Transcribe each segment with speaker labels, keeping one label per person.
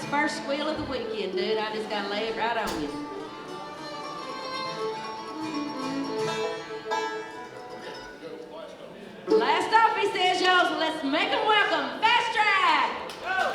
Speaker 1: That's the first squeal of the weekend, dude. I just gotta lay it right on you. Last off, he says, y'all, so let's make them welcome. Fast track! Go!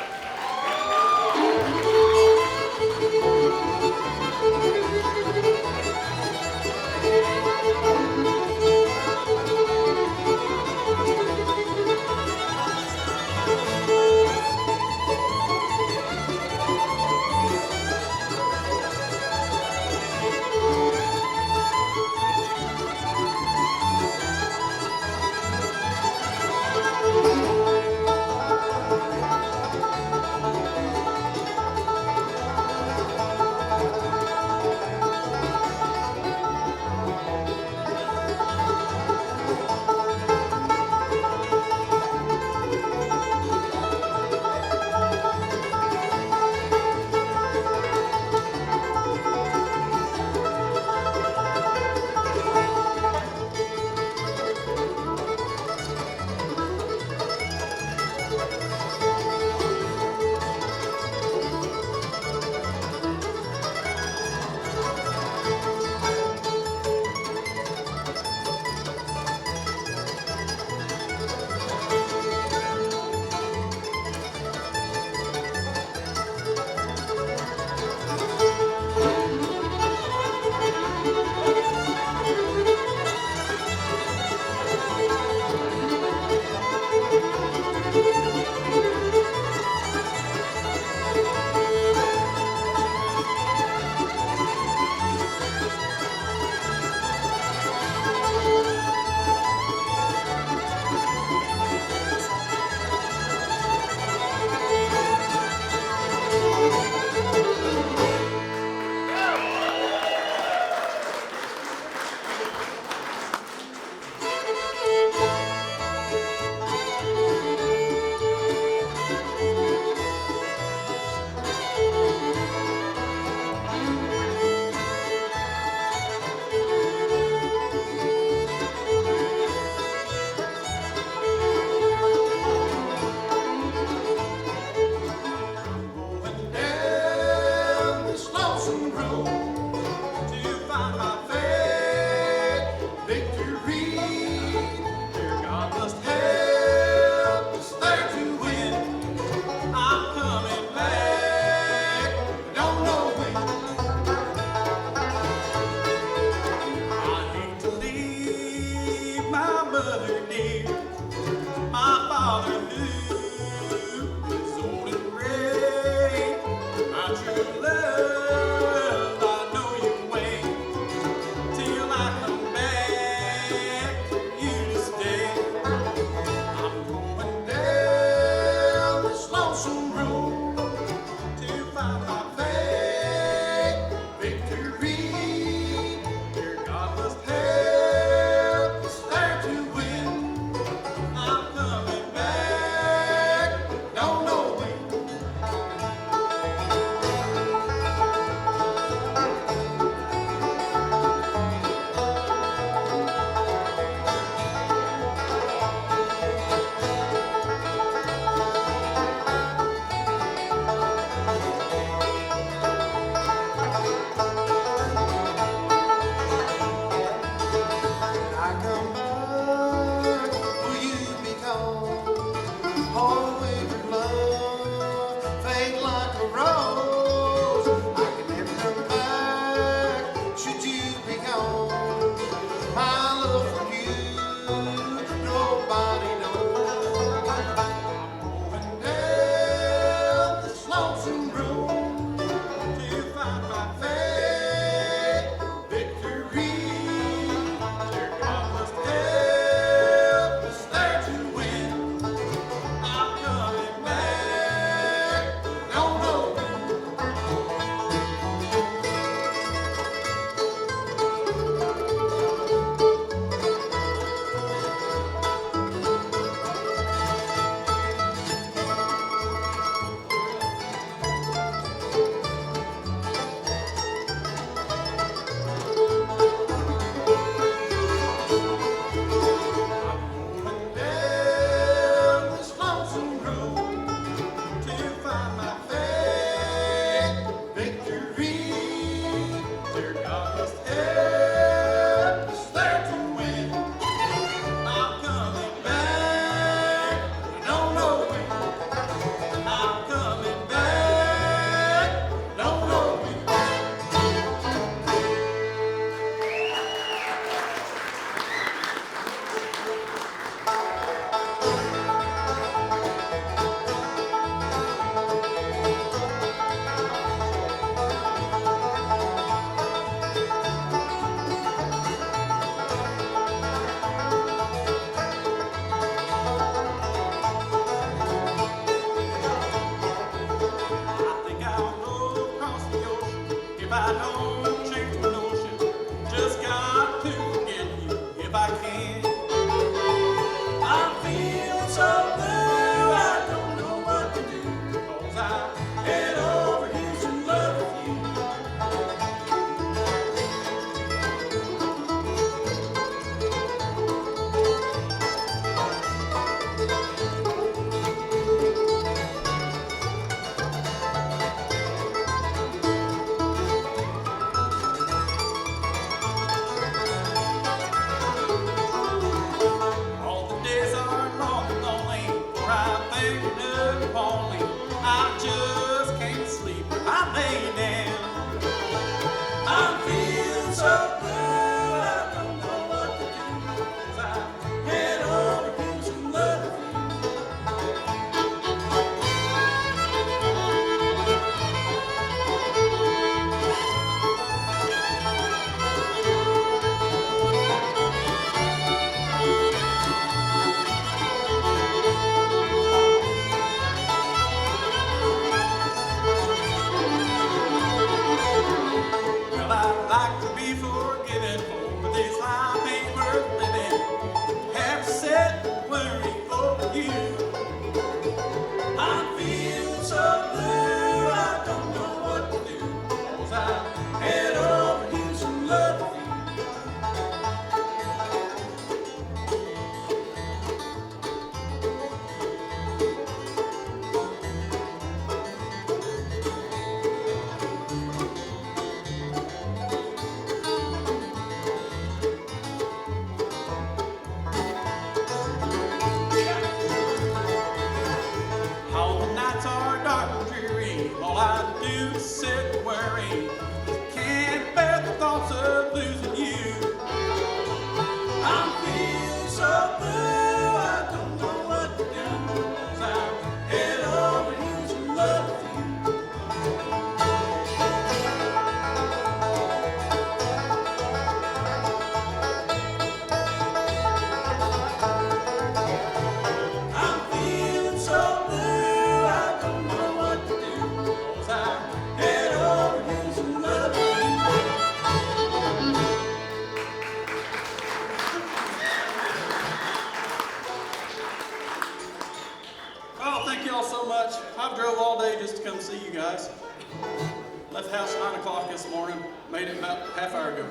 Speaker 2: Left the house at 9 o'clock this morning. Made it about a half hour ago.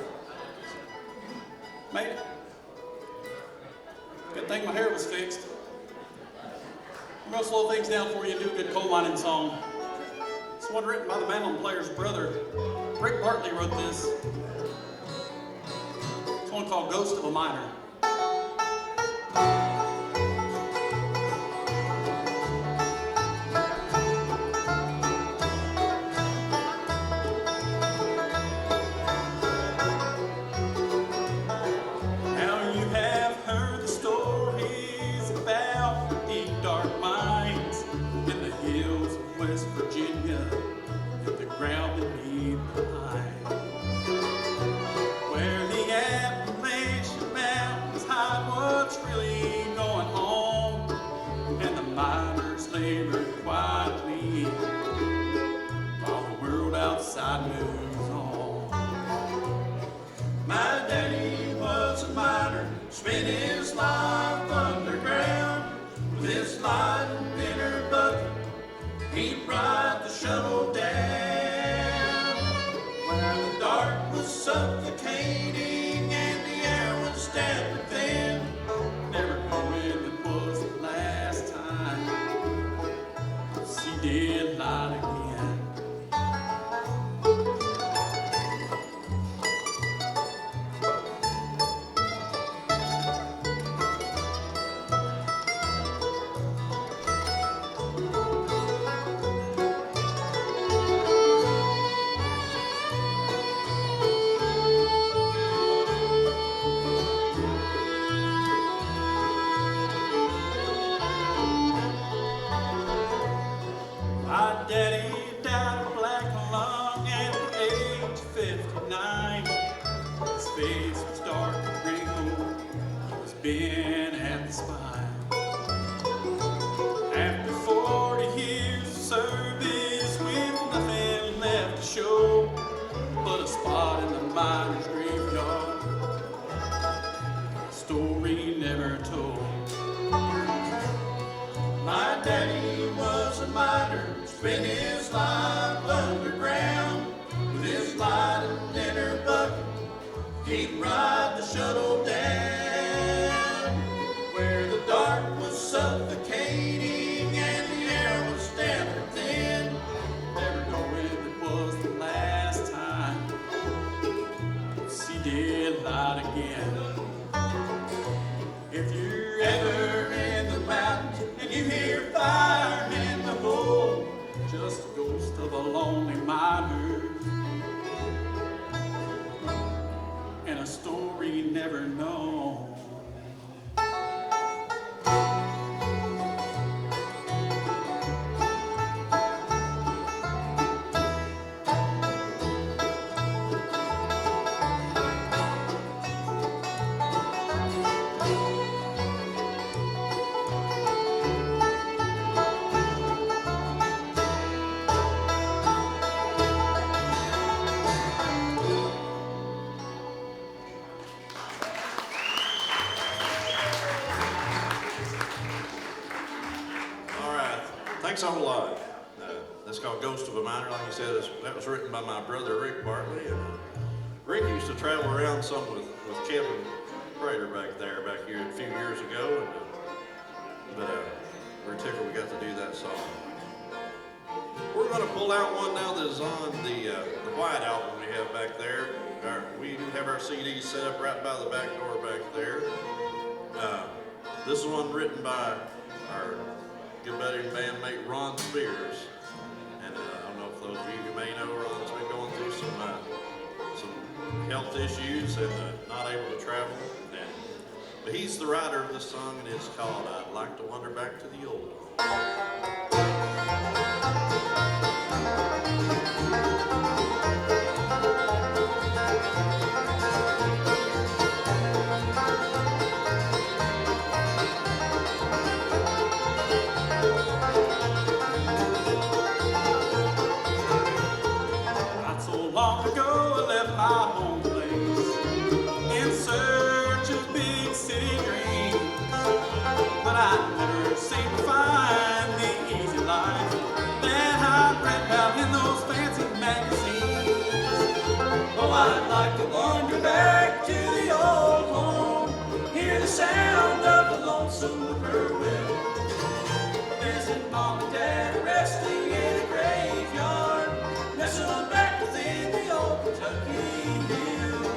Speaker 2: Made it. Good thing my hair was fixed. I'm going to slow things down for you and do a good coal mining song. It's one written by the mandolin player's brother. Rick Bartley wrote this. It's one called Ghost of a Miner.
Speaker 3: Spent his life underground with his light and dinner bucket. He'd ride the shuttle down where the dark was suffocating and the air was stabbing thin. Never knowing it was the last time to see daylight again.
Speaker 2: His face was dark and wrinkled, he was bent at the spine. After 40 years of service with nothing left to show but a spot in the miner's graveyard, a story never told.
Speaker 3: My daddy was a miner, spent his life underground. With his light and dinner bucket, he'd ride the shuttle down, where the dark was suffocating and the air was damp and thin.
Speaker 2: Never knowing it was the last time to see daylight again. If you're ever in the mountains and you hear fire in the hole, just a ghost of a lonely miner and a story never known.
Speaker 4: Thanks a whole lot. That's called Ghost of a Miner. Like you said, that was written by my brother Rick Bartley. And Rick used to travel around some with Kevin Prater back here a few years ago. And, but we're tickled we got to do that song. We're going to pull out one now that is on the White album we have back there. We do have our CDs set up right by the back door back there. This is one written by our good buddy and bandmate Ron Spears, and I don't know if those of you who may know Ron's been going through some health issues and not able to travel, but he's the writer of this song, and it's called "I'd Like to Wander Back to the Old Home."
Speaker 2: Long ago I left my home place in search of big city dreams, but I never seemed to find the easy life that I read about in those fancy magazines.
Speaker 3: Oh, I'd like to wander back to the old home, hear the sound of the lonesome whippoorwill, visit mom and dad resting in a graveyard, nestled back within the old Kentucky hills.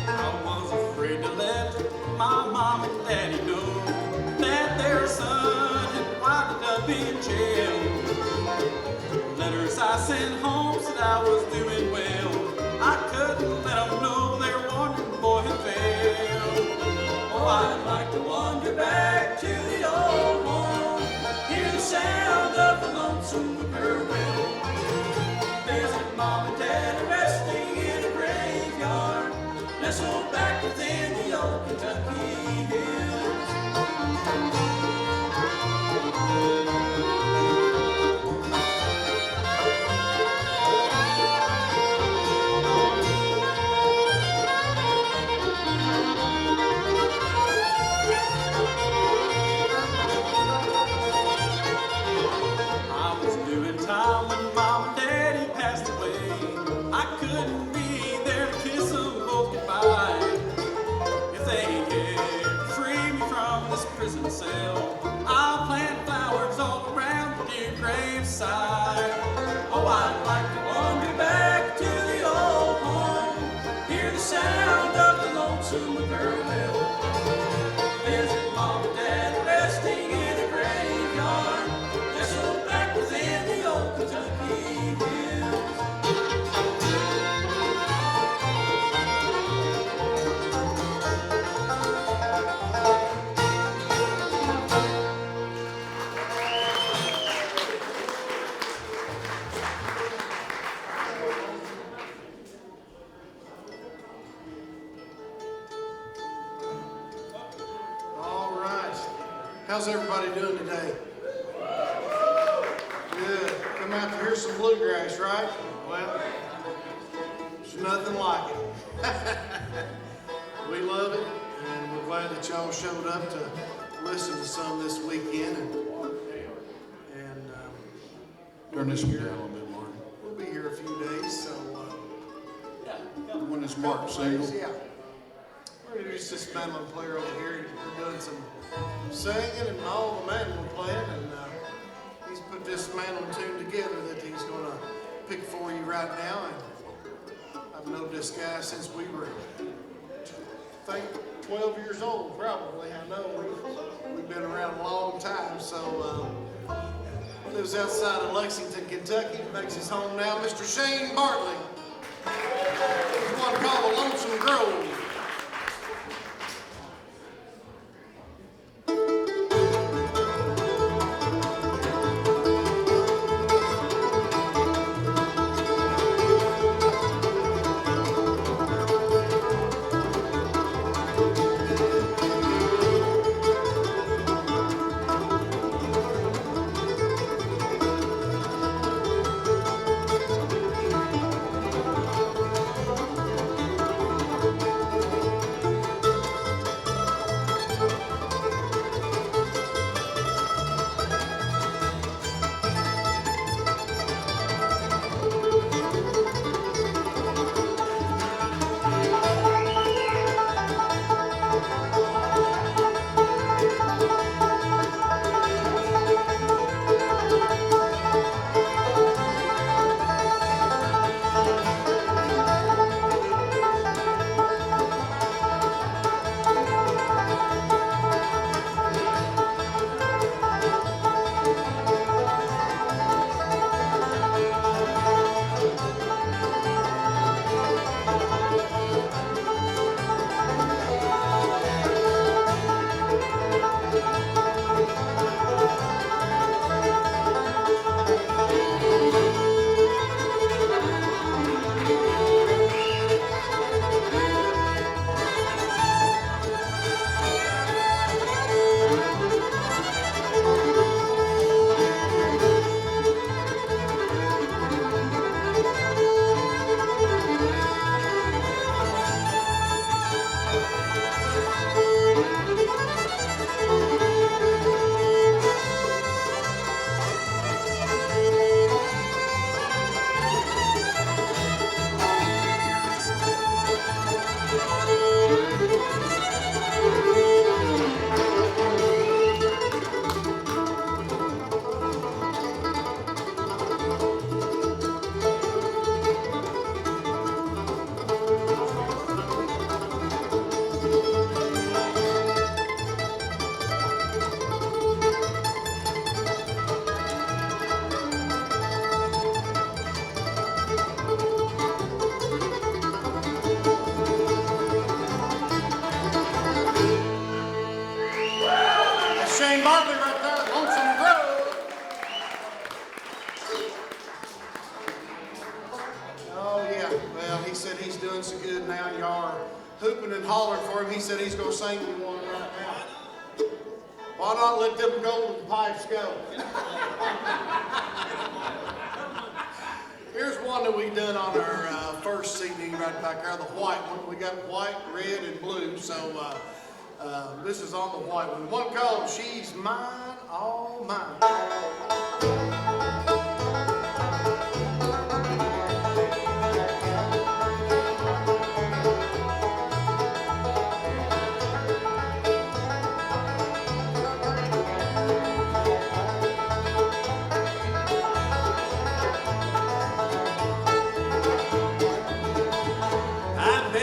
Speaker 2: I was afraid to let my mom and daddy know that their son had winded up in jail. Letters I sent home said I was doing well. I couldn't let them know their wandering boy had failed.
Speaker 3: Oh, I'd like to wander back to the old home, hear the sound of the lonesome whippoorwill, visit mom and dad resting in a graveyard, nestled back within the old Kentucky hills.
Speaker 5: How's everybody doing today? Good. Come out to hear some bluegrass, right? Well, there's nothing like it. We love it, and we're glad that y'all showed up to listen to some this weekend. And
Speaker 6: Turn this one down a little bit more.
Speaker 5: we'll be here a few days, so
Speaker 6: When it's marked single.
Speaker 5: yeah. We're gonna introduce this mandolin player over here. We're doing some singing and all the mandolin playing, and he's put this mandolin tune together that he's gonna pick for you right now. And I've known this guy since we were, I think, 12 years old, probably. I know we've been around a long time. So lives outside of Lexington, Kentucky. Makes his home now. Mr. Shane Bartley. He's one called the Lonesome Grove. Shane Bartley right there, Lonesome Grove. Oh yeah, well he said he's doing so good now. Y'all are hooping and hollering for him. He said he's gonna sing you one right now. Why not let them golden pipes go? Here's one that we done on our first CD right back there, the white one. We got white, red, and blue. So this is on the white one. One called She's Mine, All Mine.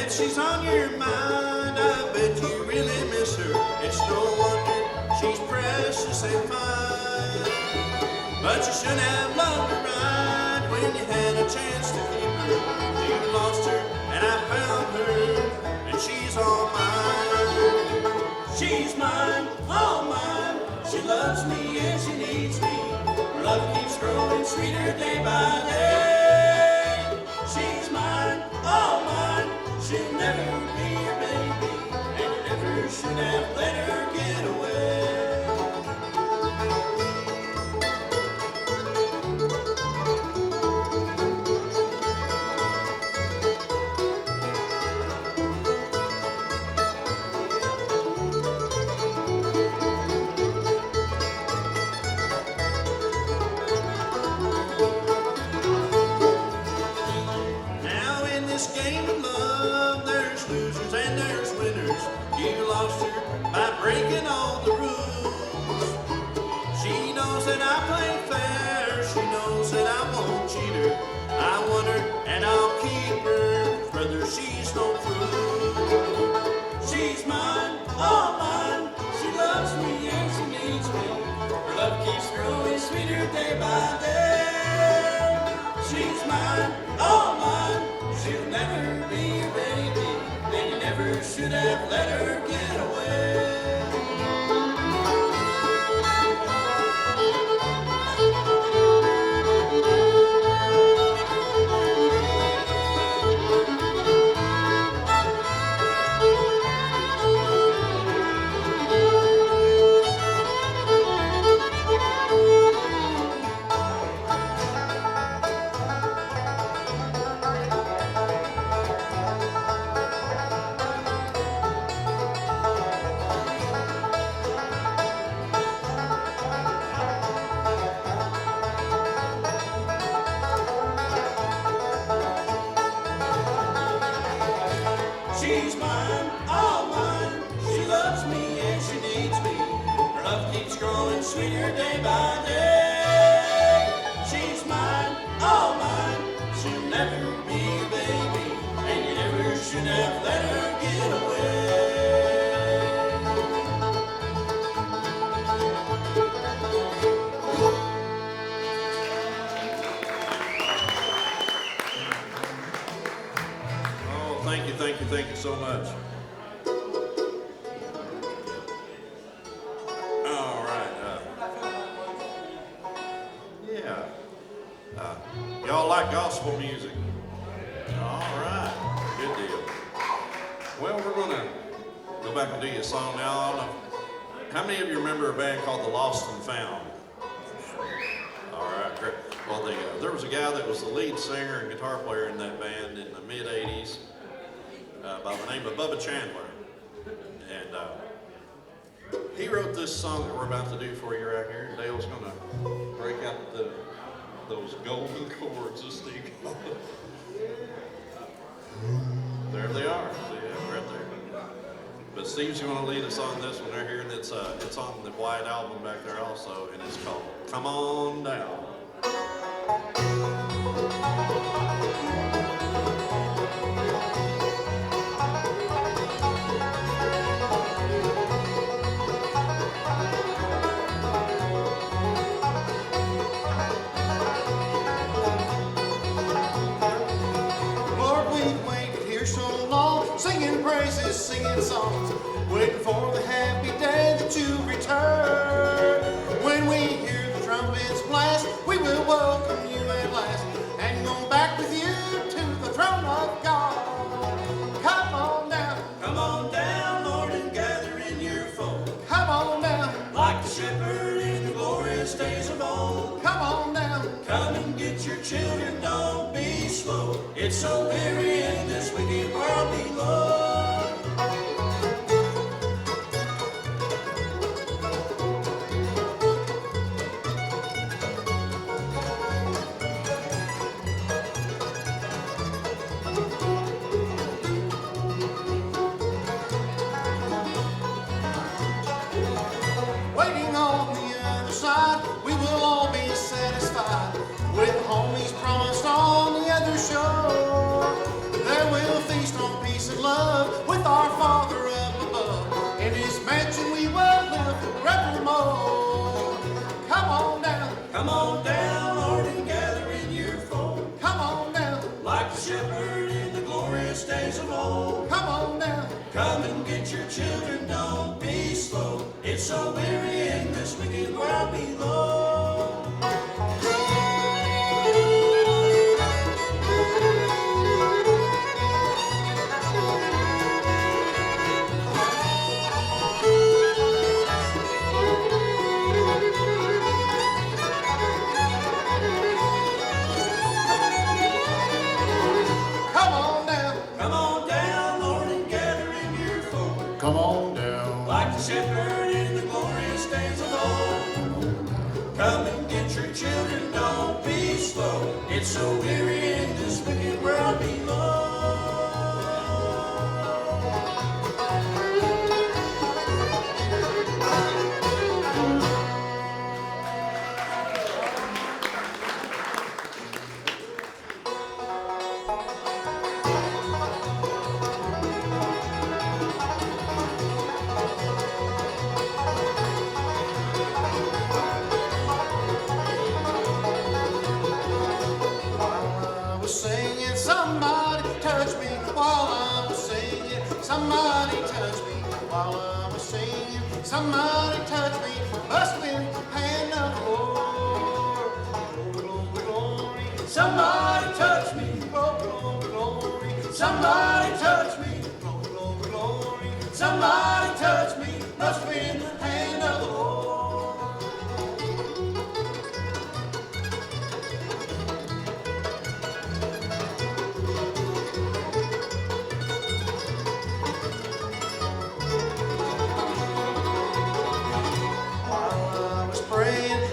Speaker 3: She's on your mind, I bet you really miss her. It's no wonder she's precious and fine. But you should have loved her right when you had a chance to keep her. You lost her and I found her, and she's all mine. She's mine, all mine. She loves me and she needs me. Her love keeps growing sweeter day by day. She's mine, all mine. She'll never be your baby, and you never should have let her get away.
Speaker 4: this game of love, there's losers and there's winners. You lost her by breaking all the rules. She knows that I play fair, she knows that I won't cheat her. I want her and I'll keep her, brother, she's no fool. She's mine, all mine, she loves me and she needs me. Her love keeps growing sweeter day by day. She's mine, all mine, she'll never be a baby, and you never should have let her get away. She's mine, all mine, she loves me and she needs me. Her love keeps growing sweeter day by day. She's mine, all mine, she'll never be a baby, and you never should have let her get away. Thank you so much. All right. Yeah. Y'all like gospel music? All right. Good deal. Well, we're going to go back and do you a song now. I don't know. How many of you remember a band called The Lost and Found? All right, great. Well, there was a guy that was the lead singer and guitar player in that band in the mid-'80s. By the name of Bubba Chandler, and he wrote this song that we're about to do for you right here. Dale's going to break out those golden chords, as Steve called it. There they are. See that right there. But Steve's going to lead us on this one right here, and it's on the White album back there also, and it's called "Come On Down."
Speaker 5: Singing praises, singing songs, waiting for the happy day that you return. When we hear the trumpets blast, we will welcome you at last and go back with you to the throne of God. Come on down, Lord, and gather in your fold. Come on down, like the shepherd in the glorious days of old. Come on down, come and get your children, don't be slow. It's so weary in this wicked world below. Waiting on the other side, we will all be satisfied with the home he's promised on the other shore. There we'll feast on peace and love with our Father up above. In his mansion we will live forevermore. Come on down, Lord, and gather in your fold. Come on down, like the shepherd in the glorious days of old. Come on down, come and get your children, don't be slow. It's so weary in this wicked world below. Come on down, Lord, and gather in your fold.
Speaker 6: Come on down.
Speaker 5: Like the shepherd in the glorious days of old. Come and get your children, don't be slow. It's so weary in this wicked world below. singing. Somebody touched me while I was singing. Somebody touched me while I was singing. Somebody touched me, must have been the hand of the Lord. Glory, glory, glory. Somebody touched me, glory, glory, glory. Somebody touched me, glory, glory, glory. Somebody touched me, must have been the hand of the Lord.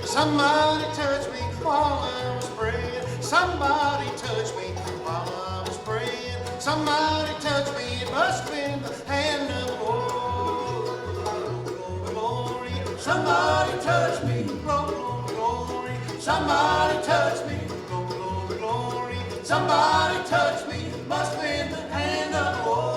Speaker 5: Somebody touched me while I was praying. Somebody touched me while I was praying. Somebody touched me, it must have been the hand of the Lord. Glory, glory. Somebody touched me, glory, glory. Somebody touched me, glory, glory. Somebody touched me, must have been the hand of the Lord.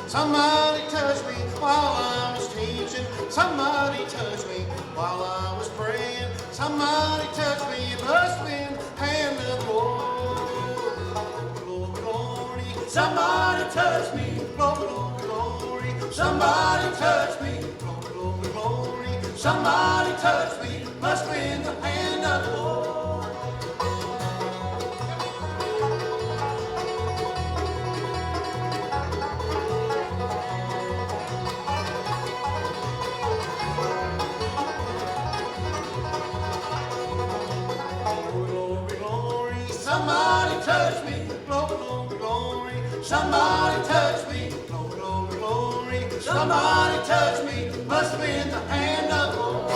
Speaker 5: Somebody touched me while I was teaching. Somebody touched me while I was praying. Somebody touched me, it must have been the hand of the Lord. Glory, glory. Somebody touched me, glory, glory, glory. Somebody touched me, glory, glory, glory. Somebody touched me, must have been the hand of the Lord. Somebody touched me, glory, glory, glory. Somebody touched me, glory, glory, glory. Somebody touched me, must have been the hand of the Lord.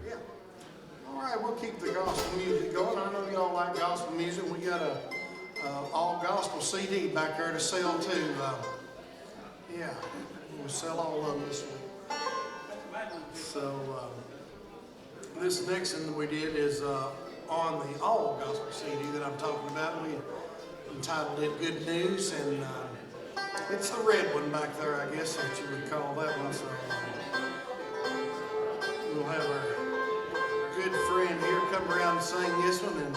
Speaker 5: Yeah. All right, we'll keep the gospel music going. I know y'all like gospel music. We got a all gospel CD back there to sell too. Yeah. We'll sell all of them this week. So this next one we did is on the all gospel CD that I'm talking about. We entitled it "Good News," and it's the red one back there, I guess that you would call that one. So we'll have our good friend here come around and sing this one, and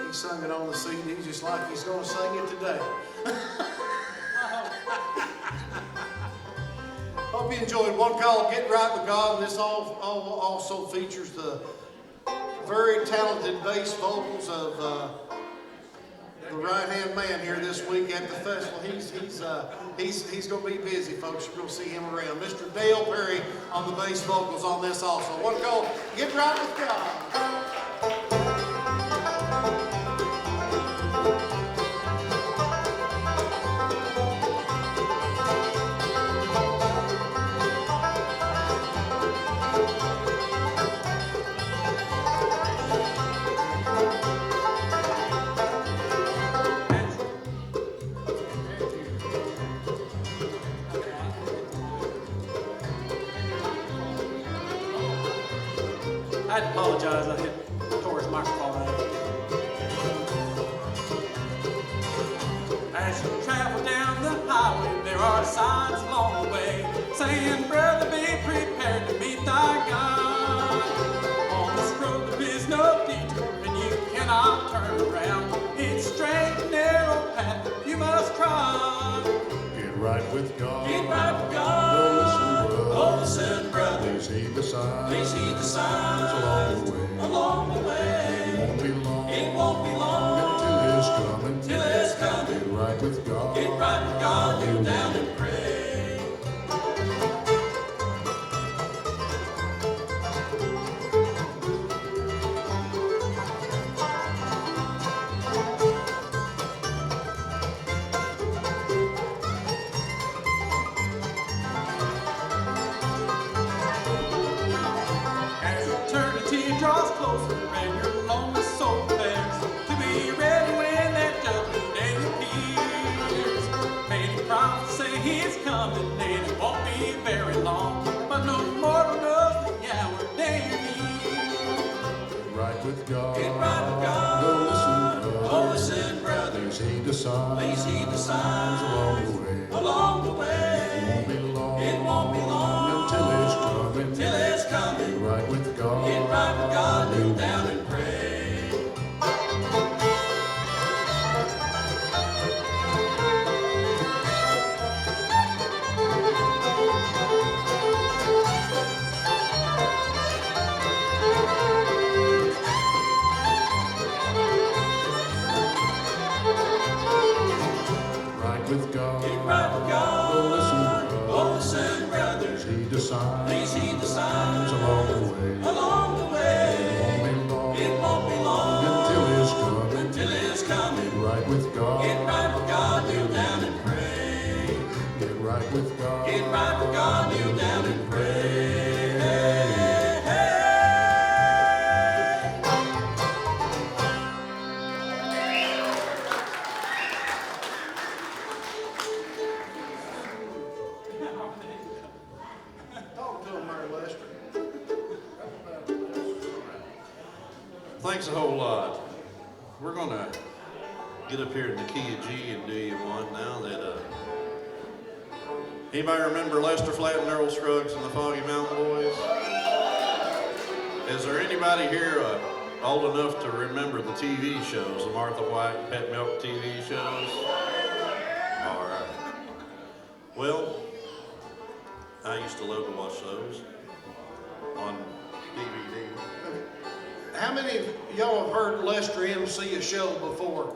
Speaker 5: he sung it on the CD just like he's going to sing it today. Hope you enjoyed one called "Get Right with God," and this also features the very talented bass vocals of the right-hand man here this week at the festival. He's going to be busy, folks. You're going to see him around. Mr. Dale Perry on the bass vocals on this also. One called "Get Right with God."
Speaker 2: I apologize, I hit Tor's microphone. As you travel down the highway, there are signs along the way saying, "Brother, be prepared to meet thy God." On this road there is no detour, and you cannot turn around. It's straight and narrow path that you must trod.
Speaker 6: Get right with God.
Speaker 2: Get right with God.
Speaker 6: Oh, listen, brother. Please heed the signs.
Speaker 2: Please heed the signs
Speaker 6: along the way.
Speaker 2: Along the way.
Speaker 6: It won't be long.
Speaker 2: It won't be long
Speaker 6: till His coming.
Speaker 2: Till His coming.
Speaker 6: Get right with God.
Speaker 2: Get right with God. Kneel down and pray. Draws closer and your lonely soul begs to be ready when that judgment day appears. Many prophets say He's coming and it won't be
Speaker 6: signs.
Speaker 3: Please heed the signs
Speaker 6: along the way.
Speaker 3: along the way.
Speaker 6: It won't be long until it's coming.
Speaker 3: Till it's coming.
Speaker 6: Get right with God.
Speaker 3: Get right with God, kneel down and pray.
Speaker 6: With God.
Speaker 3: Get right with God.
Speaker 6: Oh, listen, brothers. Heed the signs.
Speaker 3: Please heed the signs
Speaker 6: along the way.
Speaker 3: along the way.
Speaker 6: It won't be long until it's coming.
Speaker 3: Until it's coming.
Speaker 6: Get right with God.
Speaker 3: Get right with God, kneel down and pray.
Speaker 6: Get right with God.
Speaker 3: Get right with God, kneel down and pray.
Speaker 4: Thanks a whole lot. We're gonna get up here in the key of G and do you one now that, anybody remember Lester Flatt and Earl Scruggs and the Foggy Mountain Boys? Is there anybody here old enough to remember the TV shows, the Martha White Pet Milk TV shows? All right. Well, I used to love to watch those on DVD.
Speaker 5: How many of y'all have heard Lester MC a show before?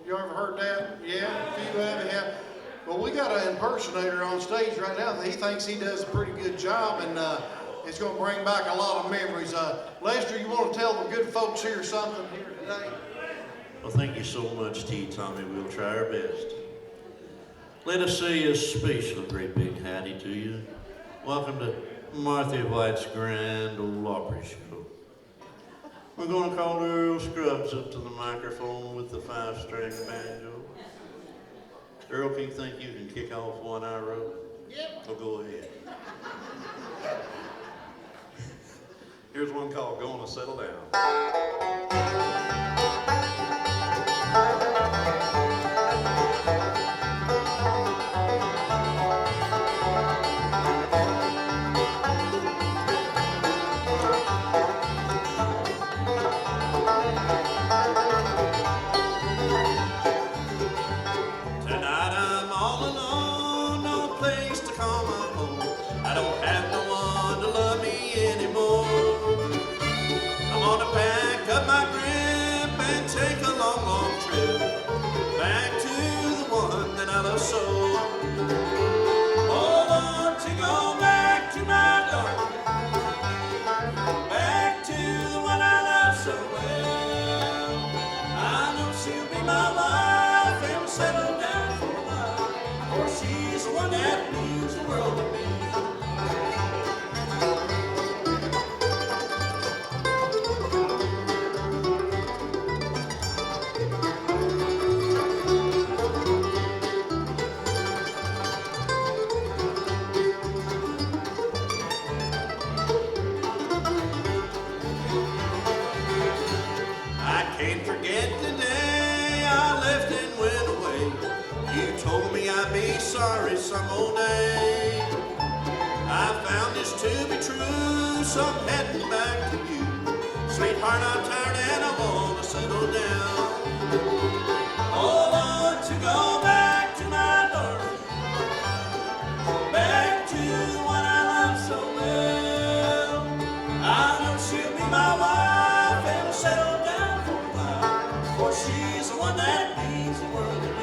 Speaker 5: You ever heard that? Yeah, a few of you have. Well, we got an impersonator on stage right now that he thinks he does a pretty good job, and it's going to bring back a lot of memories. Lester, you want to tell the good folks here something here today?
Speaker 4: Well, thank you so much, T. Tommy. We'll try our best. Let us say a special great big howdy to you. Welcome to Martha White's Grand Ole Opry Show. We're going to call Earl Scruggs up to the microphone with the 5-string banjo. Earl, can you think you can kick off one I wrote? Yep. Well, go ahead. Here's one called Gonna Settle Down. So, oh Lord, to go back to my darling, back to the one I love so well. I know she'll be my wife and we'll settle down for a while, for she's the one that means the world to me. Sorry some old day. I found this to be true, so I'm heading back to you. Sweetheart, I'm tired and I want to settle down. Oh Lord, to go back to my darling, back to the one I love so well. I know she'll be my wife and we'll settle down for a while, for she's the one that means the world to me.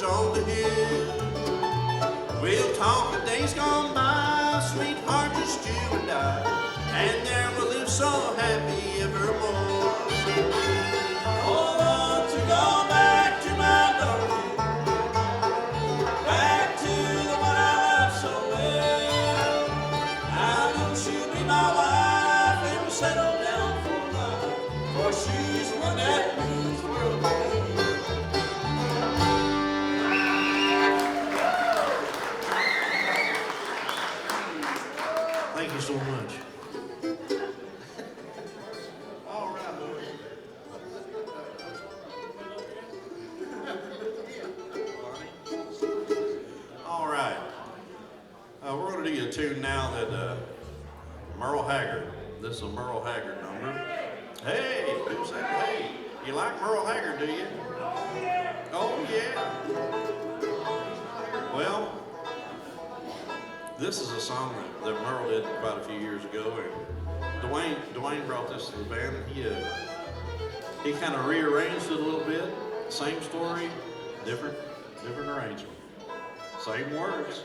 Speaker 4: On the hill, we'll talk of days gone by, sweetheart, just you and I, and there we'll live so happy evermore. Oh Lord, to go back to my darling,
Speaker 3: settle down for life, for she's one that means the world to me.
Speaker 4: Thank you so much.
Speaker 5: All right, boys.
Speaker 4: All right. We're going to do you a tune now that Merle Haggard. This is a Merle Haggard number. Hey, who said hey? You like Merle Haggard, do you? Oh, yeah. Well, this is a song that Merle did quite a few years ago, and Dwayne brought this to the band, and he kind of rearranged it a little bit. Same story, different arrangement. Same words.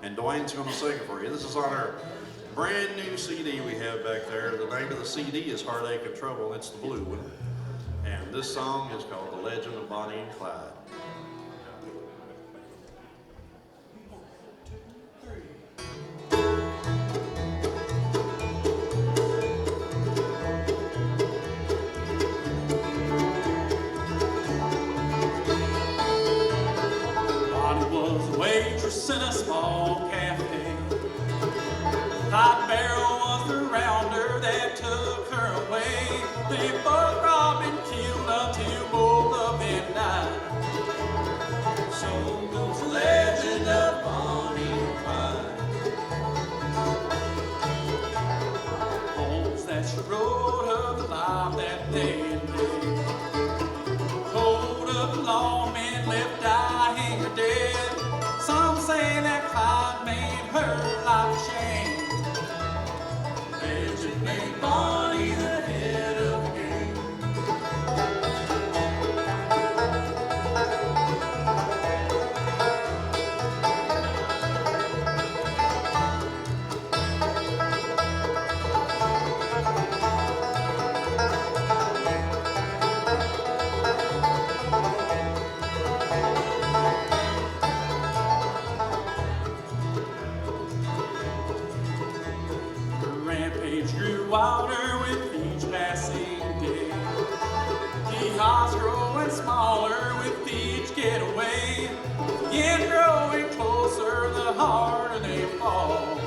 Speaker 4: And Dwayne's going to sing it for you. This is on our brand new CD we have back there. The name of the CD is Heartache and Trouble, and it's the blue one. And this song is called The Legend of Bonnie and Clyde.
Speaker 2: In a small cafe, Clyde Barrow was the rounder that took her away. They both robbed and killed until both of them died. So goes the legend of Bonnie and Clyde. Poems that she wrote of the life that they had lived. Code of the lawmen left dying or dead. Some say that Clyde made her life a shame. Legend made Bonnie the head of the game. Wilder with each passing day. The odds growing smaller with each getaway. Again growing closer the harder they fall.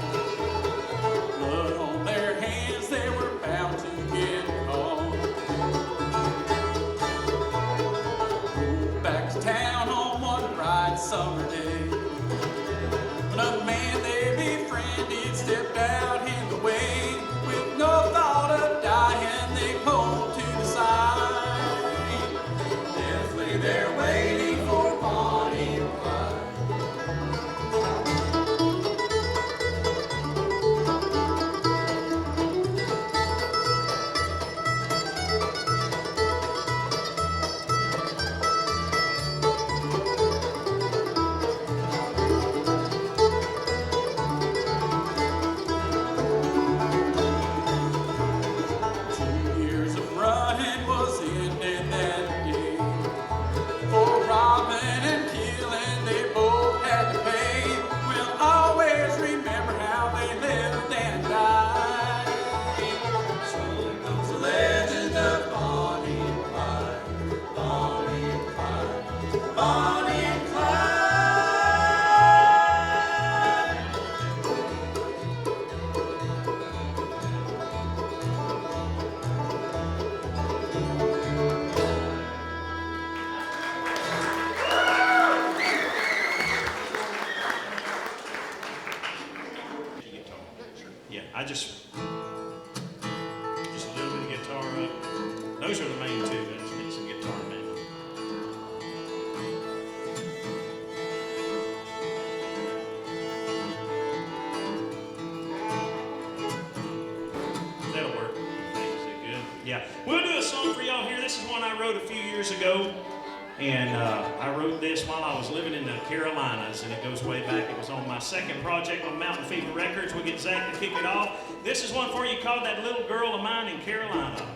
Speaker 2: Blood on their hands, they were bound to get caught. Rode back to town on one bright summer day. When a man they befriended stepped out in the way. No thought of dying, they pulled to the side. Death lay there waiting for Bonnie and Clyde.
Speaker 7: Just a little bit of guitar up. Those are the main two. I just need some guitar now. That'll work. Is it good? Yeah. We'll do a song for y'all here. This is one I wrote a few years ago. And I wrote this while I was living in the Carolinas, and it goes way back. It was on my second project on Mountain Fever Records. We'll get Zach to kick it off. This is one for you called That Little Girl of Mine in Carolina.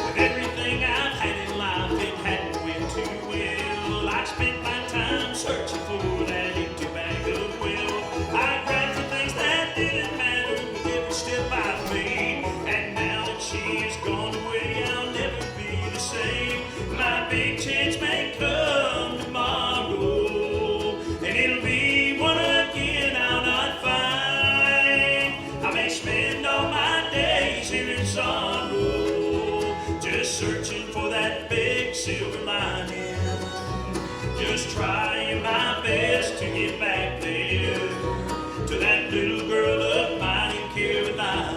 Speaker 7: With everything I've had in life, My big chance may come tomorrow, and it'll be one again I'll not find. I may spend all my days here in sorrow, just searching for that big silver lining, just trying my best to get back there to that little girl of mine in Carolina.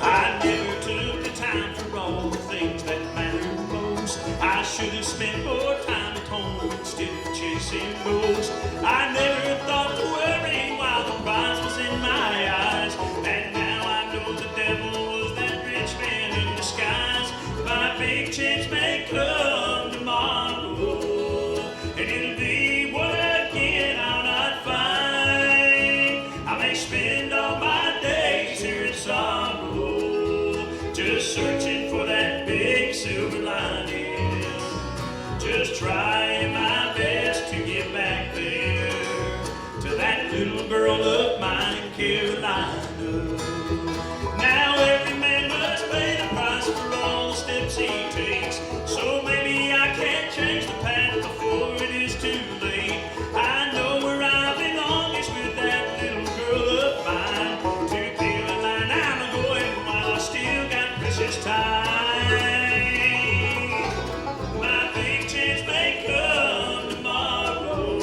Speaker 7: I never took the time for all the things that matter most. I should have spent more time at home instead of chasing ghosts. I never thought to worry while the prize was in my eyes. And now I know the devil was that rich man in disguise. My big chance may come tomorrow, and it'll be one again I'll not find. I may spend all my days here in sorrow, just searching for that big silver lining, just trying my best to get back there to that little girl of mine in Carolina. Now every man must pay the price for all the steps he takes, so maybe I can't change the path before it is too late. I know where I belong is with that little girl of mine. To Carolina I'm going while I still got precious time. My big chance may come tomorrow,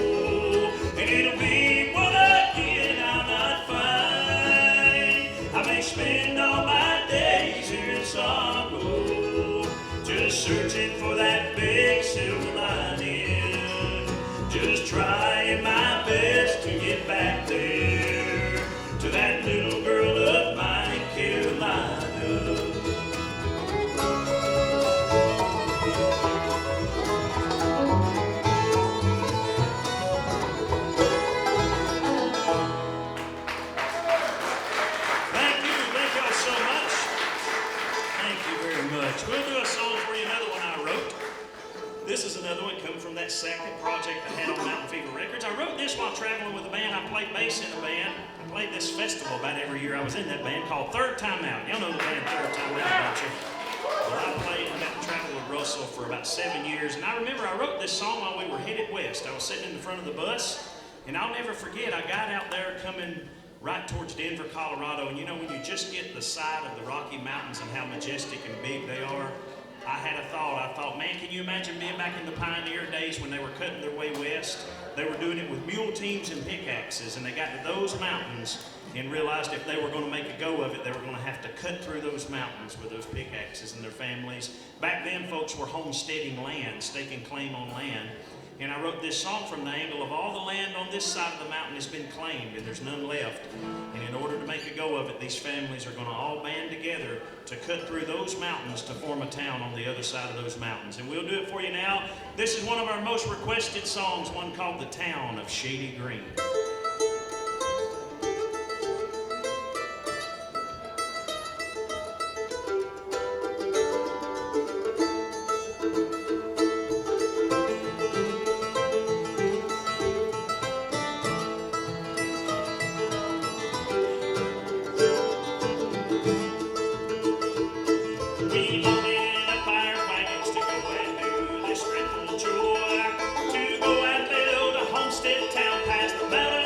Speaker 7: and it'll be one again I'll not find. I may spend all my days here in sorrow, just searching for that big silver lining, just trying my best to get back there to that little girl of mine in Carolina. Thank y'all so much. Thank you very much. We'll do a song for you, another one I wrote. This is another one coming from that second project I had on Mountain Fever Records. I wrote this while traveling with a band. I played bass in a band. I played this festival about every year. I was in that band called Third Time Out. Y'all know the band Third Time Out, don't you? Well, I played and got to travel with Russell for about 7 years. And I remember I wrote this song while we were headed west. I was sitting in the front of the bus, and I'll never forget, I got out there coming right towards Denver, Colorado, and you know when you just get the side of the Rocky Mountains and how majestic and big they are, I had a thought. I thought, man, can you imagine being back in the pioneer days when they were cutting their way west? They were doing it with mule teams and pickaxes, and they got to those mountains and realized if they were going to make a go of it, they were going to have to cut through those mountains with those pickaxes and their families. Back then, folks were homesteading land, staking claim on land. And I wrote this song from the angle of all the land on this side of the mountain has been claimed and there's none left. And in order to make a go of it, these families are going to all band together to cut through those mountains to form a town on the other side of those mountains. And we'll do it for you now. This is one of our most requested songs, one called The Town of Shady Green. We loaded up our wagons to go and do this dreadful chore, to go and build a homestead town past the mountain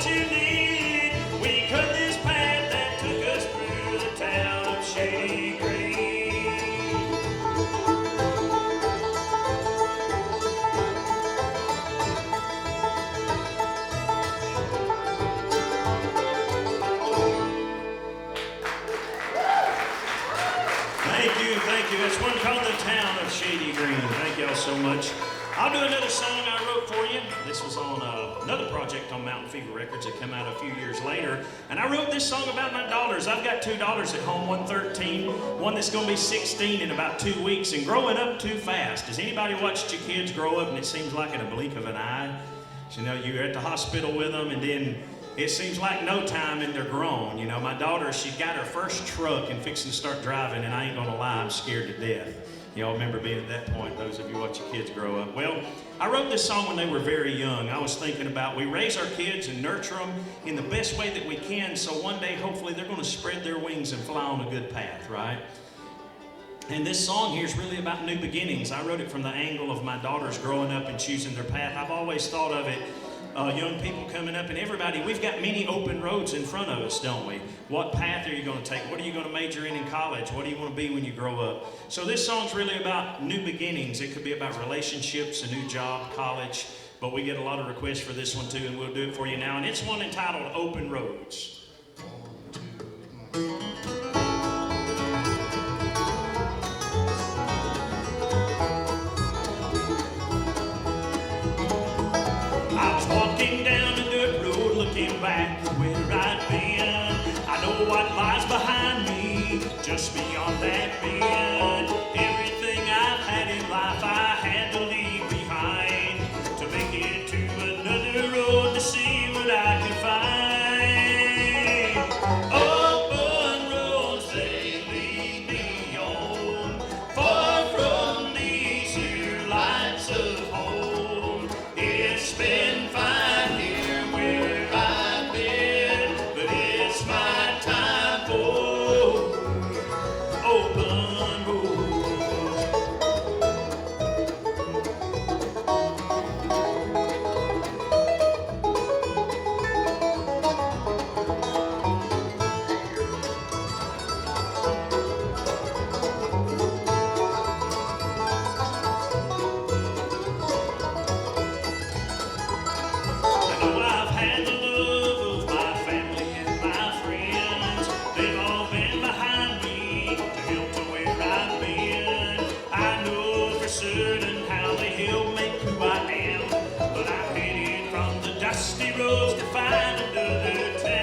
Speaker 7: what you need. We cut this path that took us through the town of Shady Green. Thank you. That's one called The Town of Shady Green. Thank y'all so much. I'll do another song I wrote for you. This was on another project on Mountain Fever Records that came out a few years later. And I wrote this song about my daughters. I've got two daughters at home, one 13, one that's going to be 16 in about 2 weeks, and growing up too fast. Has anybody watched your kids grow up and it seems like in a blink of an eye? You know, you're at the hospital with them and then it seems like no time and they're grown. You know, my daughter, she got her first truck and fixing to start driving, and I ain't gonna lie, I'm scared to death. Y'all remember being at that point, those of you watch your kids grow up. Well, I wrote this song when they were very young. I was thinking about we raise our kids and nurture them in the best way that we can, so one day hopefully they're gonna spread their wings and fly on a good path, right? And this song here is really about new beginnings. I wrote it from the angle of my daughters growing up and choosing their path. I've always thought of it, young people coming up and everybody, we've got many open roads in front of us, don't we? What path are you going to take? What are you going to major in college? What do you want to be when you grow up? So this song's really about new beginnings. It could be about relationships, a new job, college, but we get a lot of requests for this one too, and we'll do it for you now. And it's one entitled Open Roads. Walking down the dirt road, looking back where I'd been. I know what lies behind me, just beyond that bend. Everything I've had in life, I had to leave behind to make it to another road to see what I could find. Open roads, they lead me on, far from these here lights of home. It's been fine here where I've been, but it's my time for open roads. I know I've had the love of my family and my friends. They've all been behind me to help to where I've been. I know for certain how they help make who I am, but I'm headed from the dusty roads to find another town.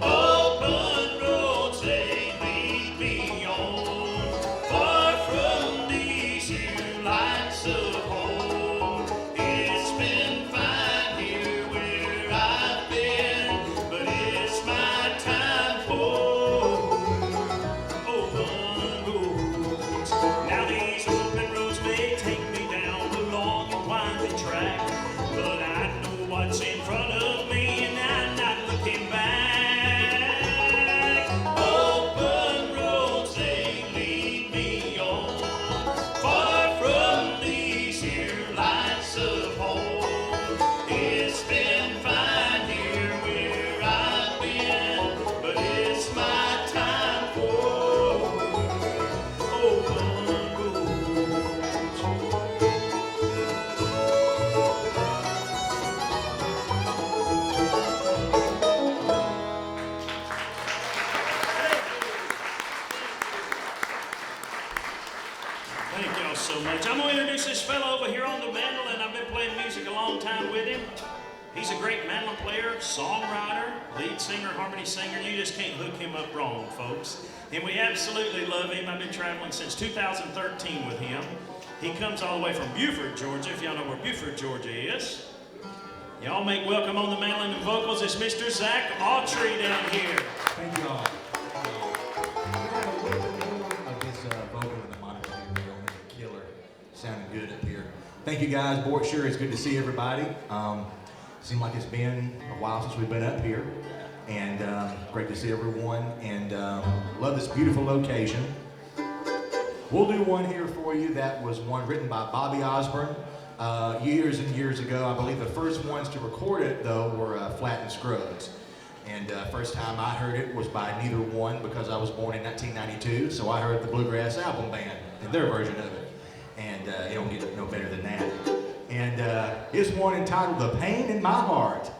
Speaker 7: Open roads, they lead me on, far from these here lights of home. It's been fine here where I've been, but it's my time for open roads. Now these open roads may take me down the long and winding track, but I know what's in front of me and I'm not looking back. Open roads, they lead me on, far from these here lights of home. It's been fine here where I've been, but it's my time for open roads. Thank y'all so much. I'm going to introduce this fellow over here on the mandolin. I've been playing music a long time with him. He's a great mandolin player, songwriter, lead singer, harmony singer. You just can't hook him up wrong, folks. And we absolutely love him. I've been traveling since 2013 with him. He comes all the way from Beaufort, Georgia, if y'all know where Beaufort, Georgia is. Y'all make welcome on the mandolin and vocals. It's Mr. Zach Autry down here.
Speaker 8: Thank you all. Of his vocal in the monitor here, we're going to killer. Sounding good up here. Thank you guys. Boy, sure it's good to see everybody. Seemed like it's been a while since we've been up here, and great to see everyone, and love this beautiful location. We'll do one here for you that was one written by Bobby Osborne, years and years ago. I believe the first ones to record it, though, were Flat and Scruggs. And first time I heard it was by neither one because I was born in 1992, so I heard the Bluegrass album band and their version of it. And you don't get no better than that. And here's one entitled The Pain in My Heart.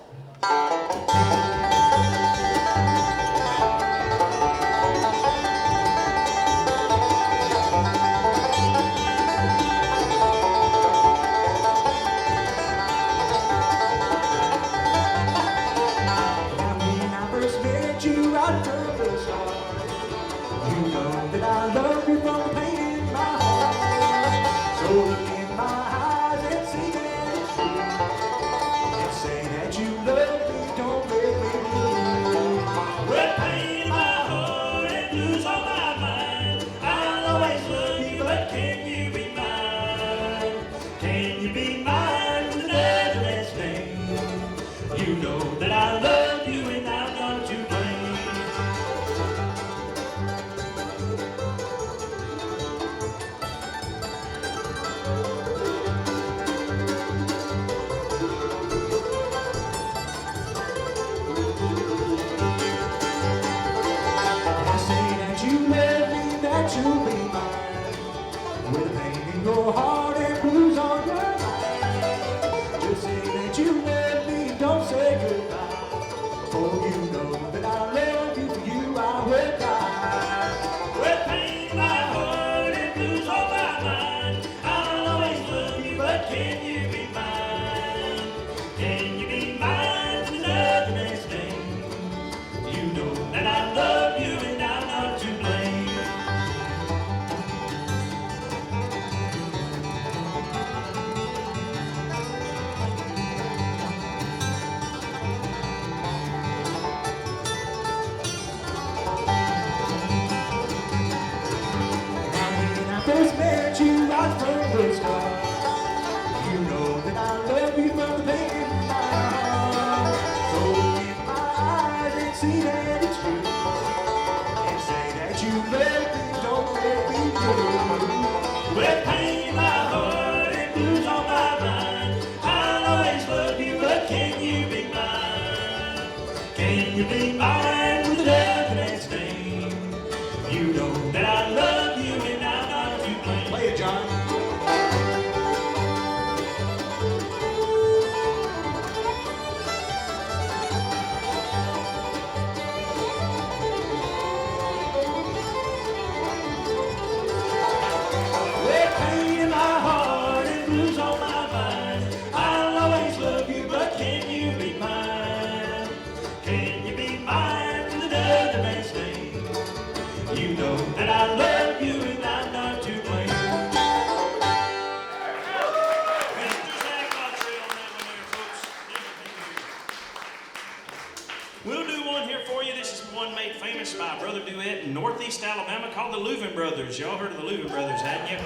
Speaker 7: Y'all heard of the Loudermilk brothers, hadn't you?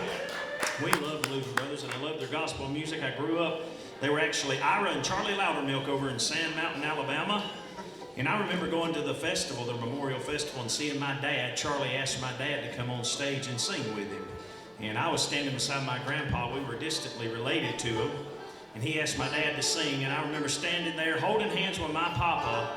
Speaker 7: We love the Loudermilk brothers, and I love their gospel music. I grew up, they were actually Ira and Charlie Loudermilk over in Sand Mountain, Alabama. And I remember going to the festival, the Memorial Festival, and seeing my dad. Charlie asked my dad to come on stage and sing with him. And I was standing beside my grandpa. We were distantly related to him. And he asked my dad to sing, and I remember standing there holding hands with my papa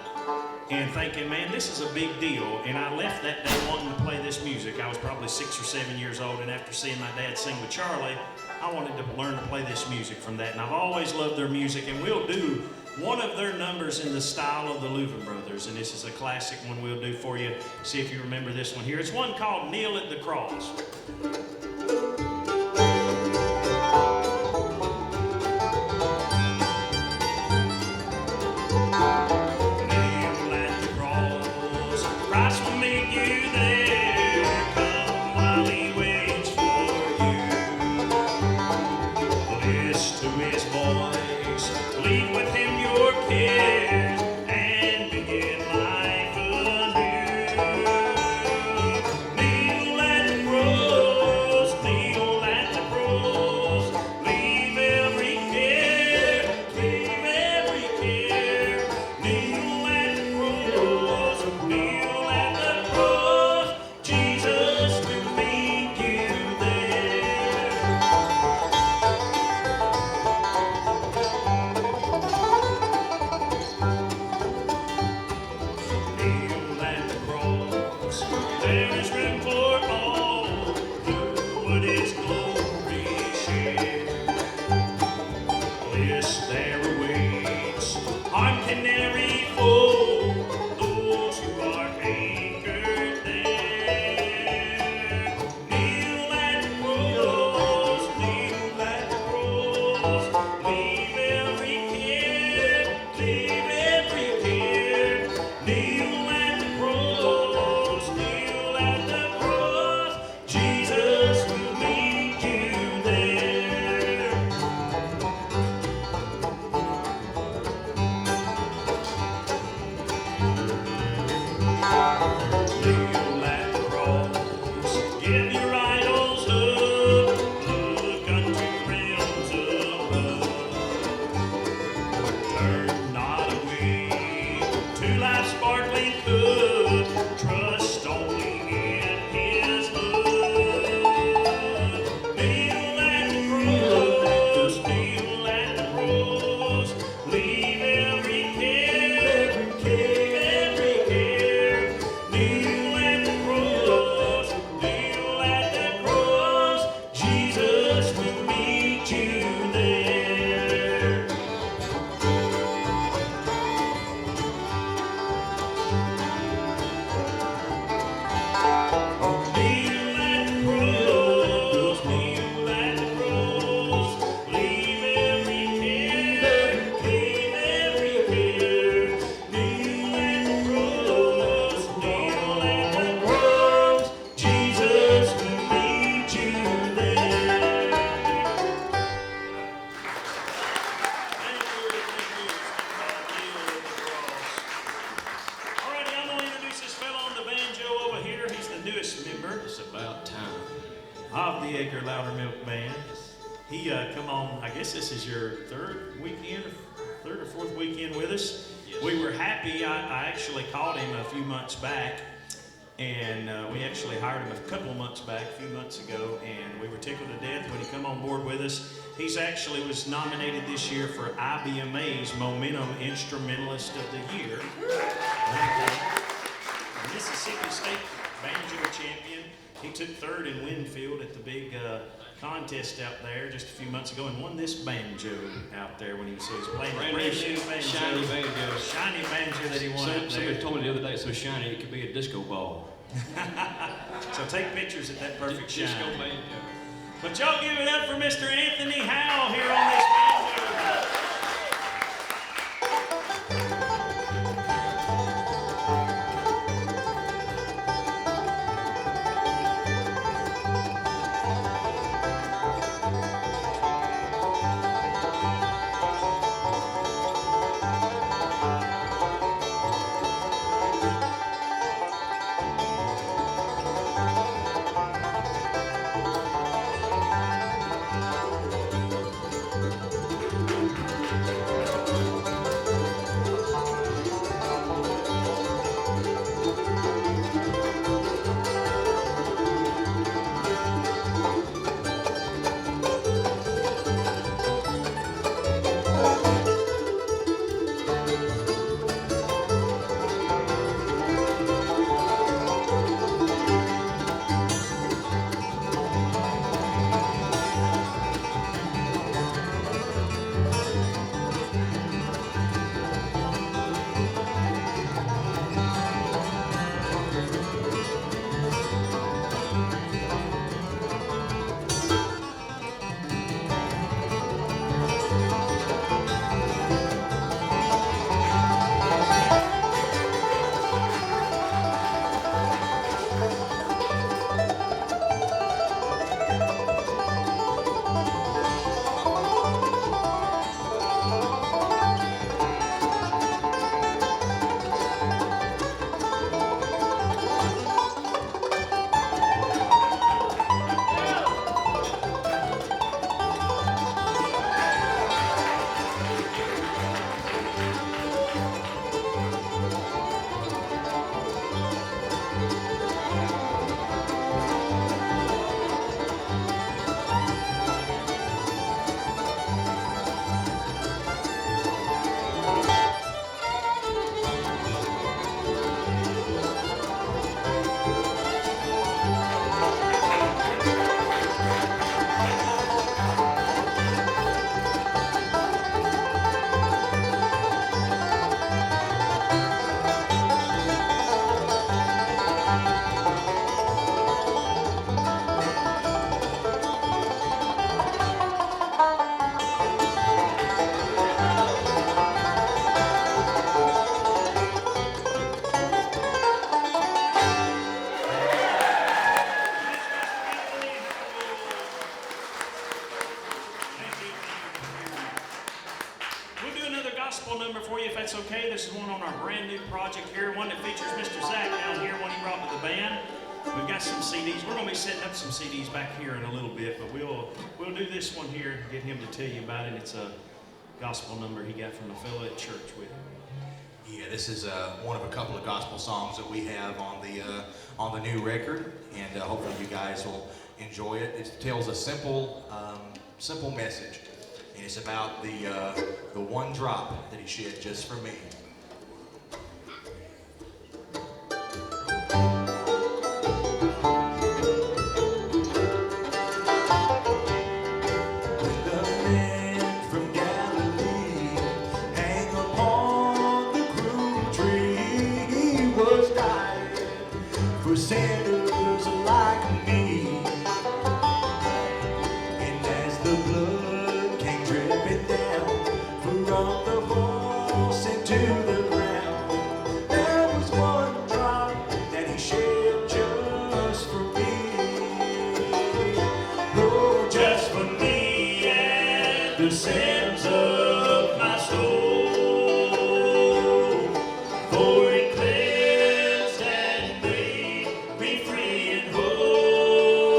Speaker 7: and thinking, man, this is a big deal. And I left that day wanting to play this music. I was probably 6 or 7 years old, and after seeing my dad sing with Charlie, I wanted to learn to play this music from that. And I've always loved their music, and we'll do one of their numbers in the style of the Loudermilk brothers. And this is a classic one we'll do for you. See if you remember this one here. It's one called Kneel at the Cross. the Edgar Loudermilk Band. He come on, I guess this is your third or fourth weekend with us.
Speaker 9: Yes.
Speaker 7: We were happy. I actually called him a few months back, and we actually hired him a couple of months back, a few months ago, and we were tickled to death when he come on board with us. He's actually was nominated this year for IBMA's Momentum Instrumentalist of the Year. Mississippi State Banjo Champion. He took third in Winfield at the big contest out there just a few months ago and won this banjo out there when he was playing a brand new banjo.
Speaker 9: Shiny banjo.
Speaker 7: Shiny banjo that he won out there.
Speaker 9: Somebody told me the other day it's so shiny it could be a disco ball.
Speaker 7: So take pictures at that perfect shine.
Speaker 9: Disco banjo.
Speaker 7: But y'all give it up for Mr. Anthony Howell here on this banjo. gospel number for you, if that's okay. This is one on our brand new project here, one that features Mr. Zach down here, one he brought to the band. We've got some CDs. We're going to be setting up some CDs back here in a little bit, but we'll do this one here, get him to tell you about it. It's a gospel number he got from a fellow at church with him.
Speaker 8: Yeah, this is one of a couple of gospel songs that we have on the new record, and hopefully you guys will enjoy it. It tells a simple message, and it's about the one drop that he shed just for me.
Speaker 10: Sinners like me, and as the blood came dripping down from the horse into the ground, there was one drop that he shed just for me. Oh, just for me and the sins of my soul. For it cleansed and made me free and whole.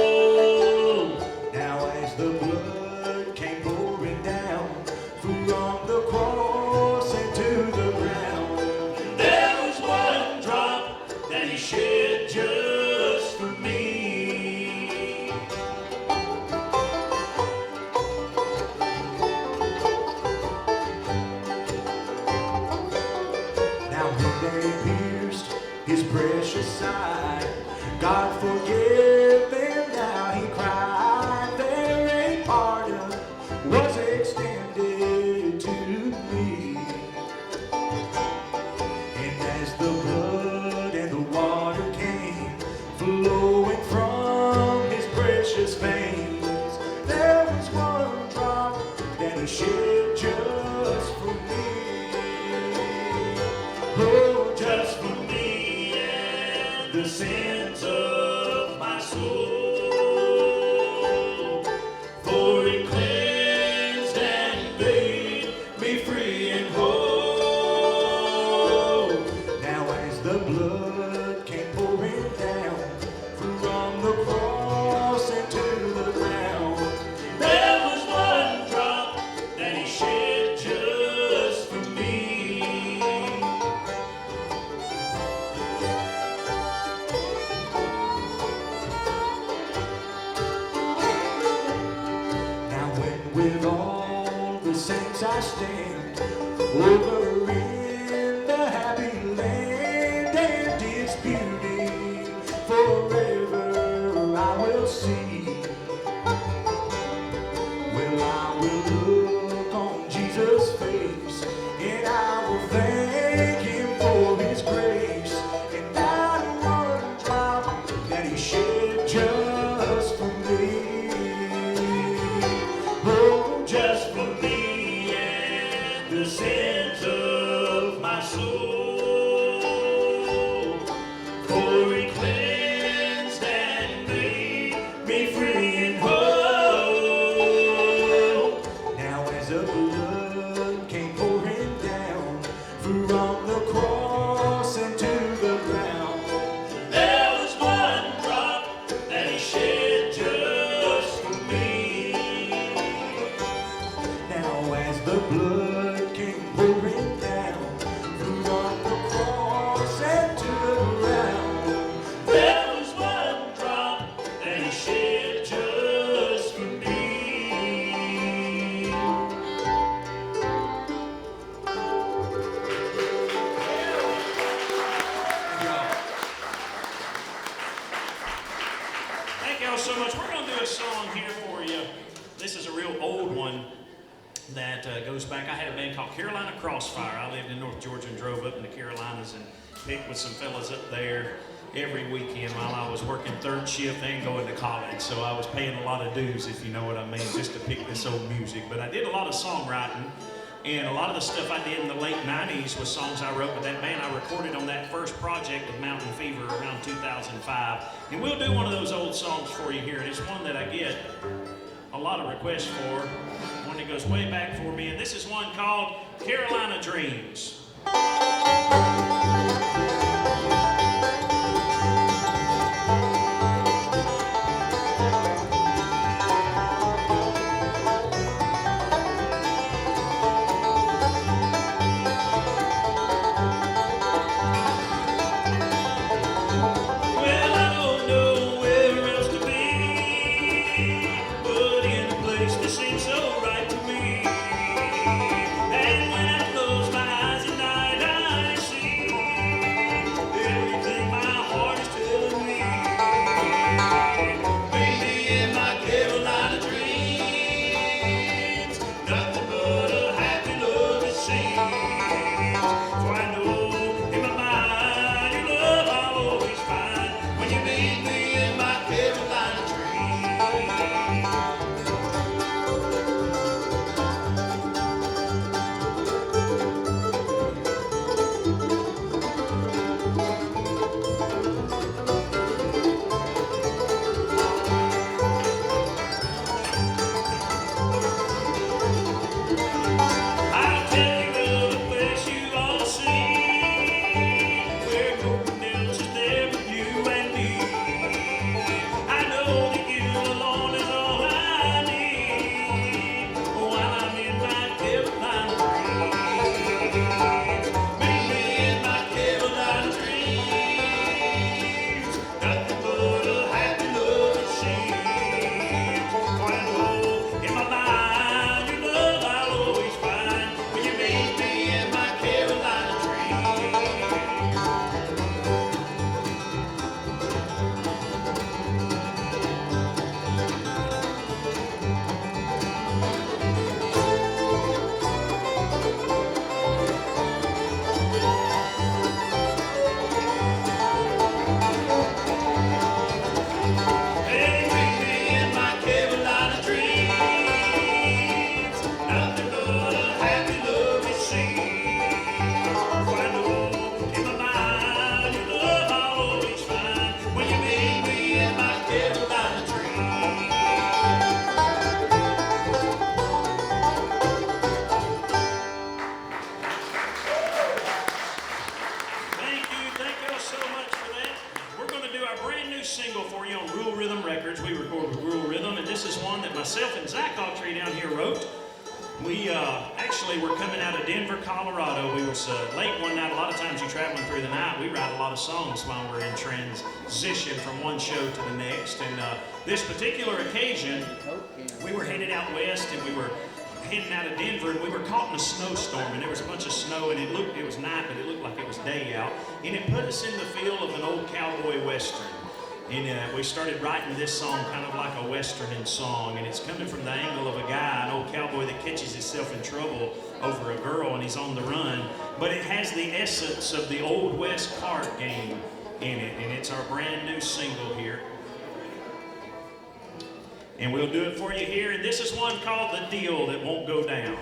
Speaker 10: when they pierced his precious side. God forgive them now, he cried. There a pardon was extended to me. And as the blood and the water came flowing from his precious veins, there was one drop that he shed just for me. Oh, just for me and the sins of my soul. For he cleansed and made me free and whole. Now as the blood came pouring down from the cross into the ground, there was one drop that he shed just for me. Now when with all the saints I stand over in the happy land, and its beauty forever I will see. Well, I will look on Jesus' face, and I will thank him for his grace, and that one drop that he shed just for me. Oh, just for me and the sins of my soul. For he cleansed and made me free and whole. Now as the blood came pouring down from the cross into the ground, there was one drop that he shed just for me. Now as the blood came pouring down from the cross into the ground, there was one drop that he shed just for me.
Speaker 7: Thank y'all so much. We're going to do a song here for you. This is a real old one that goes back. I had a band called Carolina Crossfire. I lived in North Georgia and drove up in the Carolinas and picked with some fellas up there every weekend while I was working third shift and going to college. So I was paying a lot of dues, if you know what I mean, just to pick this old music. But I did a lot of songwriting, and a lot of the stuff I did in the late 90s was songs I wrote with that band. I recorded on that first project with Mountain Fever around 2005. And we'll do one of those old songs for you here. And it's one that I get a lot of requests for, one that goes way back for me. And this is one called Carolina Dreams. Well, I don't know where else to be, but in a place that seems so right to me. And when I close my eyes at one that myself and Zach Autry down here wrote. We actually were coming out of Denver, Colorado. We was late one night. A lot of times you're traveling through the night. We write a lot of songs while we're in transition from one show to the next. And this particular occasion, we were headed out west, and we were heading out of Denver, and we were caught in a snowstorm, and there was a bunch of snow, and it was night, but it looked like it was day out, and it put us in the feel of an old cowboy western. And we started writing this song kind of like a western song, and it's coming from the angle of a guy, an old cowboy that catches himself in trouble over a girl, and he's on the run. But it has the essence of the old West card game in it, and it's our brand new single here. And we'll do it for you here, and this is one called The Deal That Won't Go Down.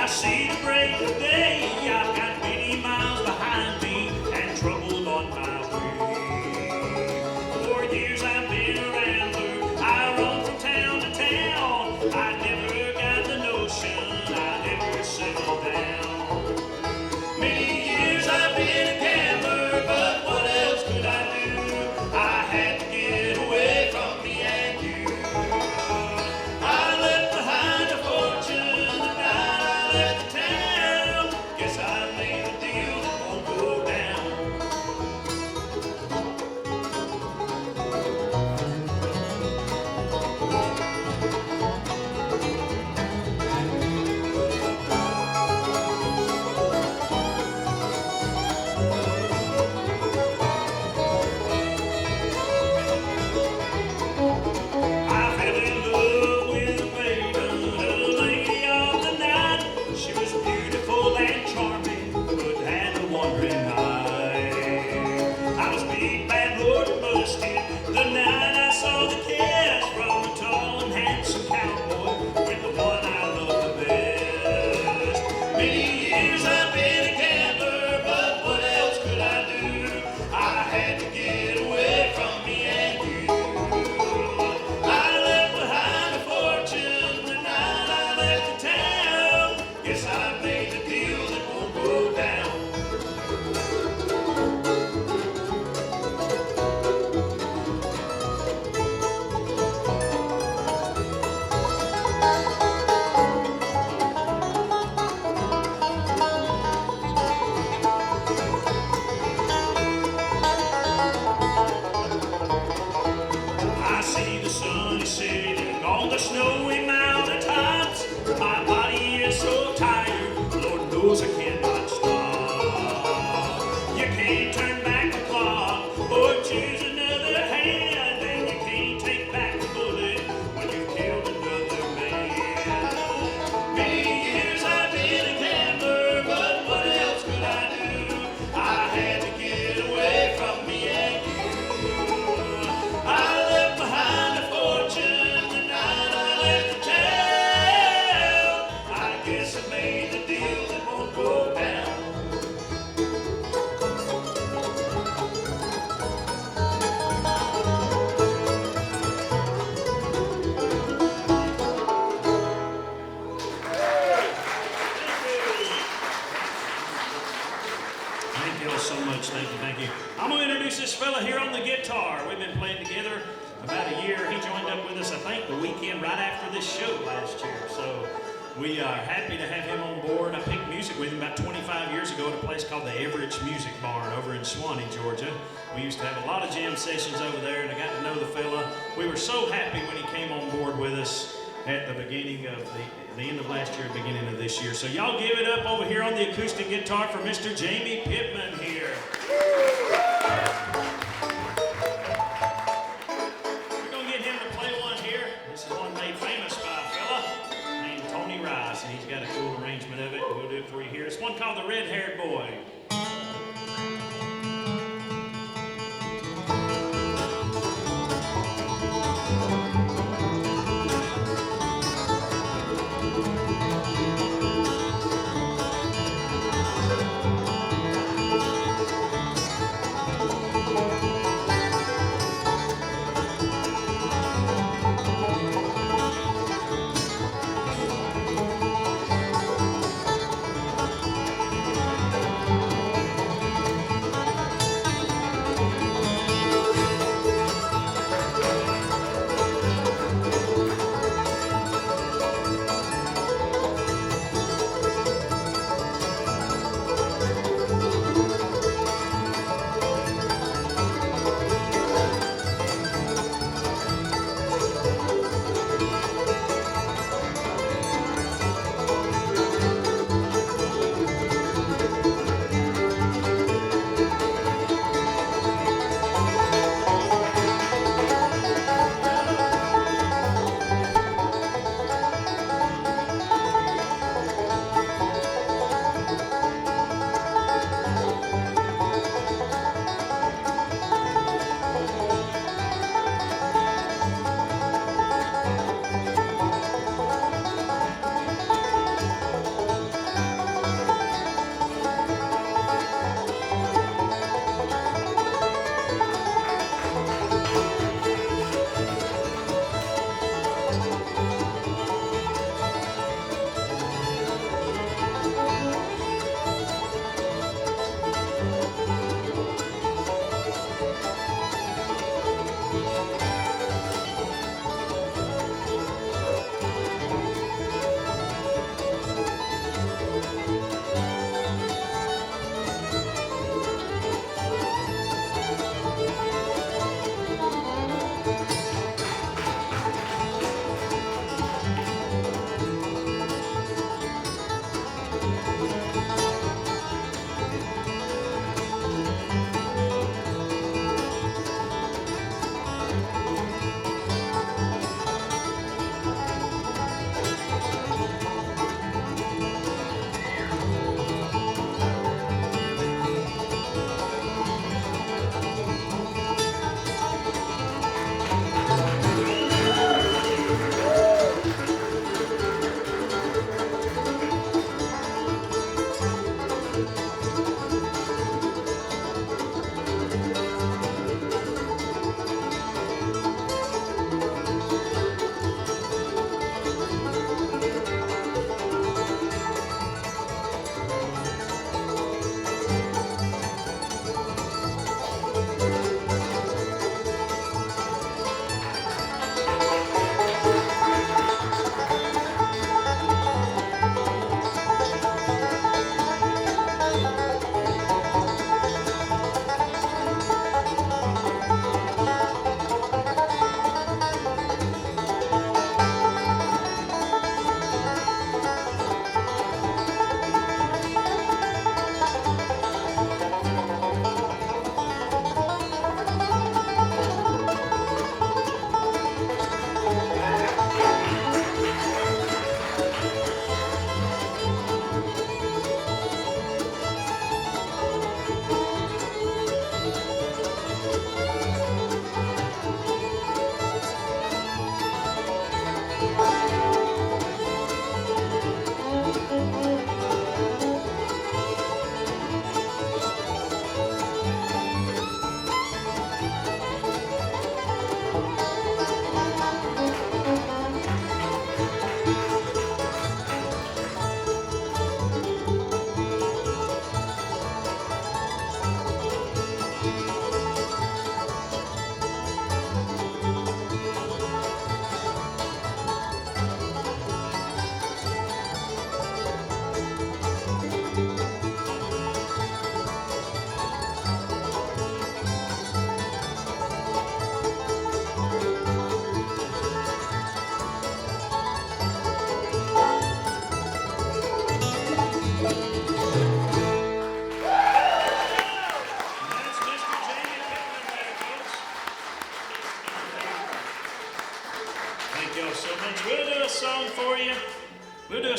Speaker 7: See the break of day, I've got many miles behind me and trouble on my way. 4 years I've been a rambler, I roam from town to town. I never got the notion, I never settled down. Many years I've been a gambler, but what else could I do? I had to get away from me and you. I left behind a fortune. We are happy to have him on board. I picked music with him about 25 years ago at a place called the Everett Music Barn over in Swanee, Georgia. We used to have a lot of jam sessions over there, and I got to know the fella. We were so happy when he came on board with us at the beginning of the end of last year, beginning of this year. So y'all give it up over here on the acoustic guitar for Mr. Jamie Pittman here. We're going to get him to play one here. This is one made famous by a fella named Tony Rice, and he's got a cool arrangement of it. We'll do it for you here. It's one called The Red-Haired Boy.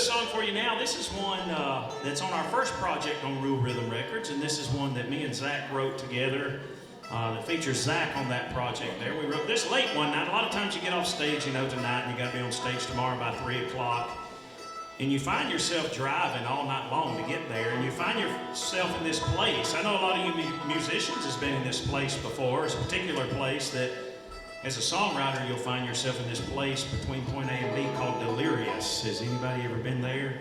Speaker 7: song for you now. This is one that's on our first project on Real Rhythm Records, and this is one that me and Zach wrote together that features Zach on that project there. We wrote this late one night. A lot of times you get off stage, tonight, and you got to be on stage tomorrow by 3 o'clock, and you find yourself driving all night long to get there, and you find yourself in this place. I know a lot of you musicians has been in this place before. It's a particular place that, as a songwriter, you'll find yourself in this place between point A and B called Delirious. Has anybody ever been there?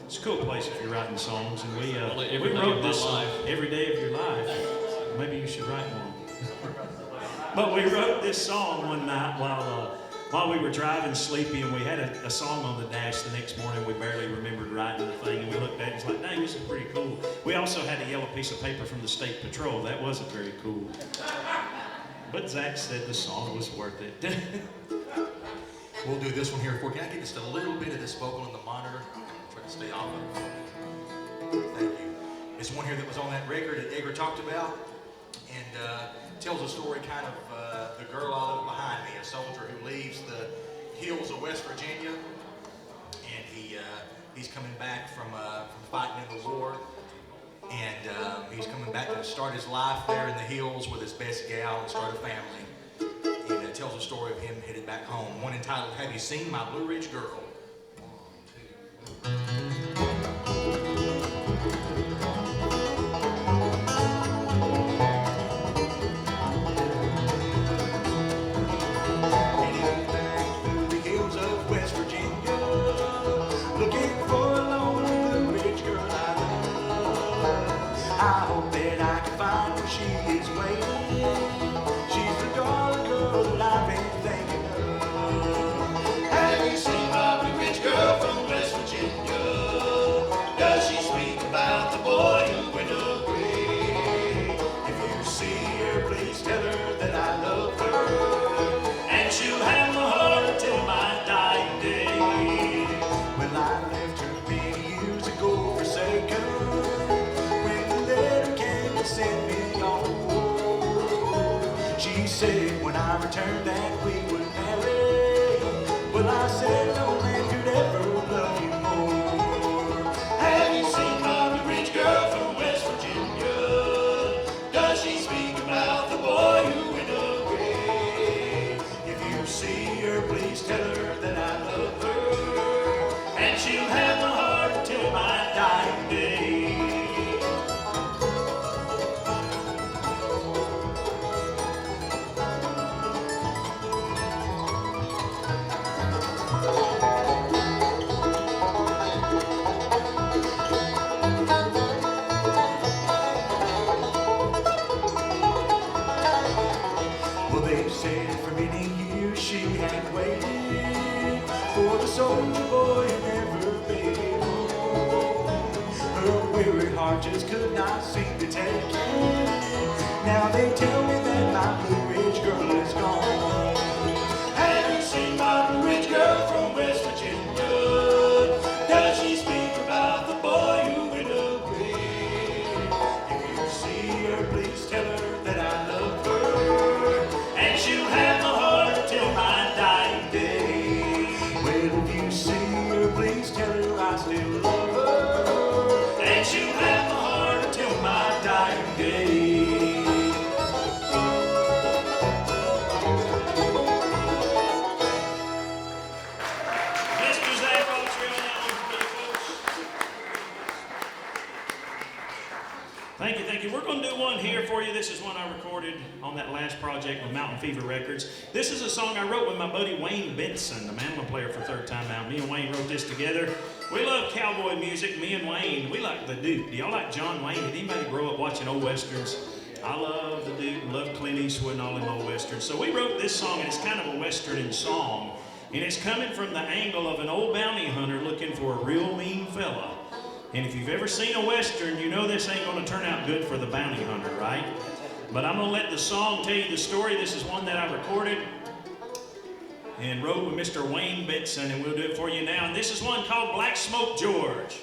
Speaker 7: It's a cool place if you're writing songs, and we wrote this every day of your life. Maybe you should write one. But we wrote this song one night while we were driving sleepy, and we had a song on the dash the next morning. We barely remembered writing the thing, and we looked at it and was like, dang, this is pretty cool. We also had a yellow piece of paper from the State Patrol. That wasn't very cool. But Zach said the song was worth it.
Speaker 8: We'll do this one here for you. Can I get just a little bit of this vocal on the monitor? Try to stay off of it. Thank you. It's one here that was on that record that Edgar talked about, and tells a story kind of the girl I left behind me, a soldier who leaves the hills of West Virginia, and he's coming back from fighting in the war. And he's coming back to start his life there in the hills with his best gal and start a family. And it tells a story of him headed back home. One entitled, Have You Seen My Blue Ridge Girl? 1, 2. Heading back through the hills of West Virginia, looking for a lonely blue ridge girl I love. I hope that I can find where she is waiting. She's the darling girl that I've been thinking of. Have you seen my blue ridge girl from West Virginia? Does she speak about the boy who went away? If you see her, please tell her that I love her, and she'll have my heart till my dying day. Well, I left her many years ago forsaken, when the letter came to send me on the road. She said when I returned that we would marry. Well, I said no man could ever love you more. Have you seen my blue ridge girl from West Virginia? Does she speak about the boy who went away? If you see her, please tell her that I love her, and she'll have my heart till my dying day. Well, they said for many years she had waited for the soldier boy who never came home. Her weary heart just could not seem to take it. Now they tell me that my blue ridge girl is gone. Have you seen my blue ridge girl from West Virginia? Does she speak about the boy who went away? If you see her, please tell her that I love her, and she'll have my heart till my dying day. Well, if you see her, please tell her I still love her, and she'll have my heart till my dying day.
Speaker 7: Mr. Zach Autry on that one for you folks. Thank you, thank you. We're going to do one here for you. This is one I recorded on that last project with Mountain Fever Records. This is a song I wrote with my buddy Wayne Benson, the mandolin player for Third Time Out. Me and Wayne wrote this together. We love cowboy music. Me and Wayne, we like the Duke. Do y'all like John Wayne? Did anybody grow up watching old westerns? I love the Duke, love Clint Eastwood and all them old westerns. So we wrote this song, and it's kind of a western in song. And it's coming from the angle of an old bounty hunter looking for a real mean fella. And if you've ever seen a western, you know this ain't going to turn out good for the bounty hunter, right? But I'm going to let the song tell you the story. This is one that I recorded and wrote with Mr. Wayne Benson, and we'll do it for you now. And this is one called Black Smoke George.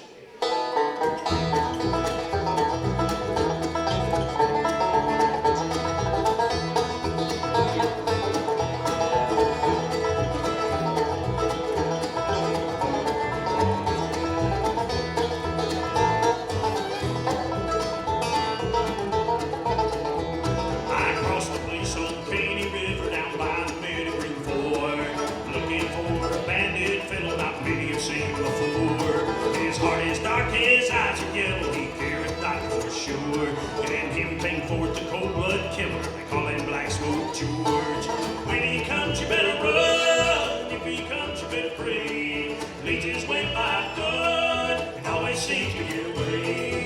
Speaker 7: forth the cold-blood killer. They call him Black Smoke George. When he comes, you better run. If he comes, you better pray. Leads his way by gun and always seems to get away.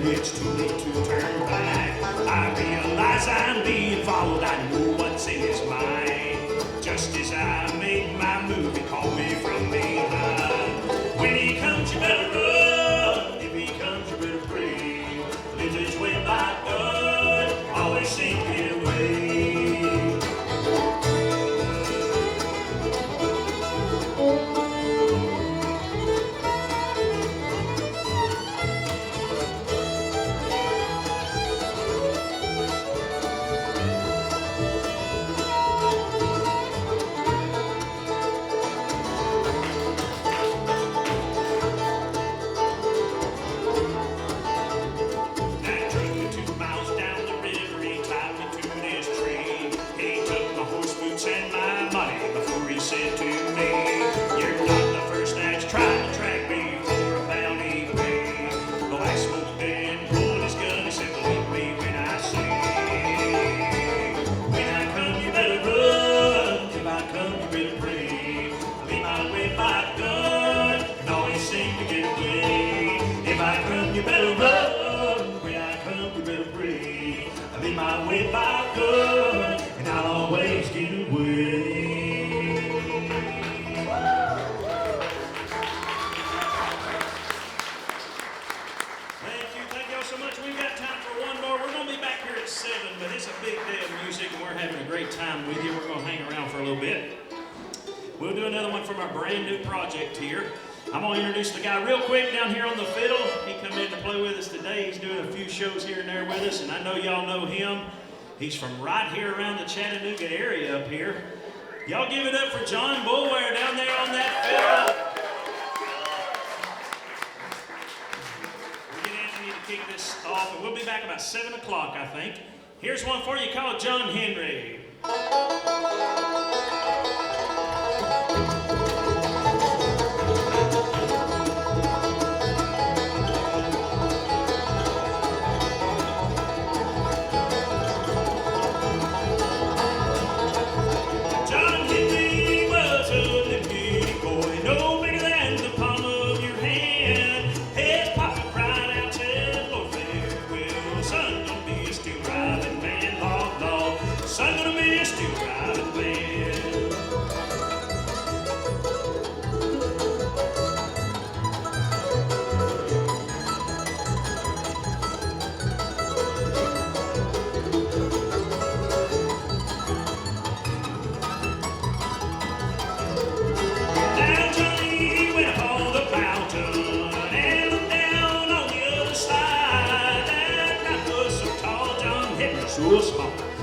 Speaker 7: It's too late to turn back. I realize I'm being followed. I know what's in his mind. Just as I make my move, he called me from behind. When he comes, you better run. If he comes, you better pray. Lives his way by God, always seem to get away. We'll do another one from our brand new project here. I'm going to introduce the guy real quick down here on the fiddle. He come in to play with us today. He's doing a few shows here and there with us, and I know y'all know him. He's from right here around the Chattanooga area up here. Y'all give it up for John Boulware down there on that fiddle. We'll get Anthony to kick this off, and we'll be back about 7 o'clock, I think. Here's one for you called John Henry.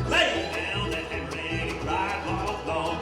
Speaker 7: Lay down that hammer and he cried, long, long.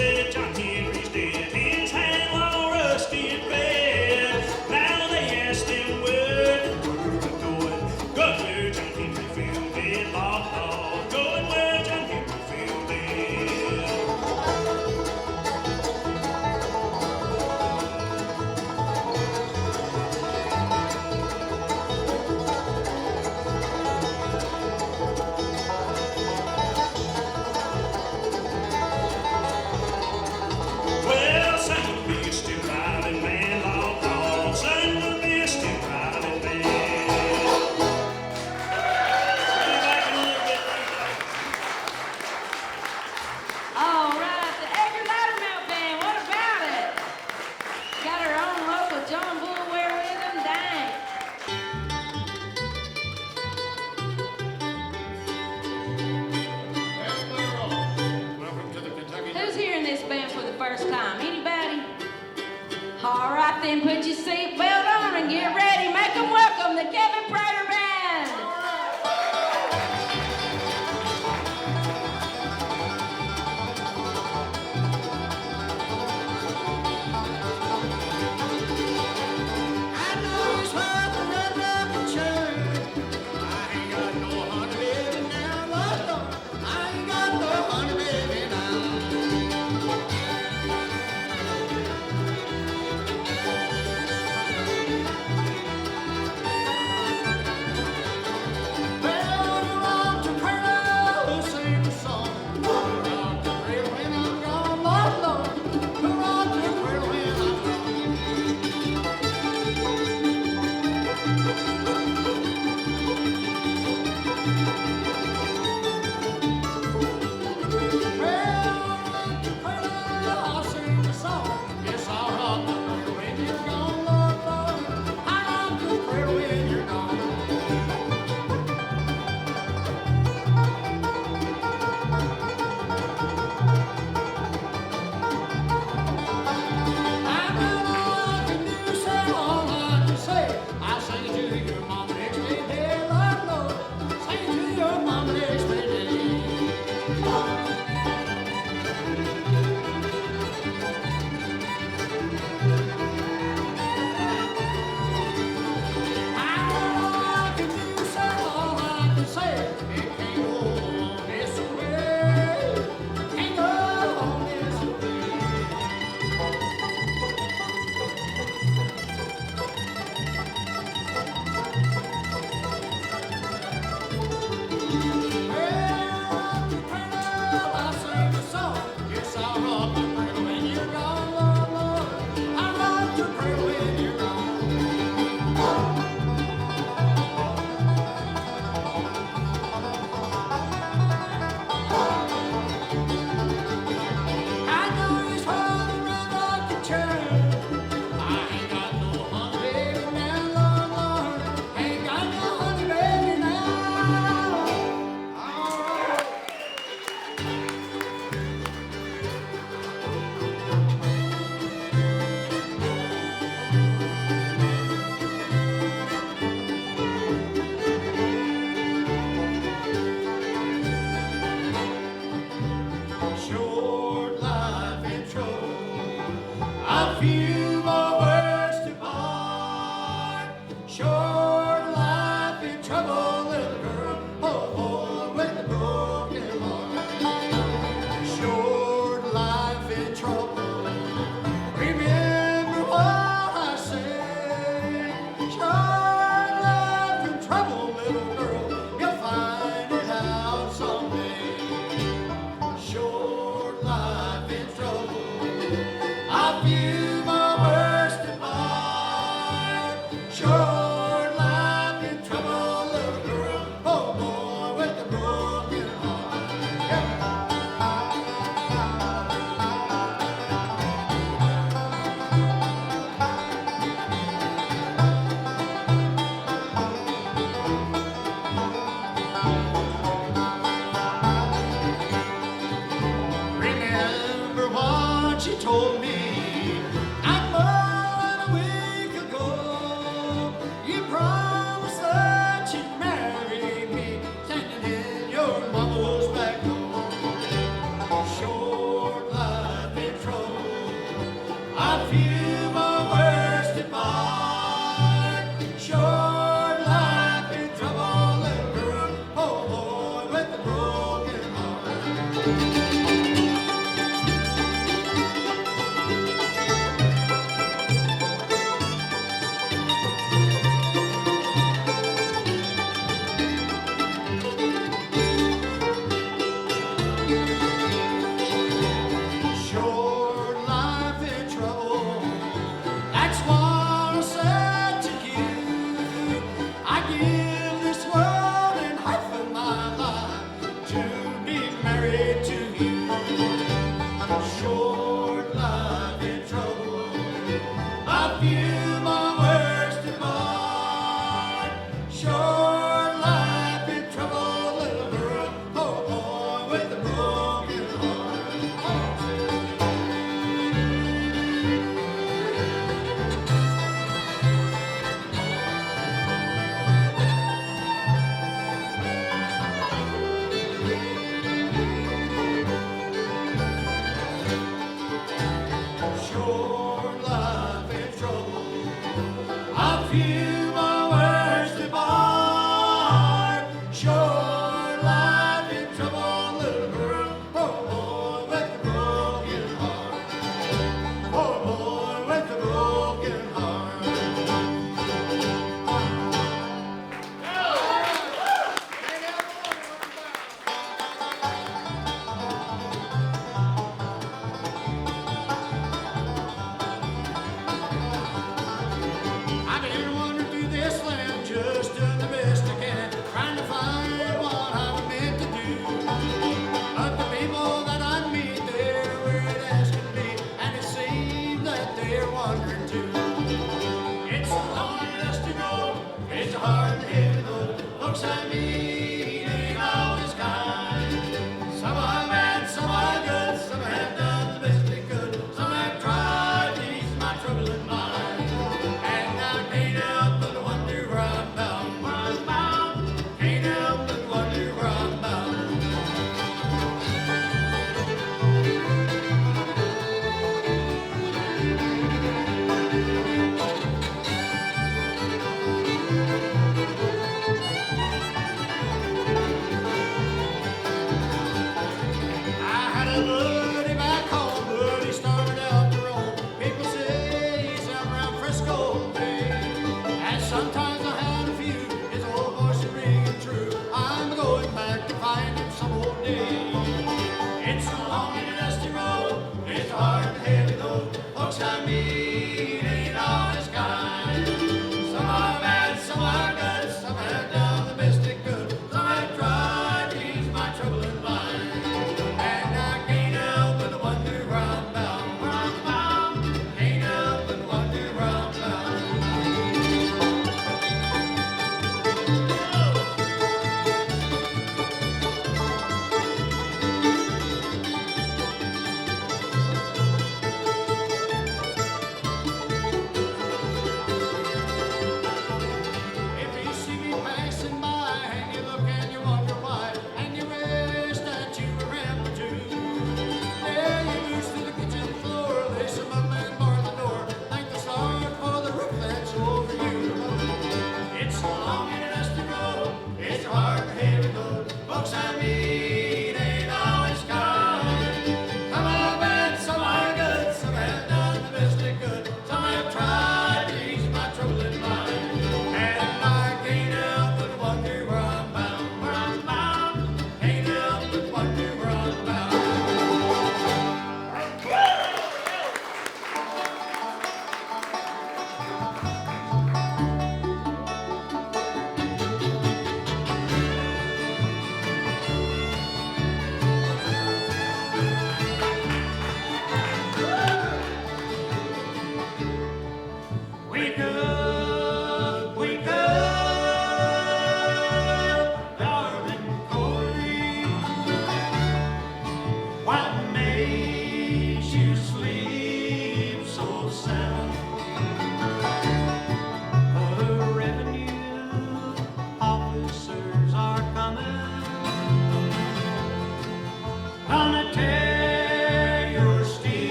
Speaker 7: said John Henry's dead. His hand all rusty and red. Now they asked him where the word was going. Go where John Henry found it. Law, going where John Henry found it. Well, son will be a still driving man, law, son will be a still driving man. Bring it back a little bit.
Speaker 1: All right, the Edgar Loudermilk Band, what about it? Got our own local John Bullware with them, dang.
Speaker 3: Welcome to the Kentucky.
Speaker 1: Who's hearing this band for the first time? Anybody? All right, then put your seatbelt on and get ready. Make them welcome the Kevin Prater Band.
Speaker 3: I know it's hard to run up a church. I ain't got no honey baby now, Lord, Lord. I ain't got no honey baby now. Well, you want to Prater, sing the song. You want to Prater when I'm gone, Lord, Lord. You want to Prater when I'm gone. Well, to Prater, I'll sing the song. Yes, I'll rock the Prater when you're gone, Lord, Lord. I rock the Prater when you're gone. I don't know what to do, say all I can say. I'll sing it to your mama next day, Lord, Lord. Sing it to your mama next day. I don't know what to do, say all I can say. It can't go on this way. Can't go on this way. Well, to Prater, I'll sing the song. Yes, I'll rock the Prater when you're gone, Lord, Lord. I'll rock the Prater when you're gone. I know it's hard to run up the church. I ain't got no honey baby now, Lord, Lord. Ain't got no honey baby now. All right. Short life in trouble, a few more words to part. Short life in trouble, little girl, oh boy, with a broken heart. Short life in trouble, remember what I said. Short life in trouble, little girl, you'll find it out someday. Short life in trouble, a few more words to part. Short life in trouble, little girl, oh boy, with a broken heart. Remember what she told me. I'm more than a week ago. You promised that you'd marry me, standing in your mama's back door. Short life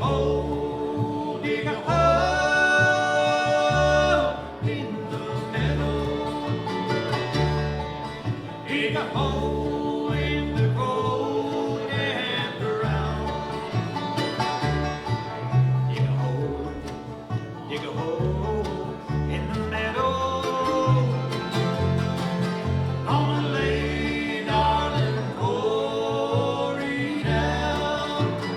Speaker 3: hole, dig a hole in the meadow. Dig a hole in the cold and ground. Dig a hole in the meadow. Gonna lay darling Corey down.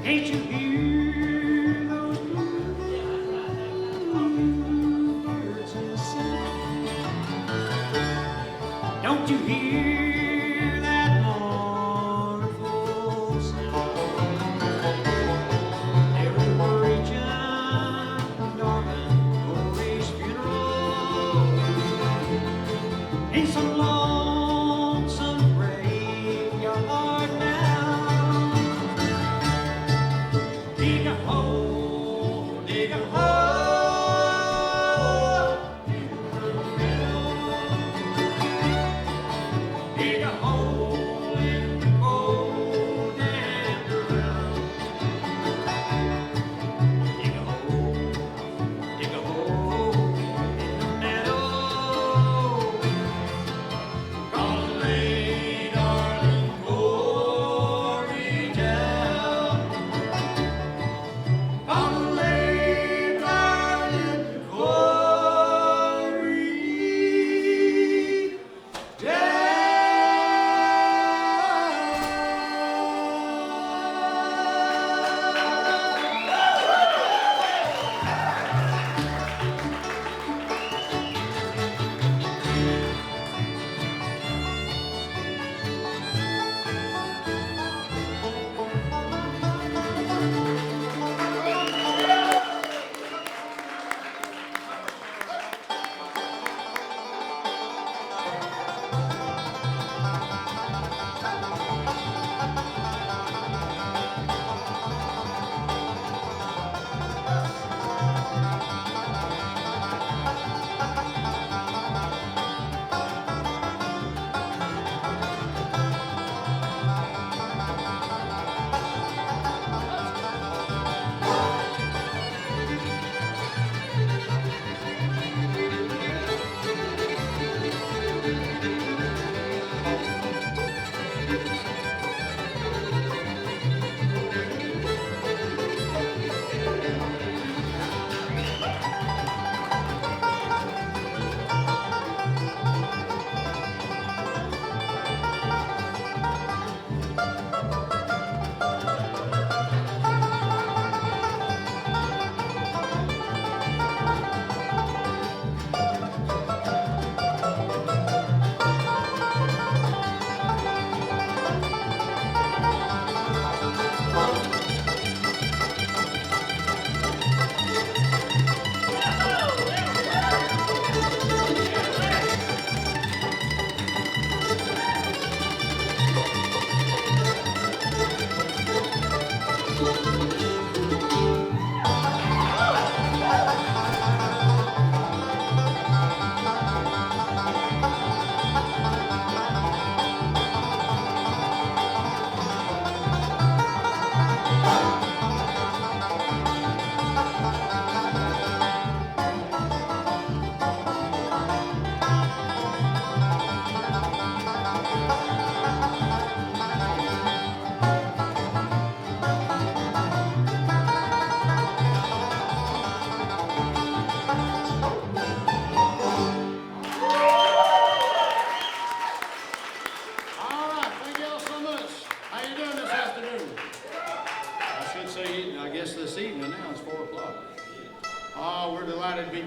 Speaker 3: Can't you hear those bluebirds sing? Don't you hear that mournful sound? They're preaching, darling, Corey's funeral in some lonesome graveyard now. Dig a hole in the meadow. Dig a hole in the cold and around. Dig a hole in the meadow. Gonna lay darling Corey down. Gonna lay darling Corey down.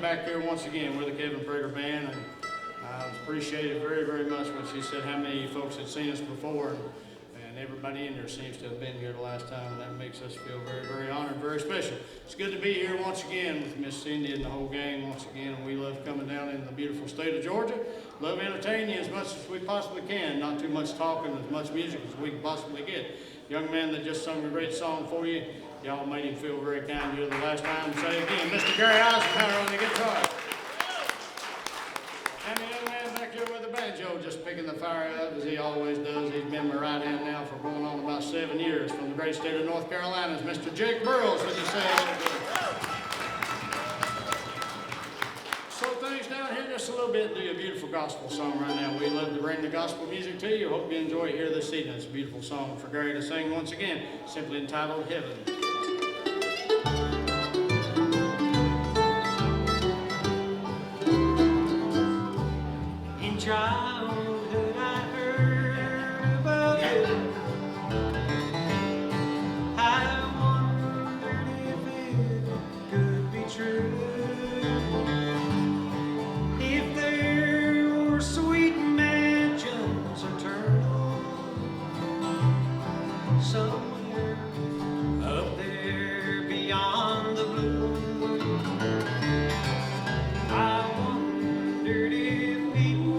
Speaker 11: back here once again. We're the Kevin Prater Band, and I appreciated very, very much when she said how many folks had seen us before. And everybody in there seems to have been here the last time, and that makes us feel very, very honored, very special. It's good to be here once again with Miss Cindy and the whole gang once again, and we love coming down in the beautiful state of Georgia. Love entertaining you as much as we possibly can, not too much talking, as much music as we can possibly get. Young man that just sung a great song for you, y'all made him feel very kind here the last time. Say again, Mr. Gary Eisenhower on the guitar. And the young man back here with the banjo, just picking the fire up as he always does. He's been my right hand now for going on about 7 years from the great state of North Carolina. Is Mr. Jake Burrows, would you say? So things down here just a little bit, do a beautiful gospel song right now. We love to bring the gospel music to you. Hope you enjoy it here this evening. It's a beautiful song for Gary to sing once again, simply entitled Heaven.
Speaker 10: Childhood I heard about heaven. I wondered if it could be true. If there were sweet mansions eternal somewhere up there beyond the blue. I wondered if people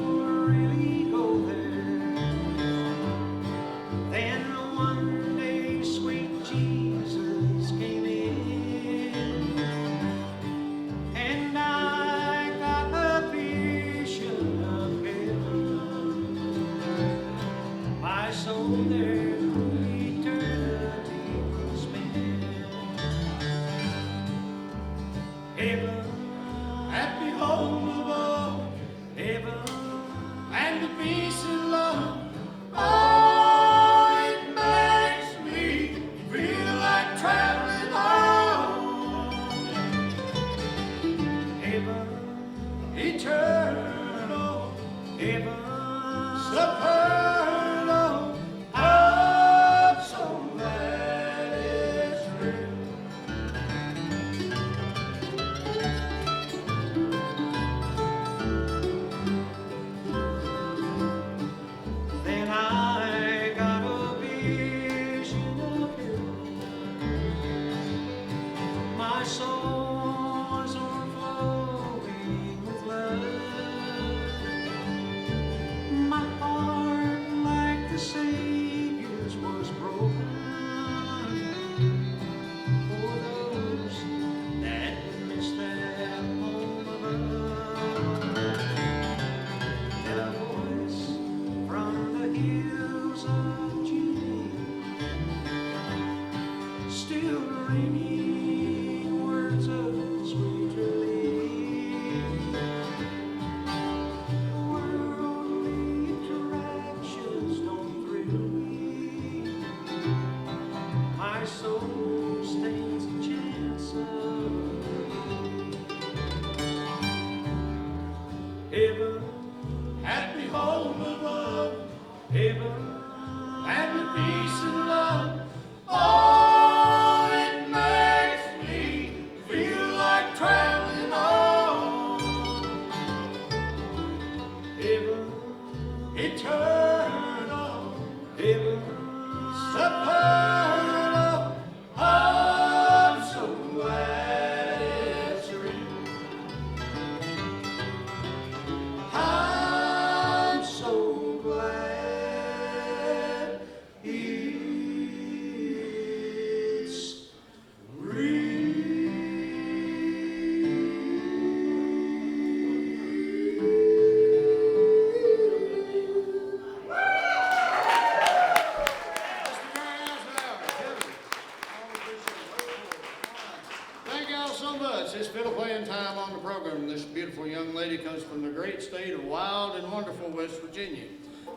Speaker 11: Fiddle playing time on the program. This beautiful young lady comes from the great state of wild and wonderful West Virginia.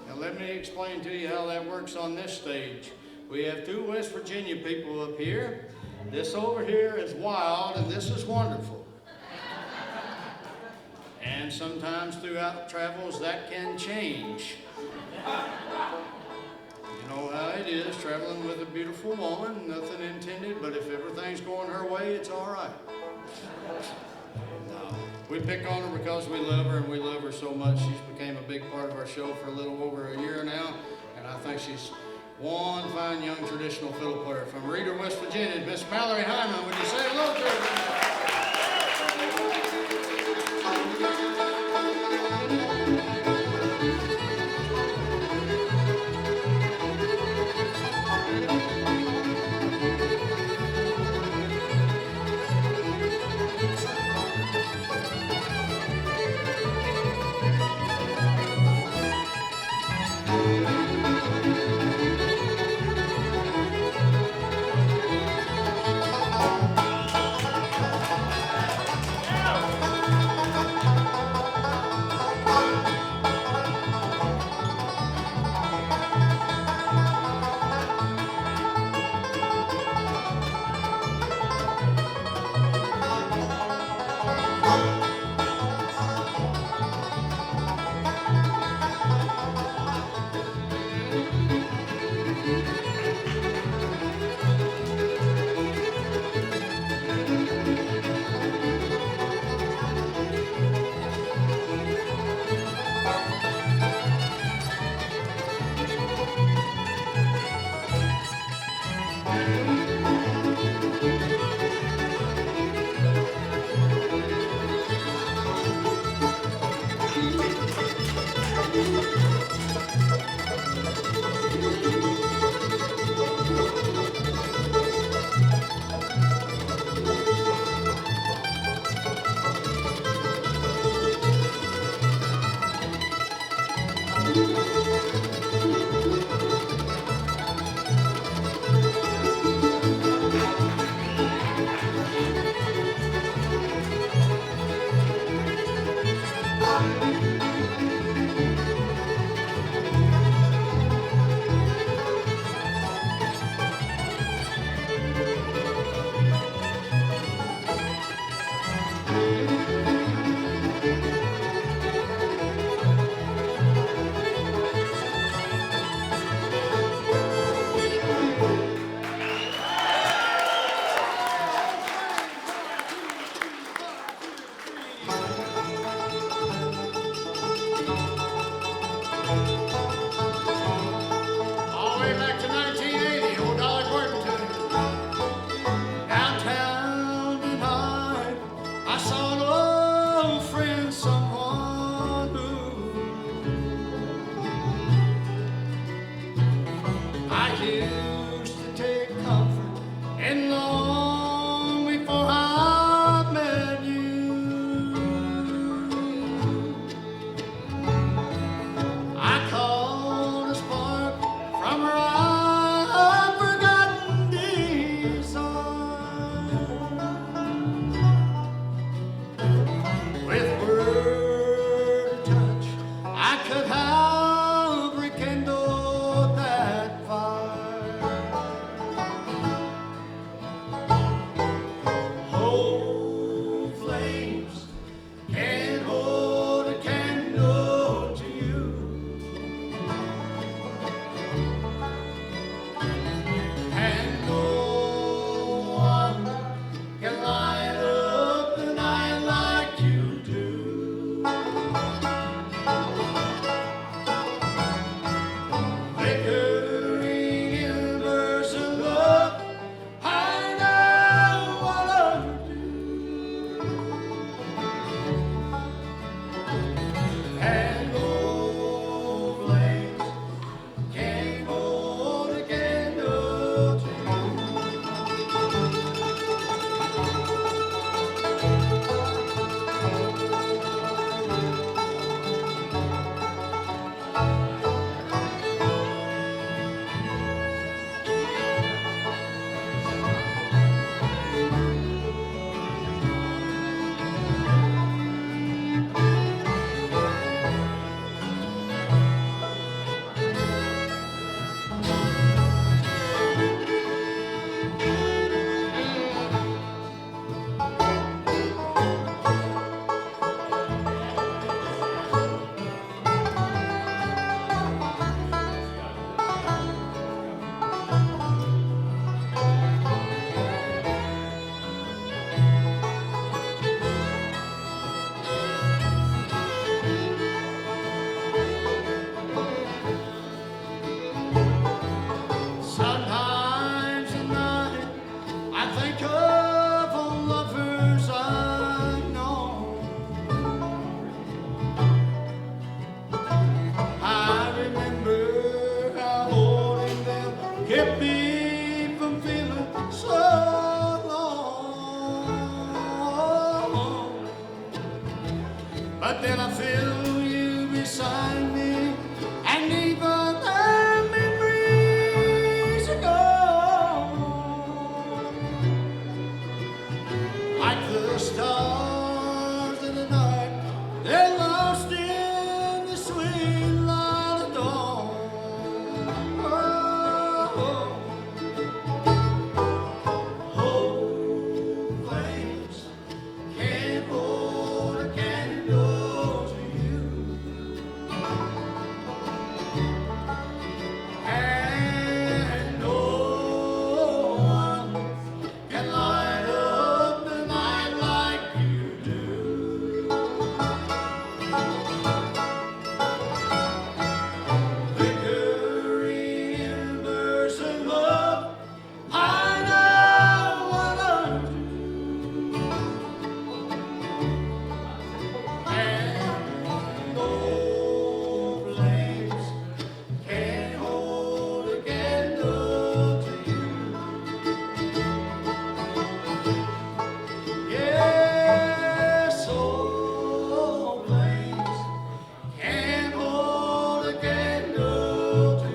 Speaker 11: Now let me explain to you how that works on this stage. We have two West Virginia people up here. This over here is wild and this is wonderful. And sometimes throughout travels that can change. You know how it is, traveling with a beautiful woman, nothing intended, but if everything's going her way, it's all right. No, we pick on her because we love her, and we love her so much. She's became a big part of our show for a little over a year now, and I think she's one fine young traditional fiddle player. From Reeder, West Virginia, Miss Mallory Hyman. Would you say hello to her? But then I feel you beside me, and even the memories are gone. Like the stars in the night, they're lost in the sweet light of dawn. Flames can't hold a candle to you, and no one can light up the night like you do. Flickering embers of love, I know what I do. And no flames can hold a candle to you. Yes, oh, flames can hold a candle to you.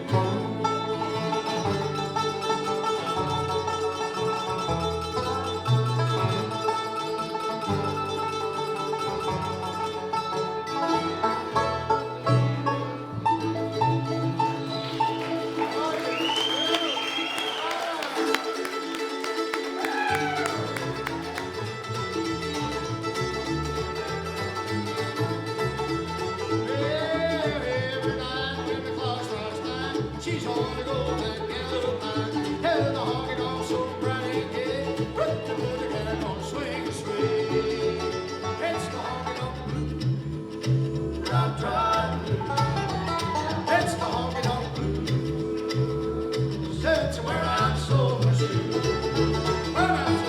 Speaker 11: Every night when the clock strikes 9, she's on the golden yellow pine. Hell, the honky tonk so bright and gay, put the little cat on swing and sway. It's the honky tonk blues I'm trying to do. It's the honky tonk blues. That's where I'm so much you. Where I'm so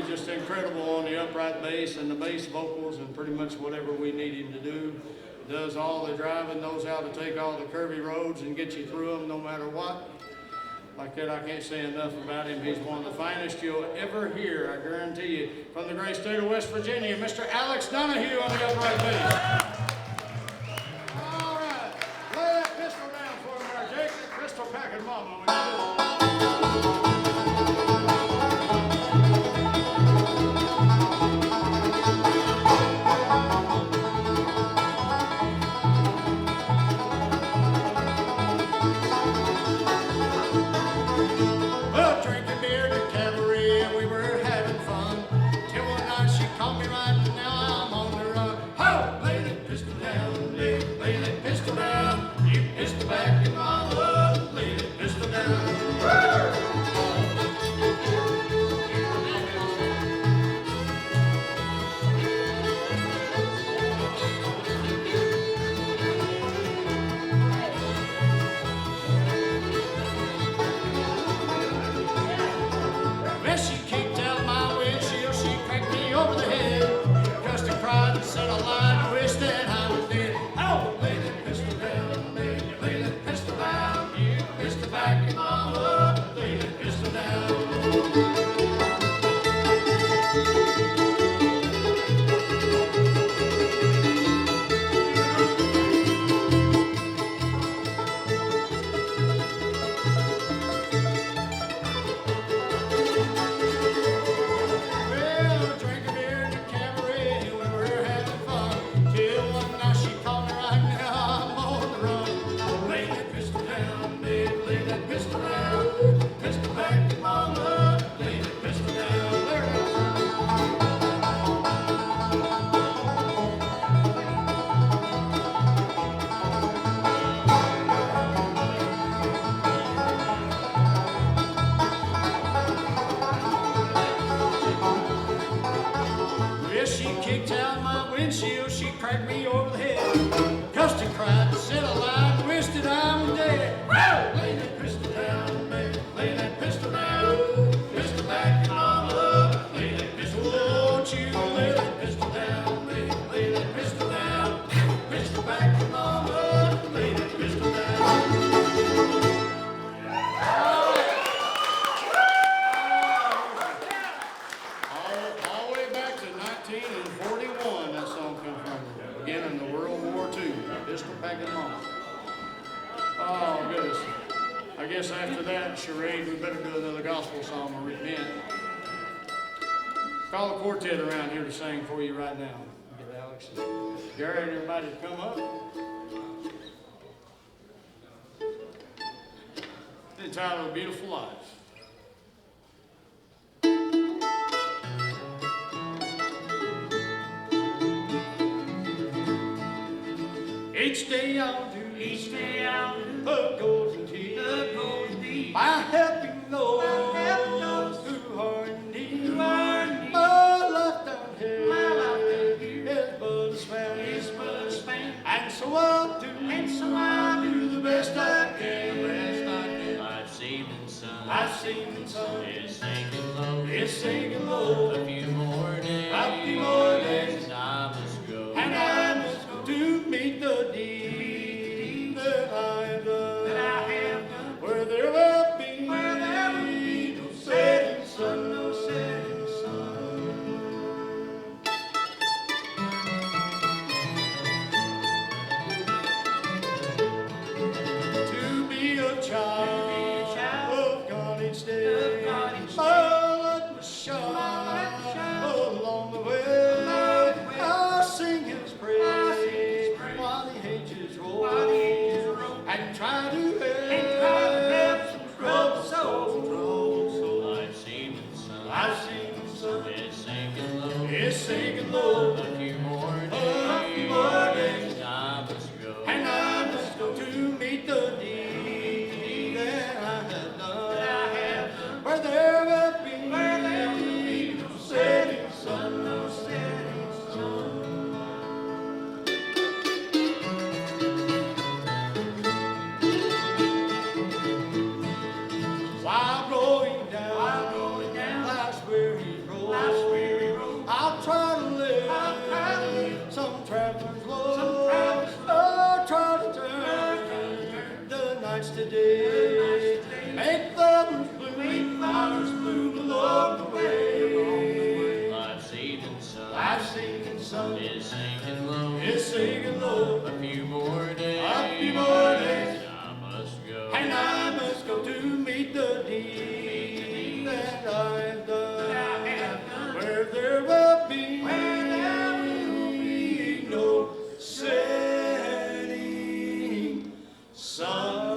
Speaker 11: just incredible on the upright bass and the bass vocals and pretty much whatever we need him to do. Does all the driving, knows how to take all the curvy roads and get you through them no matter what. Like that, I can't say enough about him. He's one of the finest you'll ever hear, I guarantee you. From the great state of West Virginia, Mr. Alex Donahue on the upright bass. All right, lay that pistol down for me, our Jake. Pistol packing mama. We got drinking beer at the cabaret, and we were having fun till Well, she kicked out my windshield, she cracked me over the head. Custy cried, said a lie, twisted, I'm dead. Woo! Lay that pistol down, baby, lay that pistol down. Pistol back, mama, lay that pistol down. Won't you lay that pistol down, baby, lay that pistol down. Pistol back, mama, lay that pistol down. All the way back to 1941, that song comes from. Again in the World War II, Pistol Packing Mama. Oh, goodness. I guess after that charade, we better do another gospel song or repent. Call the quartet around here to sing for you right now. Get Alex and Gary and everybody to come up. Entitled A Beautiful Life. Each day I'll do a golden deed, by helping those who are in need. My life down here is but a span, and so I'll do the best I can.
Speaker 9: I've seen the sun,
Speaker 11: it's sinking low,
Speaker 9: a few more days,
Speaker 11: and
Speaker 9: and I must go,
Speaker 11: to meet the deed that I have done, where there will be no setting sun, no setting sun. To be a child of God each day, my light must shine along the way. I'll sing His praise while the ages roll, and try to help some troubled souls.
Speaker 9: I've seen the sun,
Speaker 11: It's sinking low,
Speaker 9: a few more
Speaker 11: days,
Speaker 9: and I must go,
Speaker 11: and I must go to meet the deed that I have done, where there will be no setting sun, no setting sun. While going down life's weary road, I'll try to live some traveler's load. I'll try to turn the nights to day, make flowers bloom along the way.
Speaker 9: I've seen the sun,
Speaker 11: It's
Speaker 9: it's
Speaker 11: sinking low,
Speaker 9: a few more days,
Speaker 11: and
Speaker 9: I must go,
Speaker 11: and I must go to meet the deed that I have done, where there will be no setting sun.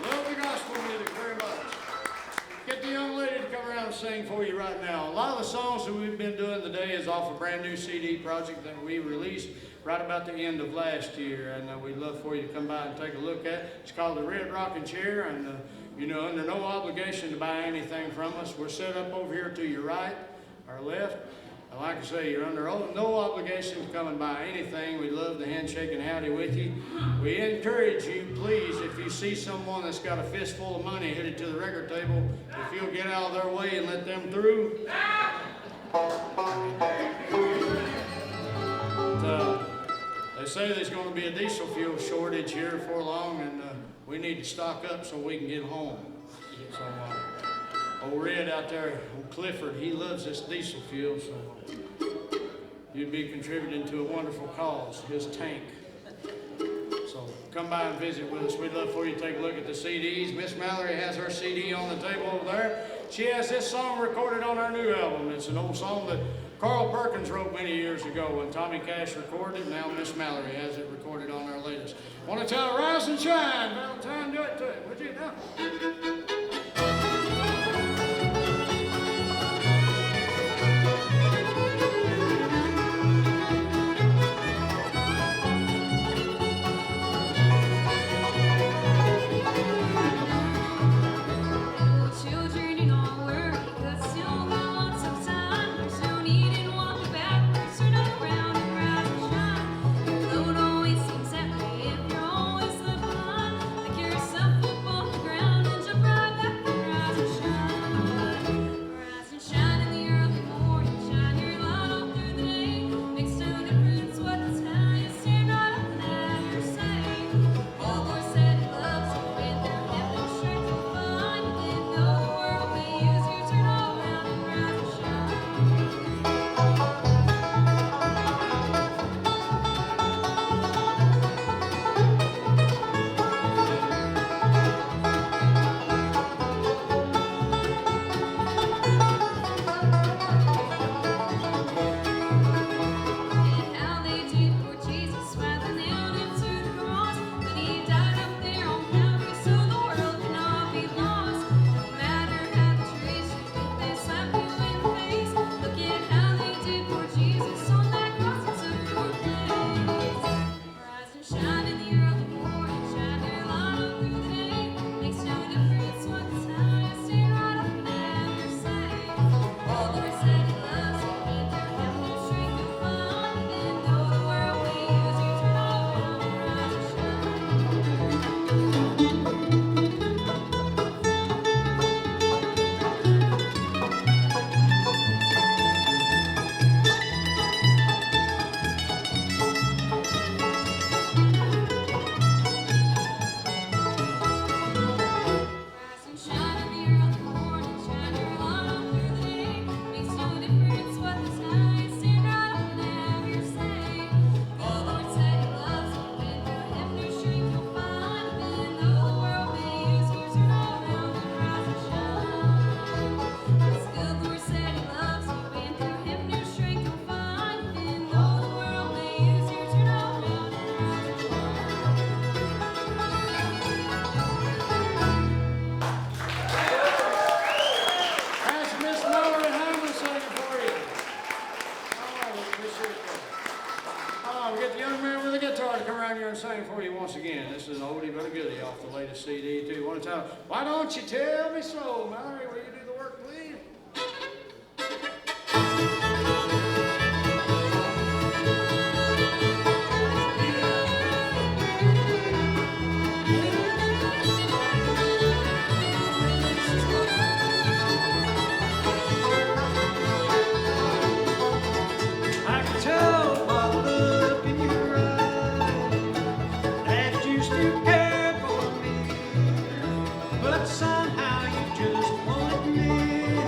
Speaker 11: Love the gospel music very much. Get the young lady to come around and sing for you right now. A lot of the songs that we've been doing today is off a brand new CD project that we released right about the end of last year, and we'd love for you to come by and take a look at it. It's called the Red Rocking Chair, and under no obligation to buy anything from us. We're set up over here to your right or left. And like I say, you're under no obligation to come and buy anything. We love the handshake and howdy with you. We encourage you, please, if you see someone that's got a fistful of money headed to the record table, if you'll get out of their way and let them through. They say there's going to be a diesel fuel shortage here before long, and we need to stock up so we can get home. So, old Red out there, old Clifford, he loves this diesel fuel, so you'd be contributing to a wonderful cause, his tank. So come by and visit with us. We'd love for you to take a look at the CDs. Miss Mallory has her CD on the table over there. She has this song recorded on our new album. It's an old song that Carl Perkins wrote many years ago when Tommy Cash recorded it. Now Miss Mallory has it recorded on our latest. Want to tell Rise and Shine, Valentine, do it to it, would you now? to come around here and sing for you once again. This is an oldie but a goodie off the latest CD too. One time, why don't you tell me so, Mallory? Will you do the work, please?
Speaker 10: I can tell by the look in your eyes that you still care for me, but somehow you just won't admit.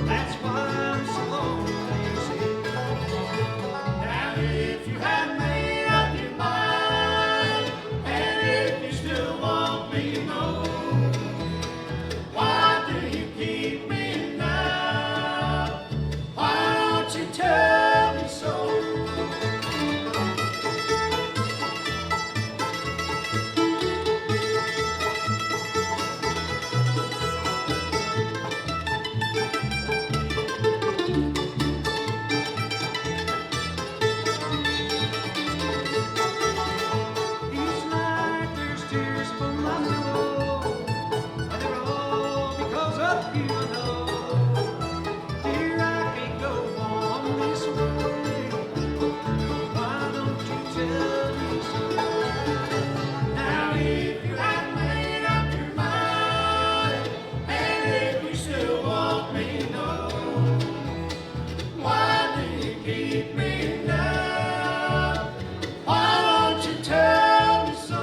Speaker 10: That's why I'm so lonely. Now if you had made up your mind, and if you still want me to know, why do you keep me now? Why don't you tell me so? Each night there's tears from my pillow, and they're all because of you, I know. Dear, I can't go on this way. Why don't you tell me so? Now if you had made up your mind, and if you still want me to know, why do you keep me now? Why don't you tell me so?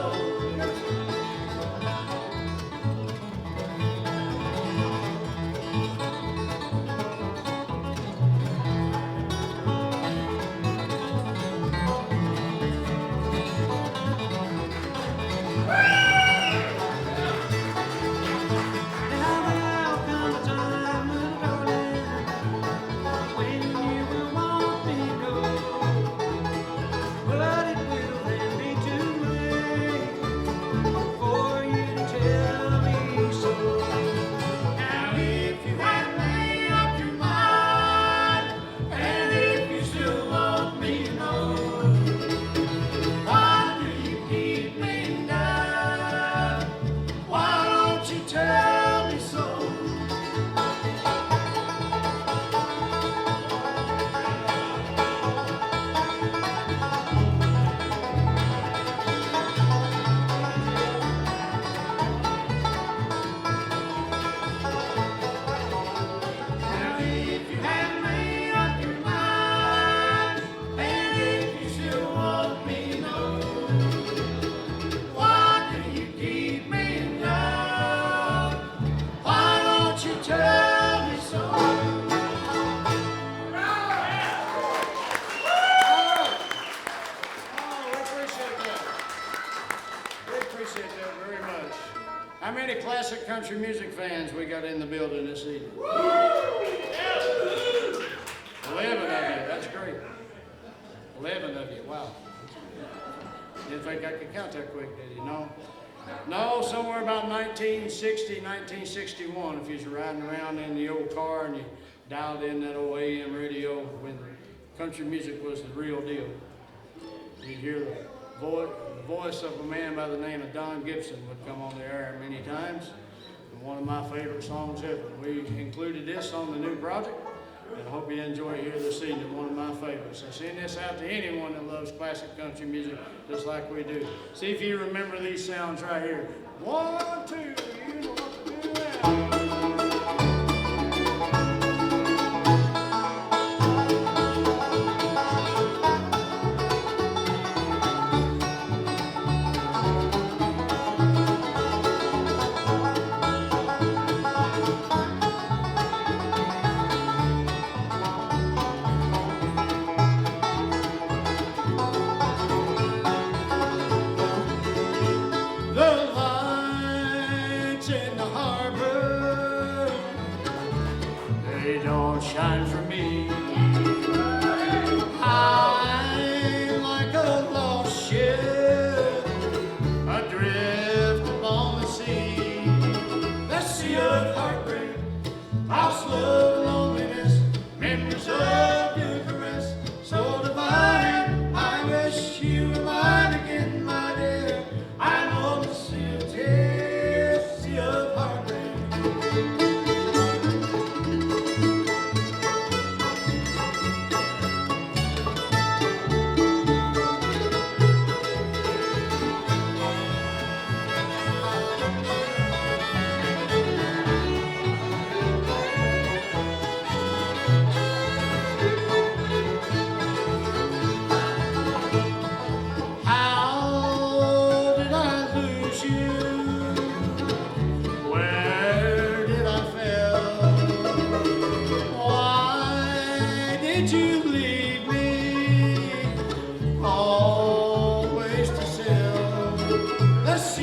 Speaker 10: Now there'll come a time, darling, when you will want me to go, but it will then be too late for you to tell me so. Now if you had made up your mind, and if you still want me to know, why do you keep me now? Why don't you tell me so? Now if you had made up your mind, and if you still want me to know, why do you keep me now? Why don't you tell me so?
Speaker 11: Oh, we appreciate that. We appreciate that very much. How many classic country music fans we got in the building this evening? 11 of you, that's great. 11 of you, wow. Didn't think I could count that quick, did you? No? No, somewhere about 1960, 1961, if you're riding around in the old car and you dialed in that old AM radio when country music was the real deal. You'd hear the voice of a man by the name of Don Gibson would come on the air many times. And one of my favorite songs ever. We included this on the new project, and I hope you enjoy it here this evening, one of my favorites. I send this out to anyone that loves classic country music just like we do. See if you remember these sounds right here. 1, 2, you know what to do now. The lights in the harbor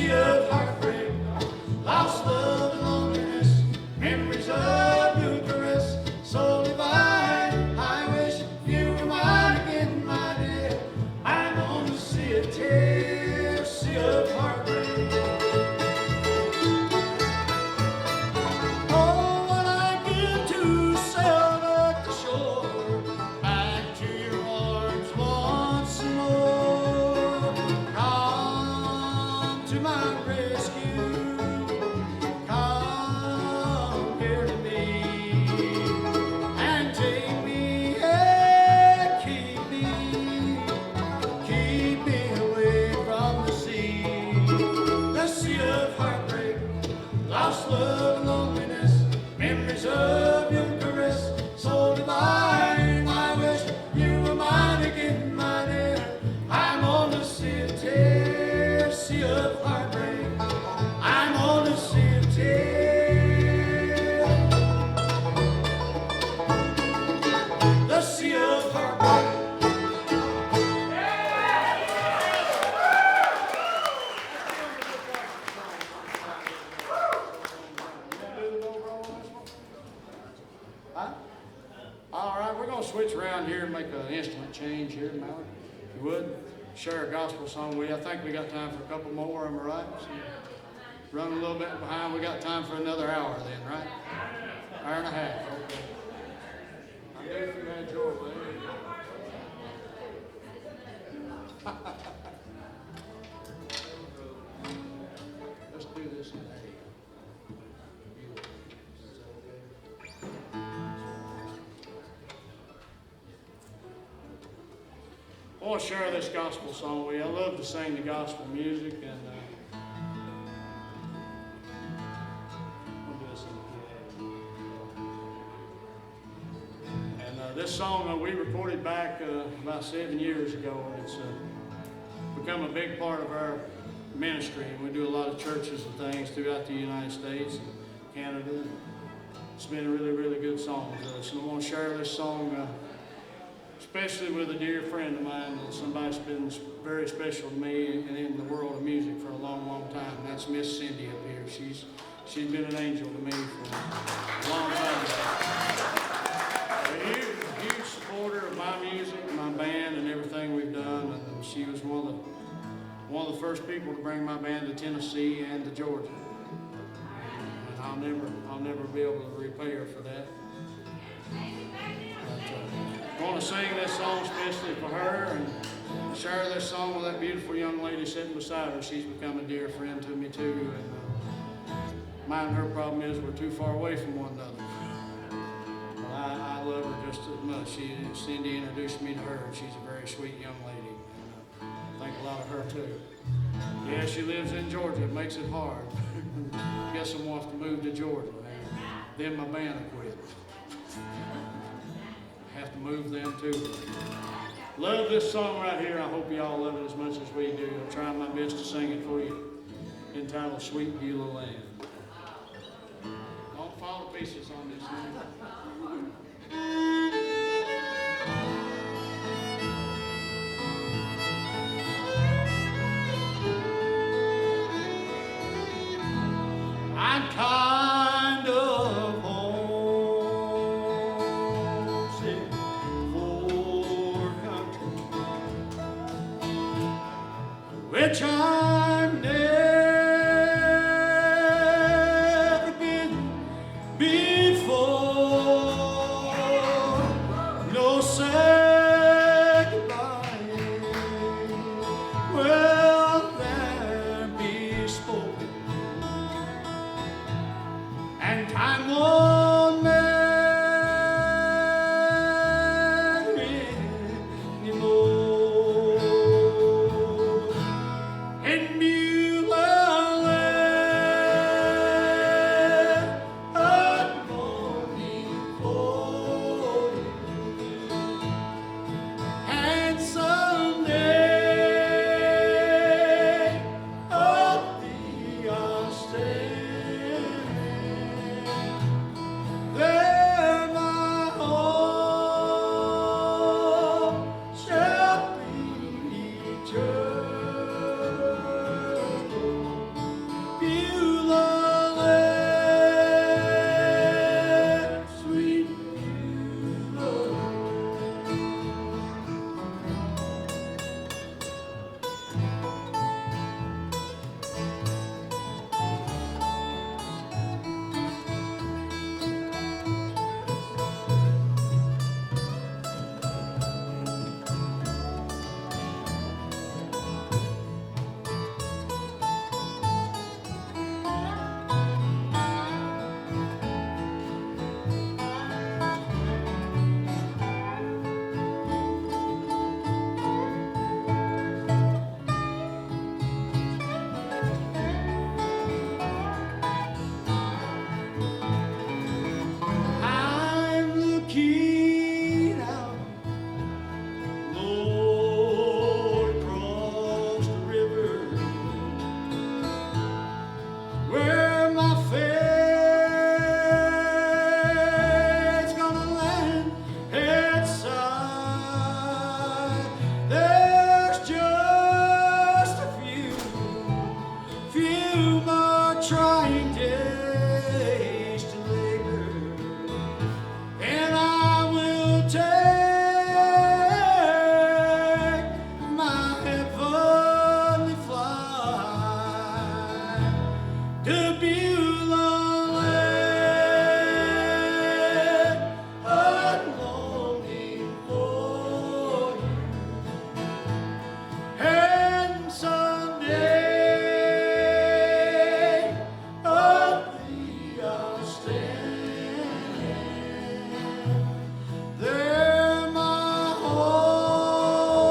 Speaker 11: sea of heartbreak, lost love and loneliness, memories of your caress, so divine. I wish you were mine again, my dear. I'm on the sea of tears, sea of heartbreak. Oh, what I give to sail back to shore, back to your arms once more. Come to my rescue, come here to me, and take me and keep me away from the sea of heartbreak, lost love and loneliness, memories of your caress, so divine. I wish you were mine again, my dear. I'm on the sea of tears, sea of heartbreak. I'm on the sea of tears, the sea of heartbreak. Huh? All right, we're going to switch around here and make an instrument change here, Mallard. If you would, share a gospel song with you. I think we got time for a couple more, am I right? So, running a little bit behind. We got time for another hour then, right? Hour and a half. Okay. I knew if you had your way. Let's do this in there. I want to share this gospel song with you. I love to sing the gospel music, and we'll do this in the piano. And this song we recorded back about 7 years ago, and it's become a big part of our ministry. And we do a lot of churches and things throughout the United States and Canada. It's been a really, really good song to us. And I want to share this song especially with a dear friend of mine, and somebody that's been very special to me and in the world of music for a long, long time. And that's Miss Cindy up here. She's been an angel to me for a long time. A huge supporter of my music, my band, and everything we've done. And she was one of the first people to bring my band to Tennessee and to Georgia. And I'll never be able to repay her for that. I want to sing this song especially for her and share this song with that beautiful young lady sitting beside her. She's become a dear friend to me too. And mine and her problem is we're too far away from one another. But I love her just as much. Cindy introduced me to her, and she's a very sweet young lady. And I think a lot of her too. Yeah, she lives in Georgia. It makes it hard. Guess I'm going to have to move to Georgia. Then my band will quit. Have to move them too. Love this song right here. I hope y'all love it as much as we do. I'll try my best to sing it for you. Entitled Sweet Beulah Land. Don't follow pieces on this one. I'm kind of homesick for country, which I've never been before. No say goodbye, will there be spoken, and time won't matter anymore. And
Speaker 10: trying days to labor, and I will take my heavenly flight to Beulah land, a longing for you, and someday up the I'll stand. There my home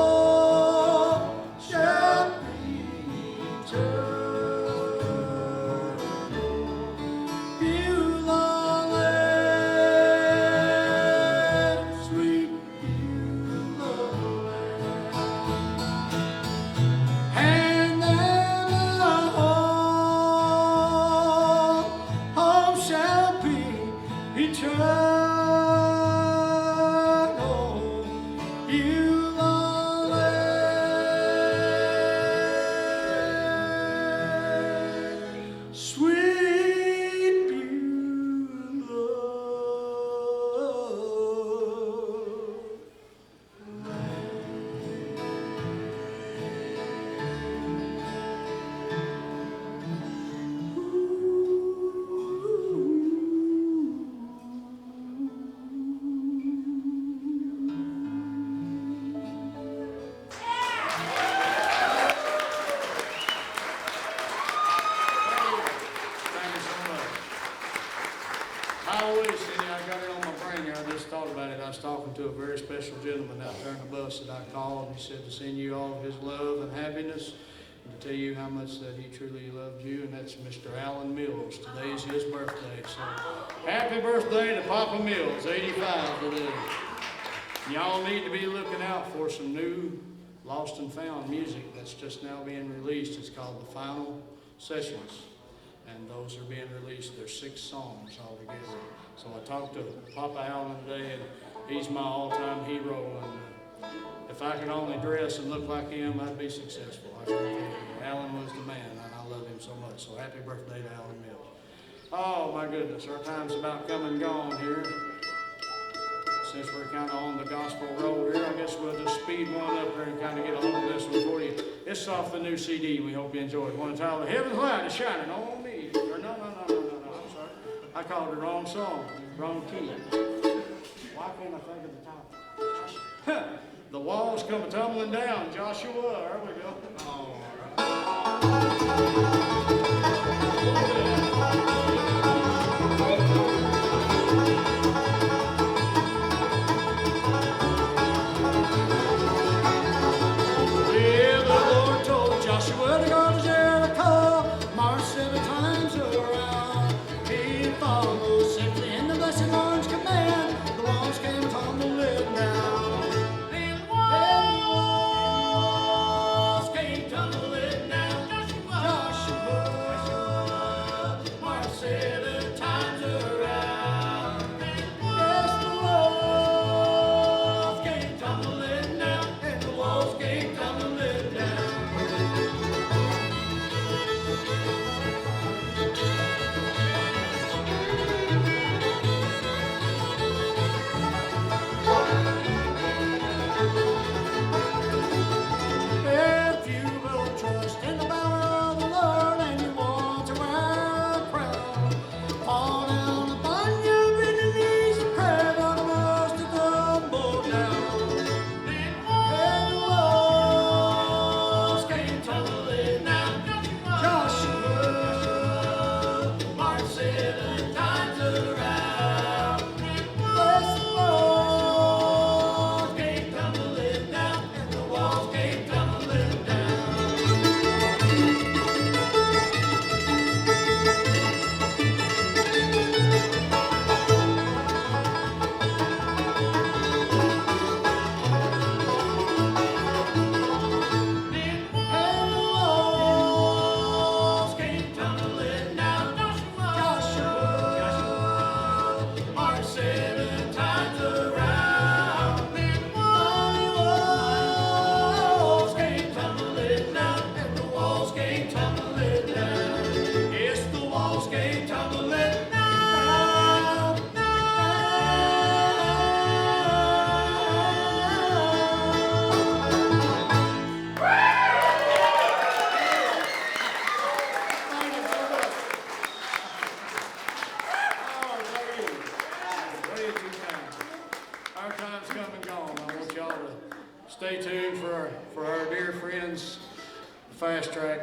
Speaker 10: shall be eternal. Beulah land, sweet Beulah land. And then my home shall be eternal. Beulah land, sweet Beulah. Thank you so much. I always, Cindy, I got it on my brain here. I just thought about it. I was talking to a very special gentleman out there on the bus that I called. He said to send you all of his love and happiness and to tell you how much that he truly loved you, and that's Mr. Alan Mills. Today's his birthday. So happy birthday to Papa Mills, 85 today. Y'all need to be looking out for some new lost and found music that's just now being released. It's called The Final Sessions, and those are being released. There's 6 songs altogether. So I talked to Papa Allen today, and he's my all-time hero. And if I could only dress and look like him, I'd be successful. I can tell you. Alan was the man, and I love him so much. So happy birthday to Alan Mills. Oh my goodness, our time's about come and gone here. Since we're kind of on the gospel road here, I guess we'll just speed one up there and kind of get a hold of this one for you. It's off the new CD. We hope you enjoy it. One title, Heaven's Light is Shining on Me. Or no, I'm sorry. I called the wrong song, wrong key. Why can't I think of the title? The walls come tumbling down. Joshua, there we go. All Yeah, the Lord told Joshua to go to Jericho, march 7 times around. He followed safely in the blessed Lord's command. The walls came tumbling down. The walls came tumbling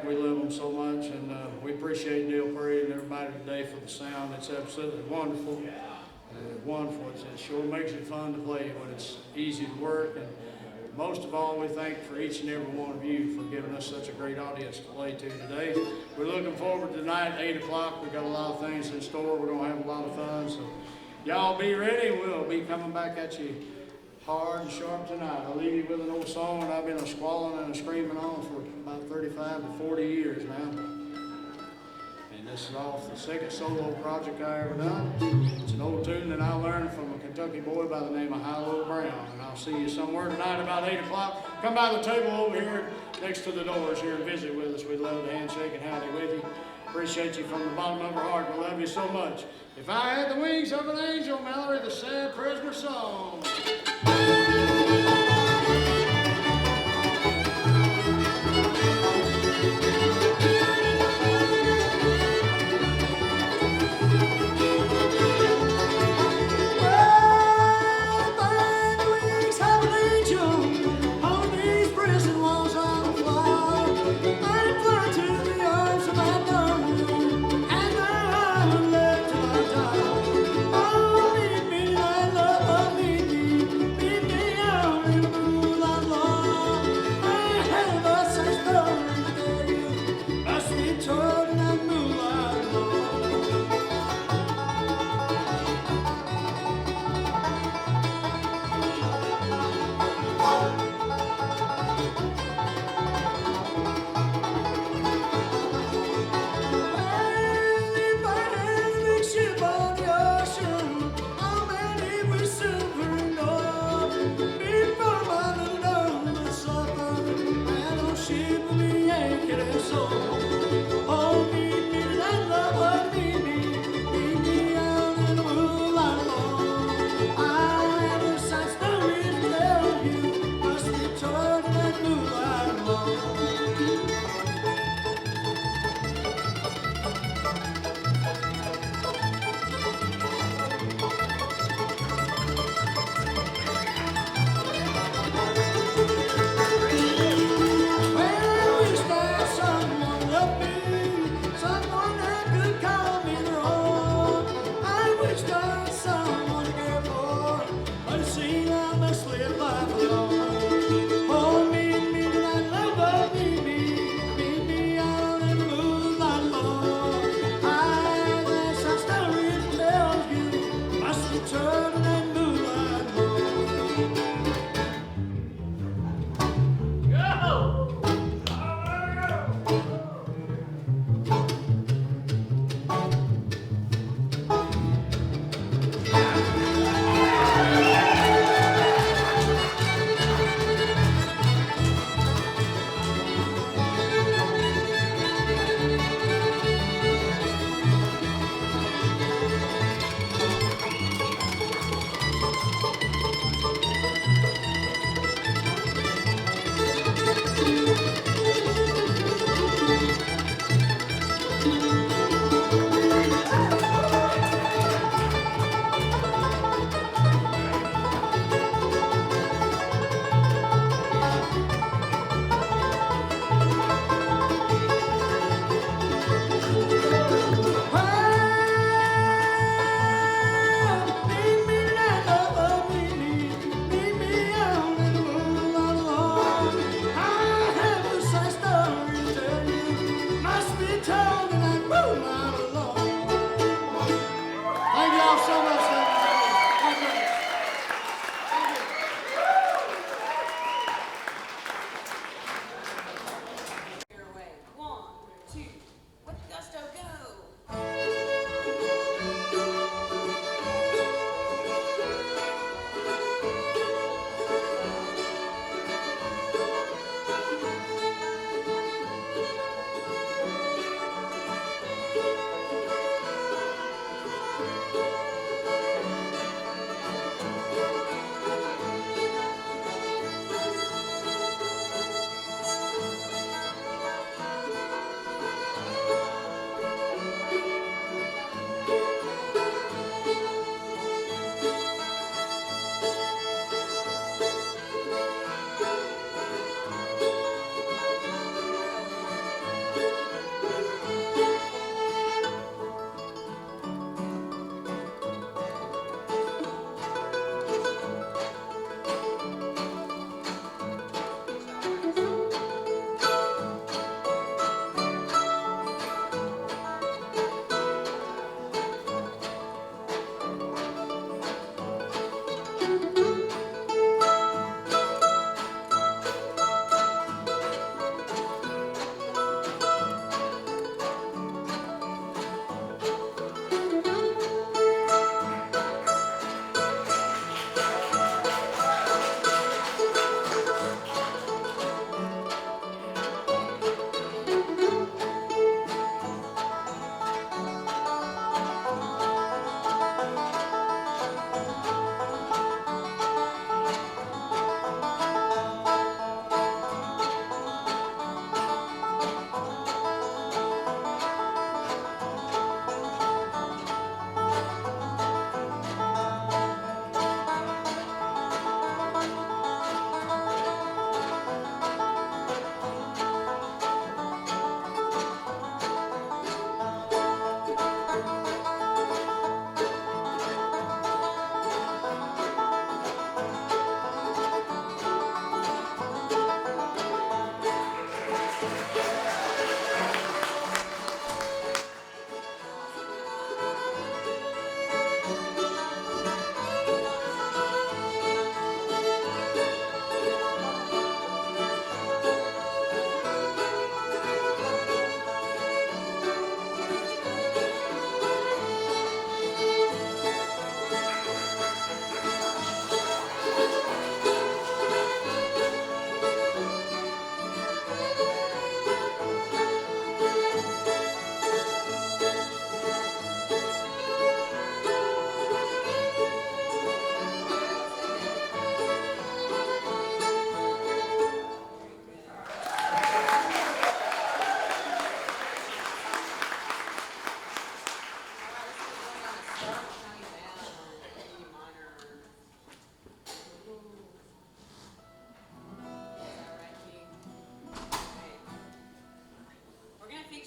Speaker 11: we love them so much, and we appreciate Neil Perry and everybody today for the sound. It's absolutely wonderful. Wonderful. It sure makes it fun to play when it's easy to work. And most of all, we thank for each and every one of you for giving us such a great audience to play to today. We're looking forward to tonight at 8 o'clock. We've got a lot of things in store. We're going to have a lot of fun. So y'all be ready. We'll be coming back at you hard and sharp tonight. I'll leave you with an old song that I've been a squalling and a screaming on for about 35 to 40 years now. And this is off the second solo project I ever done. It's an old tune that I learned from a Kentucky boy by the name of Hilo Brown. And I'll see you somewhere tonight about 8 o'clock. Come by the table over here next to the doors here and visit with us. We'd love to handshake and howdy with you. Appreciate you from the bottom of our heart. We love you so much. If I had the wings of an angel, Mallory, the sad prisoner song.
Speaker 10: Oh, lead me, thy love, lead me.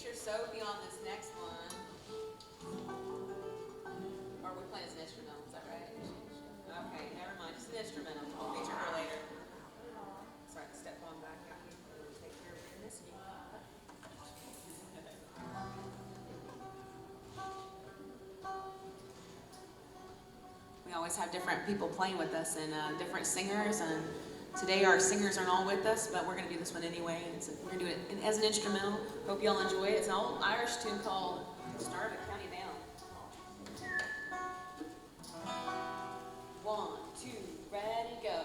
Speaker 12: feature Sophie on this next one. Or are we playing as an instrumental? Is that right? Okay, never mind. Just an instrumental. I'll feature her later. Sorry, step on back out here. Take care of your missing. We always have different people playing with us and different singers, and today our singers aren't all with us, but we're going to do this one anyway. We're going to do it as an instrumental. Hope you all enjoy it. It's an old Irish tune called Star of a County Down. 1, 2, ready, go.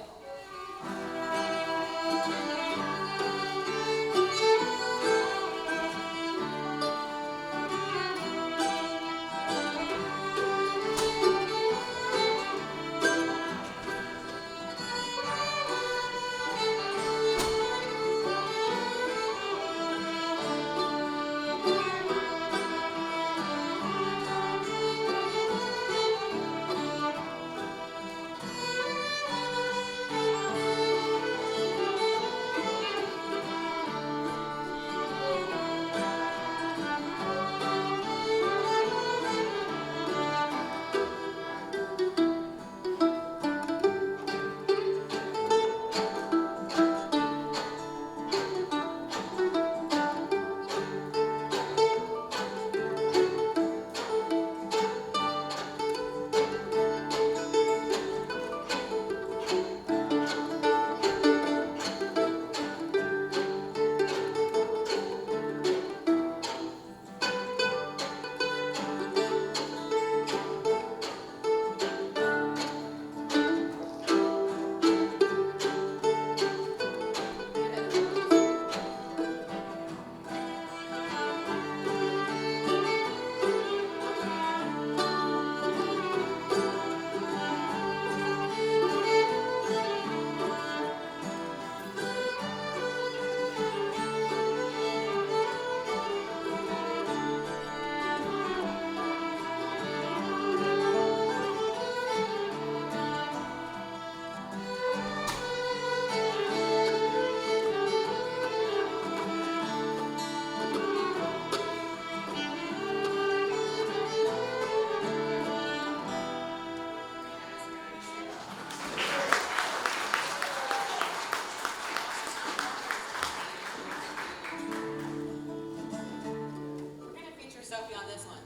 Speaker 12: Sophie on this one,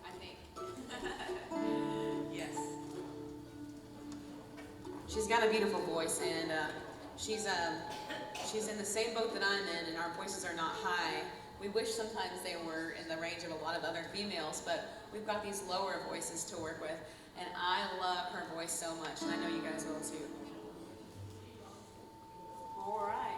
Speaker 12: I think. Yes. She's got a beautiful voice, and she's in the same boat that I'm in, and our voices are not high. We wish sometimes they were in the range of a lot of other females, but we've got these lower voices to work with, and I love her voice so much, and I know you guys will too. All right.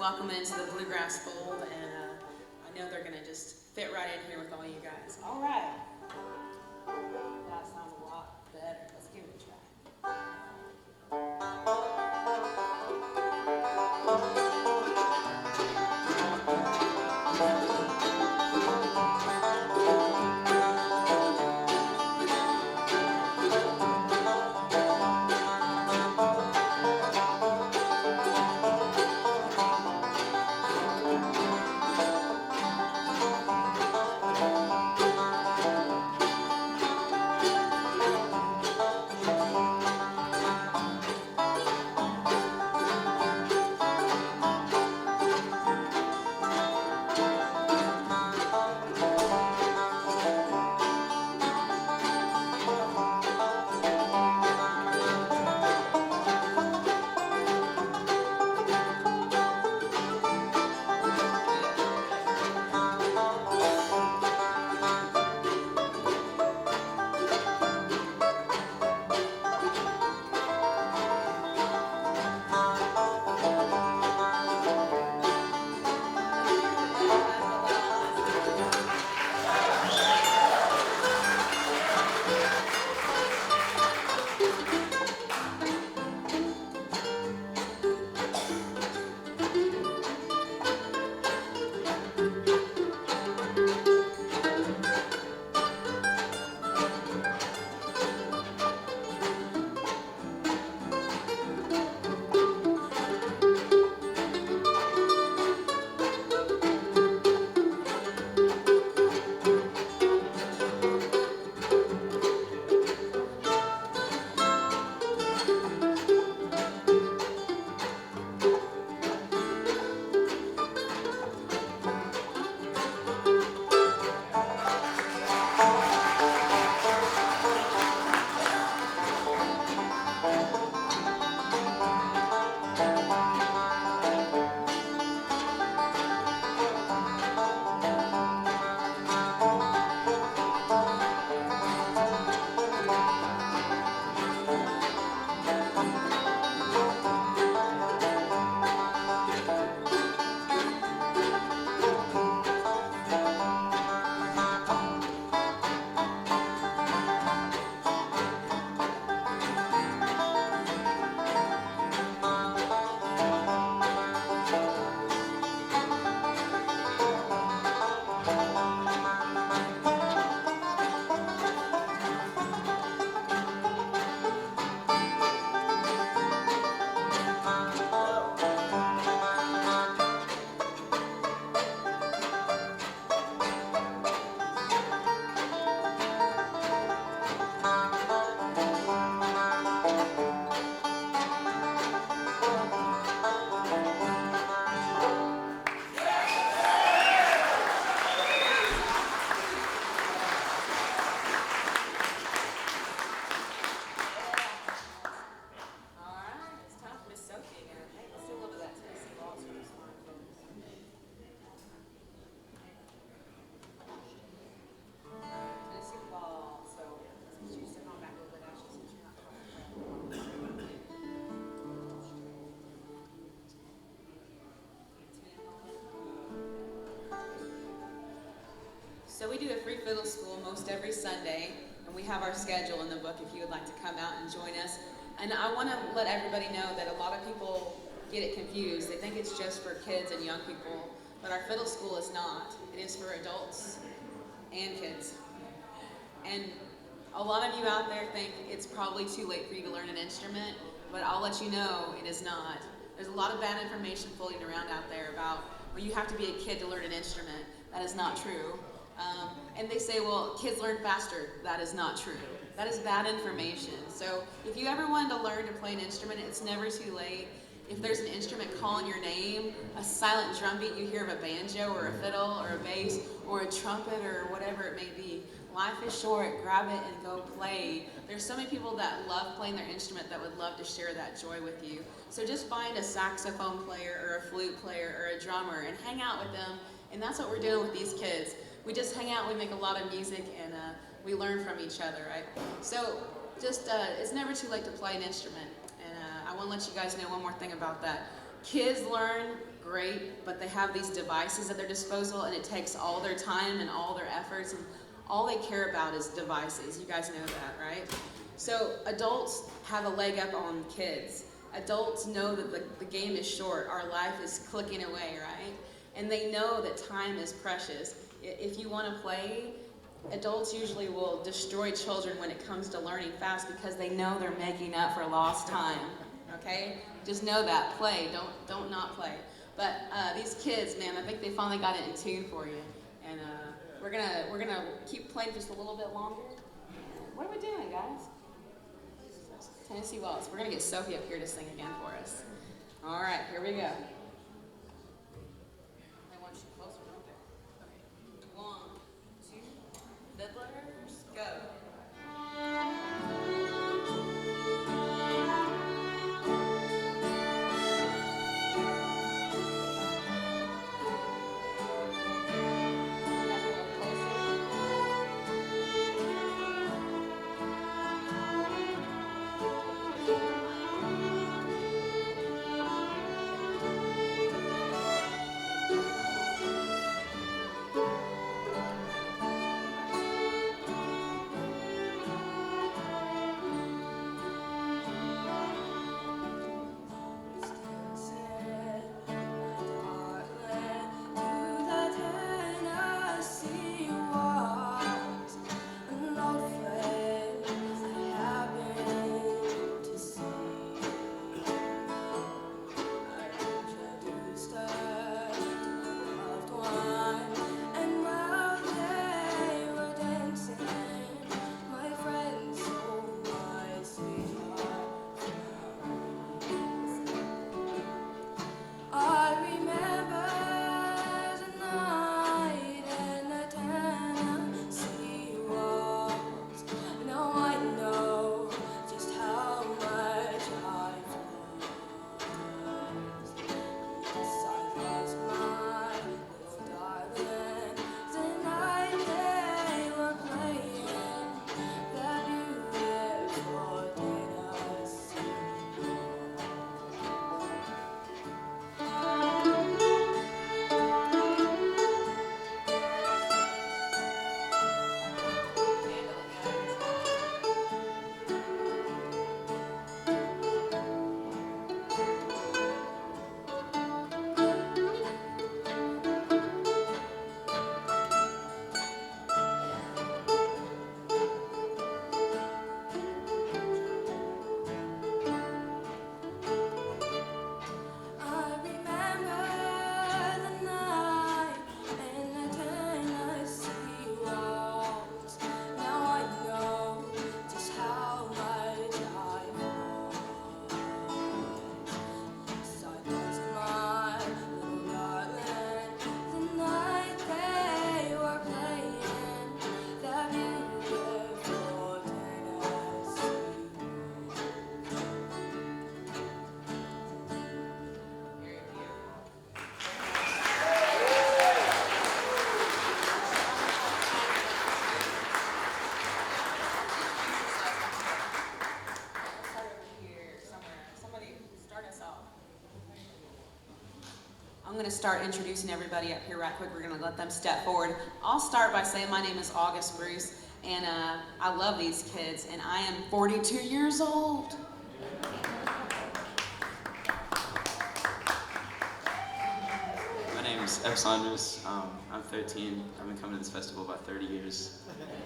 Speaker 12: welcome them into the Bluegrass fold, and I know they're going to just fit right in here with all you guys. All right. That sounds a lot better. Let's give it a try. So we do a free fiddle school most every Sunday, and we have our schedule in the book if you would like to come out and join us. And I want to let everybody know that a lot of people get it confused. They think it's just for kids and young people, but our fiddle school is not. It is for adults and kids. And a lot of you out there think it's probably too late for you to learn an instrument, but I'll let you know it is not. There's a lot of bad information floating around out there about, well, you have to be a kid to learn an instrument. That is not true. And they say, well, kids learn faster. That is not true. That is bad information. So if you ever wanted to learn to play an instrument, it's never too late. If there's an instrument calling your name, a silent drum beat you hear of a banjo or a fiddle or a bass or a trumpet or whatever it may be, life is short. Grab it and go play. There's so many people that love playing their instrument that would love to share that joy with you. So just find a saxophone player or a flute player or a drummer and hang out with them. And that's what we're doing with these kids. We just hang out, we make a lot of music, and we learn from each other, right? So just, it's never too late to play an instrument. And I want to let you guys know one more thing about that. Kids learn great, but they have these devices at their disposal, and it takes all their time and all their efforts, and all they care about is devices. You guys know that, right? So adults have a leg up on kids. Adults know that the game is short. Our life is clicking away, right? And they know that time is precious. If you want to play, adults usually will destroy children when it comes to learning fast because they know they're making up for lost time, okay? Just know that. Play. Don't not play. But these kids, man, I think they finally got it in tune for you. And we're gonna keep playing just a little bit longer. What are we doing, guys? Tennessee Waltz. We're gonna get Sophie up here to sing again for us. All right, here we go. I want you closer. Okay. 1, 2, fiddlers, go. I'm going to start introducing everybody up here right quick. We're going to let them step forward. I'll start by saying my name is August Bruce, and I love these kids, and I am 42 years old.
Speaker 13: My name is Ep Saunders. I'm 13. I've been coming to this festival about 30 years.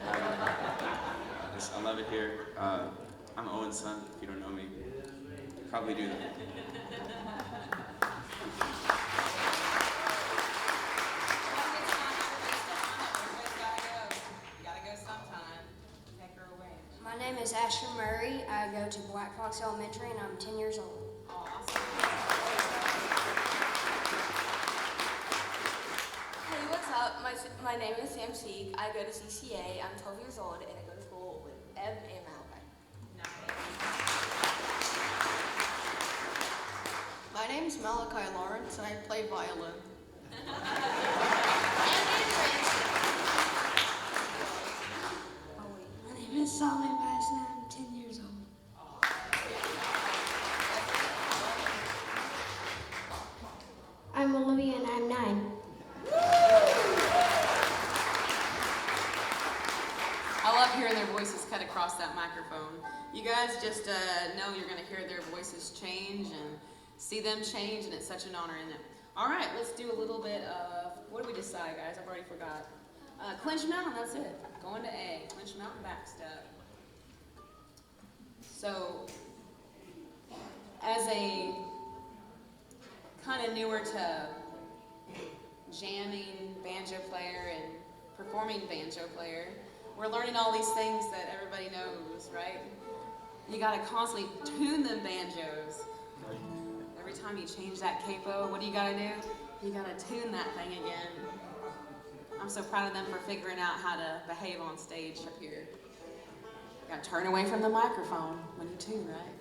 Speaker 13: I love it here. I'm Owen's son, if you don't know me. You probably do that.
Speaker 14: My name is Asher Murray. I go to Black Fox Elementary and I'm 10 years old.
Speaker 12: Awesome.
Speaker 15: Hey, what's up? My name is Sam Sieg. I go to CCA. I'm 12 years old and I go to school with Eb and Malachi.
Speaker 16: My name is Malachi Lawrence and I play violin.
Speaker 17: My name is Solly Bass and I'm 10 years old. I'm
Speaker 12: I love hearing their voices cut across that microphone. You guys just know you're going to hear their voices change and see them change, and it's such an honor, isn't it? All right, let's do a little bit of, what did we decide, guys? I've already forgot. Clinch Mountain, that's it. Going to A. Clinch Mountain backstep. So, as a kind of newer to jamming banjo player and performing banjo player, we're learning all these things that everybody knows, right? You gotta constantly tune them banjos. Every time you change that capo, what do you gotta do? You gotta tune that thing again. I'm so proud of them for figuring out how to behave on stage up here. You gotta turn away from the microphone when you tune, right?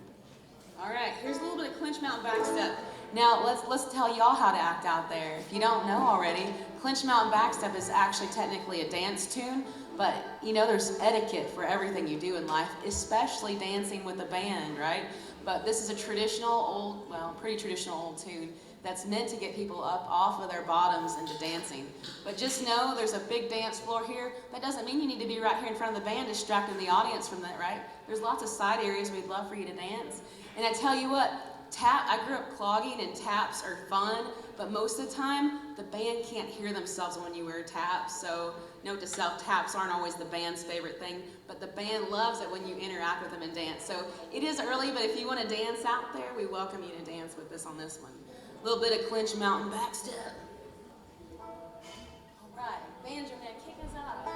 Speaker 12: All right, here's a little bit of Clinch Mountain backstep. Now let's tell y'all how to act out there. If you don't know already, Clinch Mountain backstep is actually technically a dance tune, but you know there's etiquette for everything you do in life, especially dancing with a band, right? But this is a traditional old, well, pretty traditional old tune that's meant to get people up off of their bottoms into dancing. But just know there's a big dance floor here. That doesn't mean you need to be right here in front of the band distracting the audience from that, right? There's lots of side areas we'd love for you to dance. And I tell you what, I grew up clogging, and taps are fun, but most of the time, the band can't hear themselves when you wear taps. So note to self, taps aren't always the band's favorite thing, but the band loves it when you interact with them and dance. So it is early, but if you want to dance out there, we welcome you to dance with us on this one. A little bit of Clinch Mountain backstep. All right, banjo man, kick us out.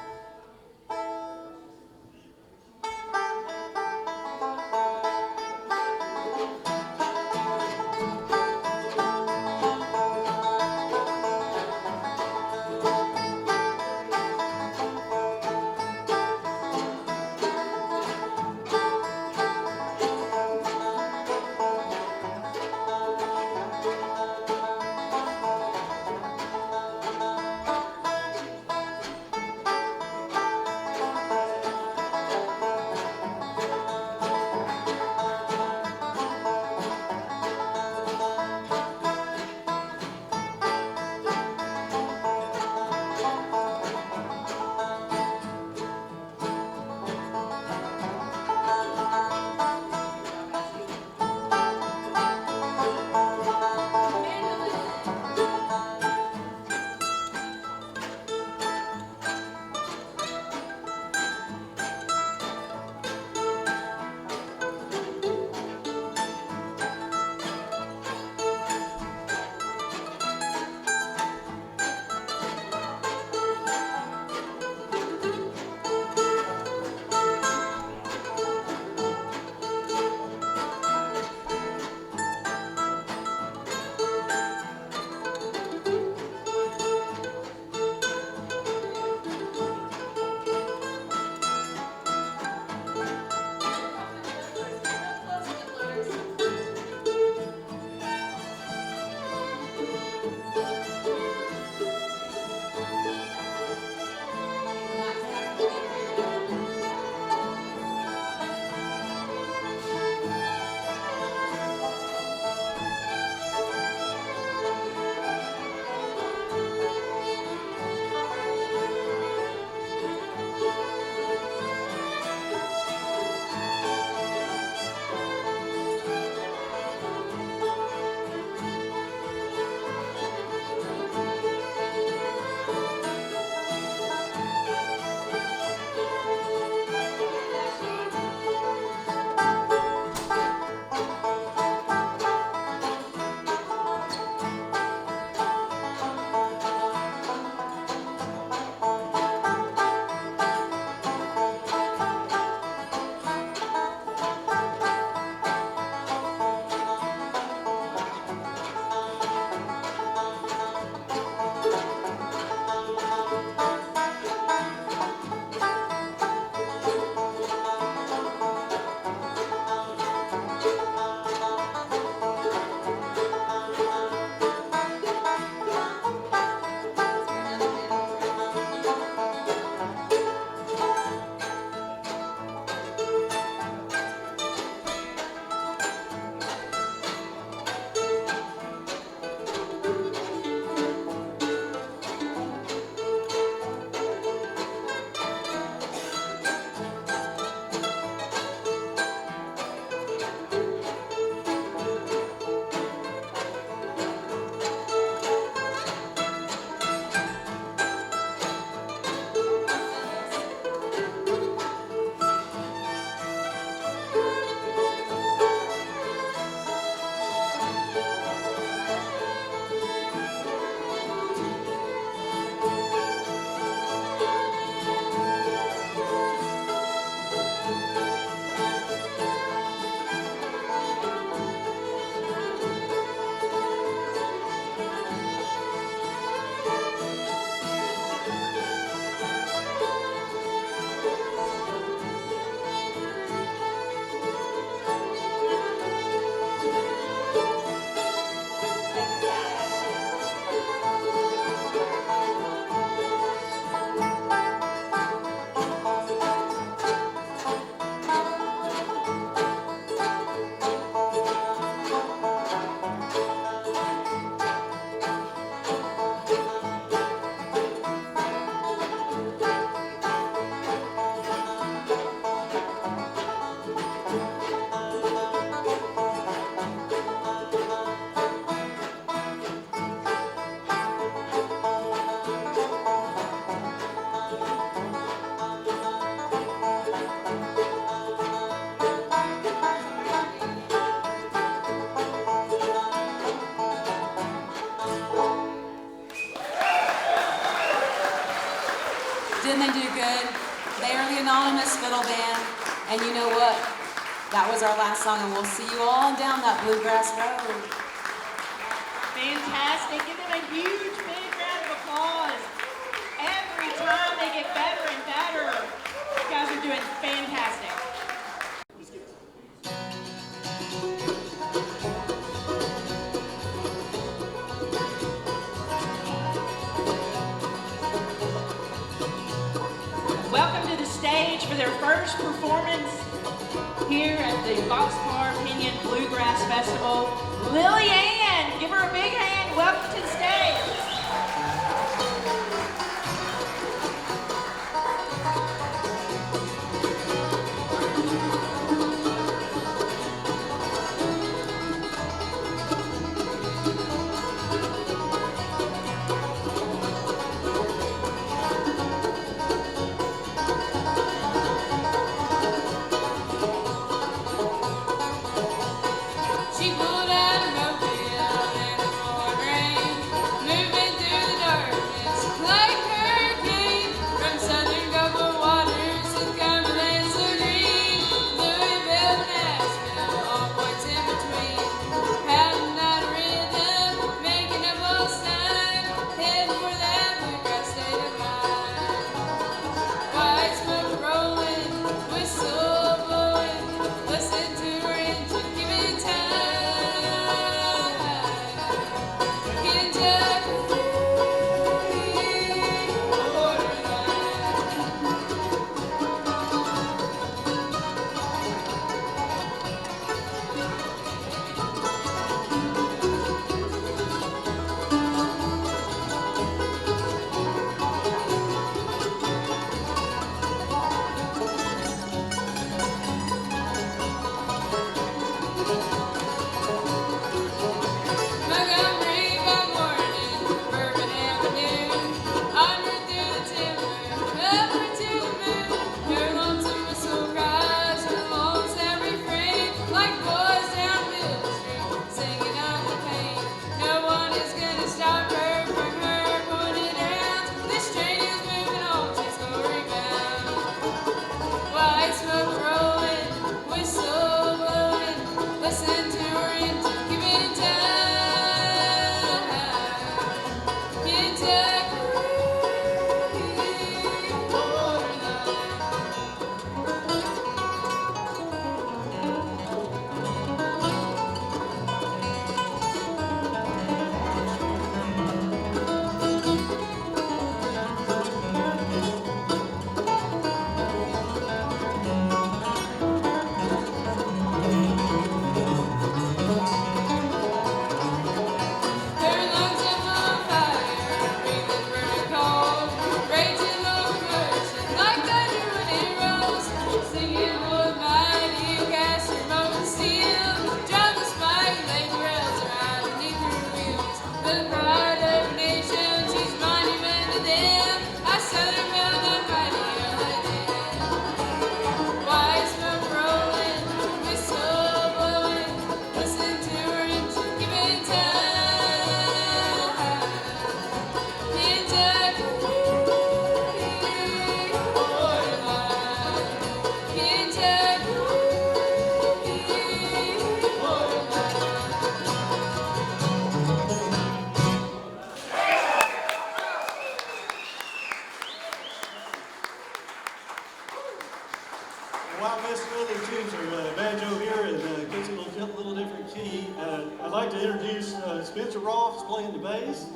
Speaker 12: they do good. They are the anonymous fiddle band. And you know what? That was our last song, and we'll see you all down that Bluegrass road.
Speaker 1: Fantastic. Give them a huge big round of applause. Every time they get better and better. You guys are doing fantastic. Welcome to the stage for their first performance here at the Boxcar Pinion Bluegrass Festival. Lily Ann, give her a big hand. Welcome to the stage.
Speaker 15: She pulled out a mobile in the pouring rain, moving through the darkness like a hurricane. From southern Gulf waters to Cumberland so green, Louisville, Nashville, all points in between. Pounding out a rhythm, making up all time, heading for that bluegrass state of mind. White smoke rolling, whistle blowing, listen to her engine giving time. Kentucky borderline. Montgomery by morning, Bourbon afternoon, onward through the timber, upward to the moon. Her lonesome whistle cries, her long sad refrain, like boys down Mill Street, singing of the pain. No one is gonna stop her from her pointed rounds. This train is moving on, she's going bound. White smoke rolling, whistle blowing, listen to her engine giving time. Kentucky borderline. Her lungs are on fire, breathing burning cold, raging locomotion like thunder when it rolls. Singing wood mighty, cast her molten steel, draw the spike, lay the rails right beneath her wheels. The pride of a nation, she's monument to them. I southern belle that mighty other day. White smoke rolling, whistle blowing, listen to her engine giving time. Kentucky borderline. Kentucky
Speaker 18: While Miss Lily tunes her banjo here and gets a little different key, I'd like to introduce Spencer Ross playing the bass,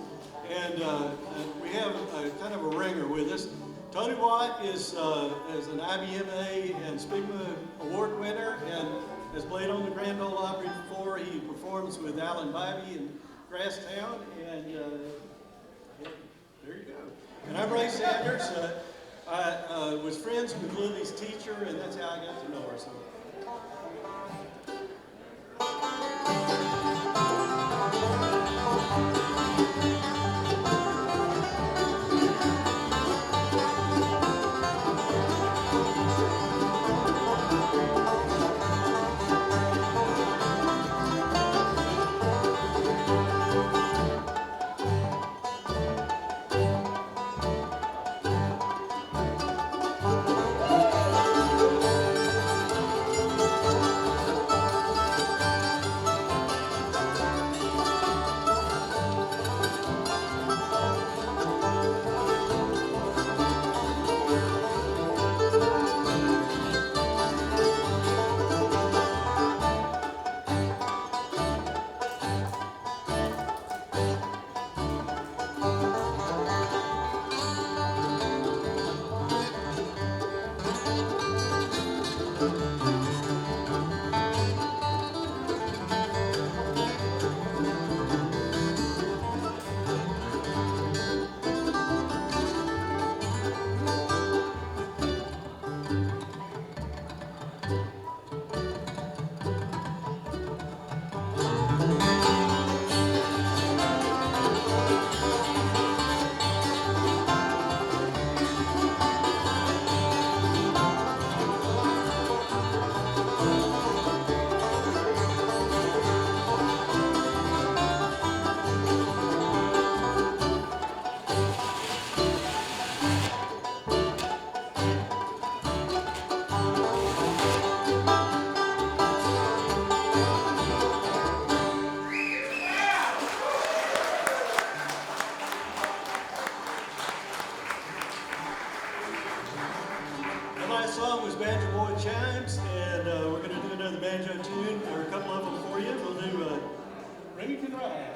Speaker 18: and we have kind of a ringer with us. Tony Watt is an IBMA and SPIGMA award winner and has played on the Grand Ole Opry before. He performs with Alan Bybee in Grasstown, and there you go. And I'm Ray Sanders. I was friends with Lily's teacher, and that's how I got to know her. So. The last song was Banjo Boy Chimes, and we're going to do another banjo tune, or a couple of them for you. We'll do Ring It Can Ride.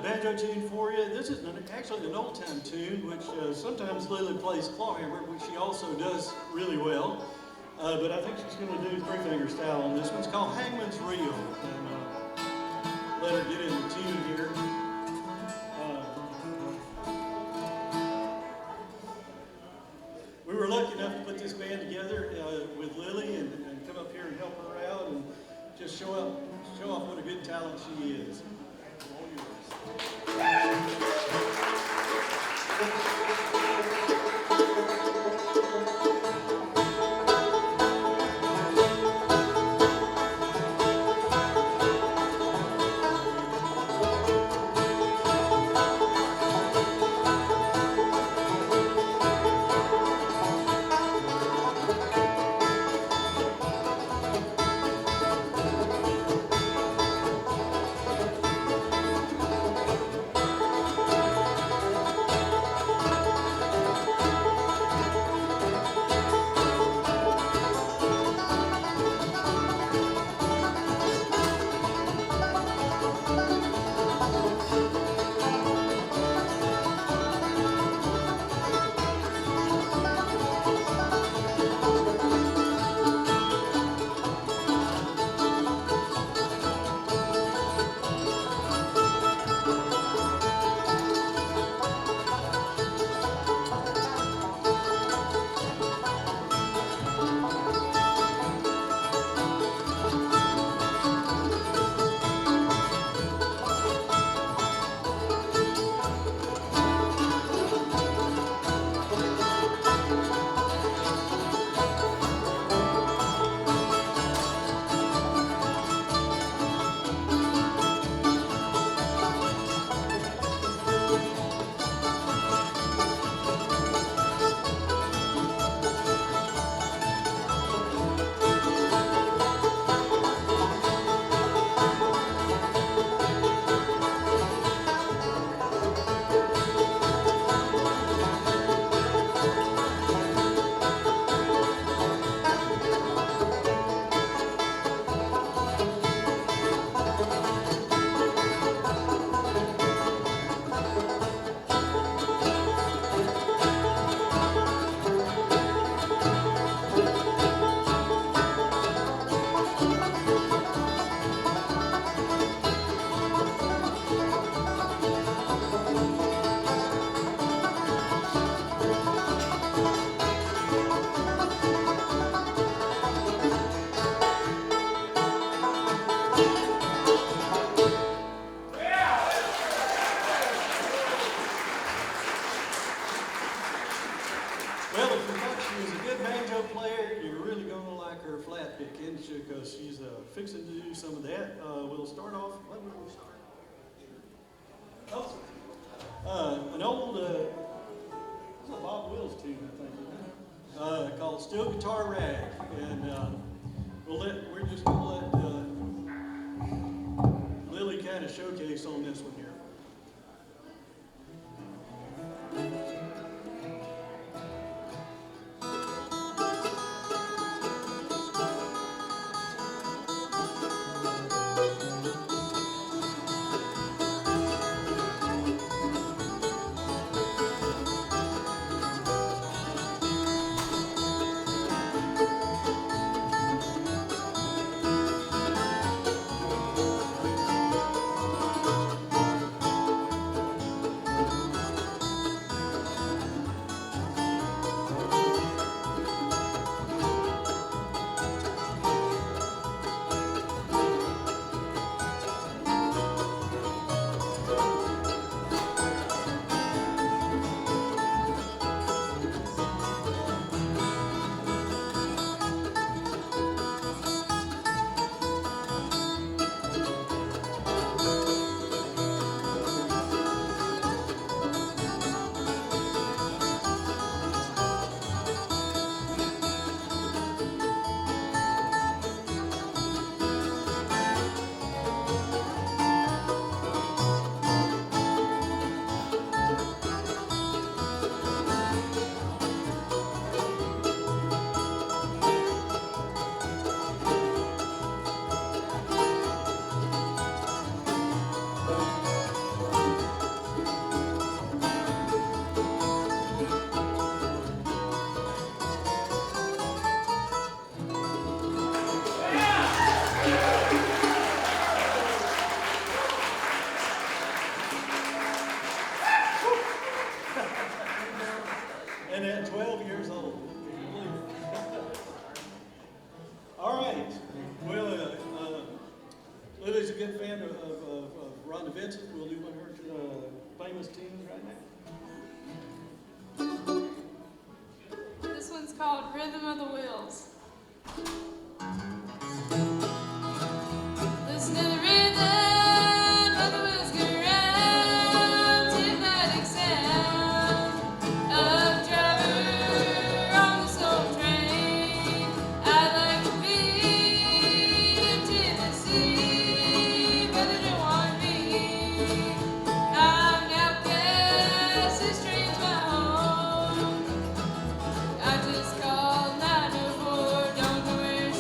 Speaker 18: banjo tune for you. This is actually an old-time tune, which sometimes Lily plays clawhammer, which she also does really well. But I think she's going to do three-finger style on this one. It's called Hangman's Reel. And, let her get in the tune here. We were lucky enough to put this band together with Lily and come up here and help her out and just show off what a good talent she is. All because she's fixing to do some of that. We'll start off. What will we start? An old it's a Bob Wills tune, I think, isn't it? Called "Steel Guitar Rag," and we're just gonna let Lily kind of showcase on this one here. Everybody's a good fan of Rhonda Vincent. We'll do one of her famous tunes right now.
Speaker 15: This one's called Rhythm of the Wheels. Listen to the rhythm of the wheels go round, hypnotic sound of driver on the soul train. I'd like to be in Tennessee, but they don't want me. I'm an outcast, this train's my home. I just called 904, don't know where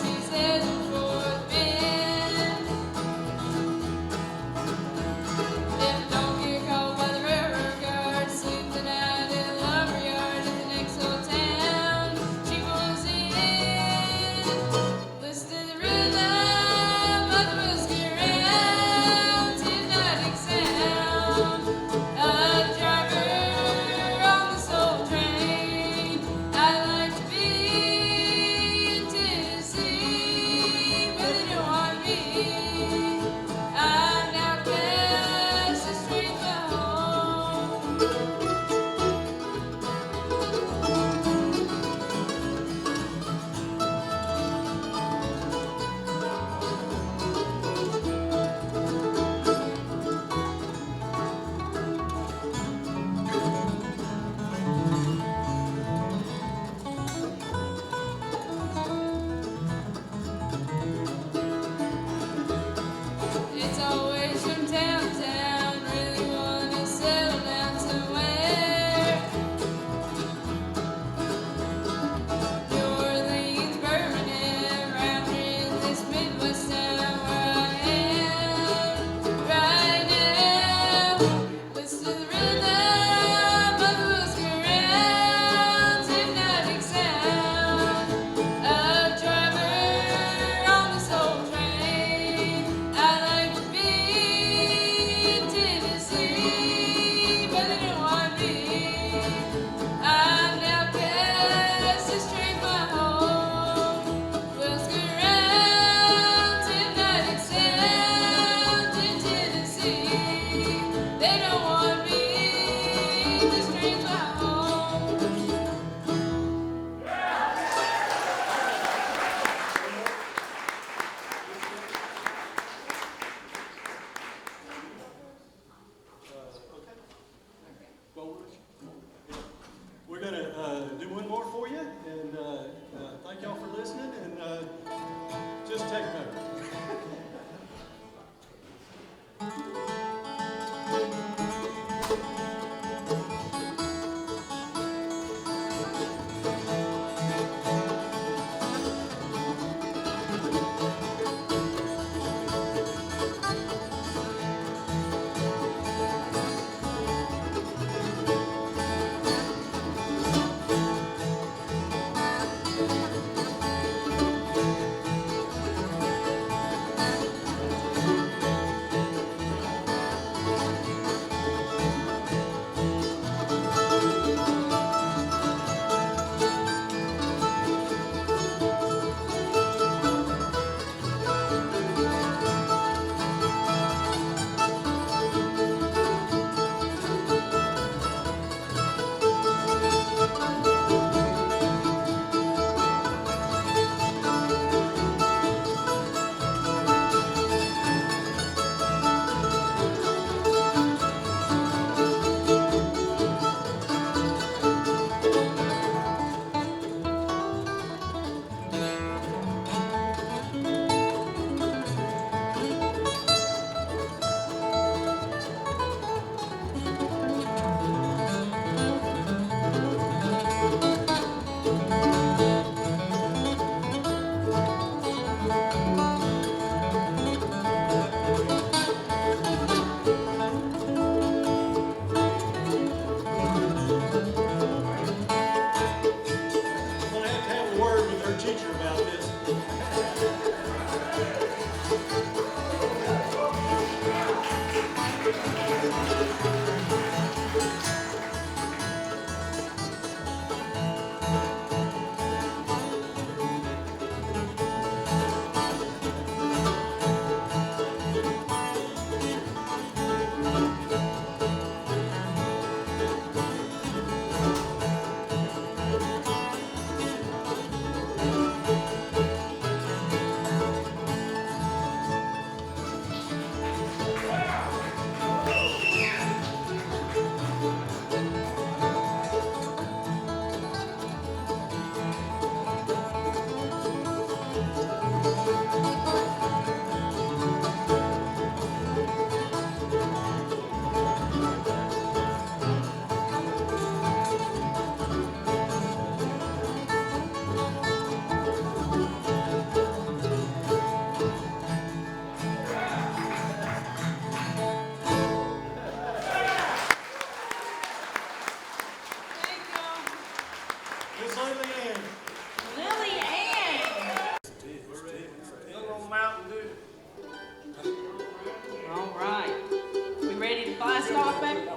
Speaker 1: mask off, baby?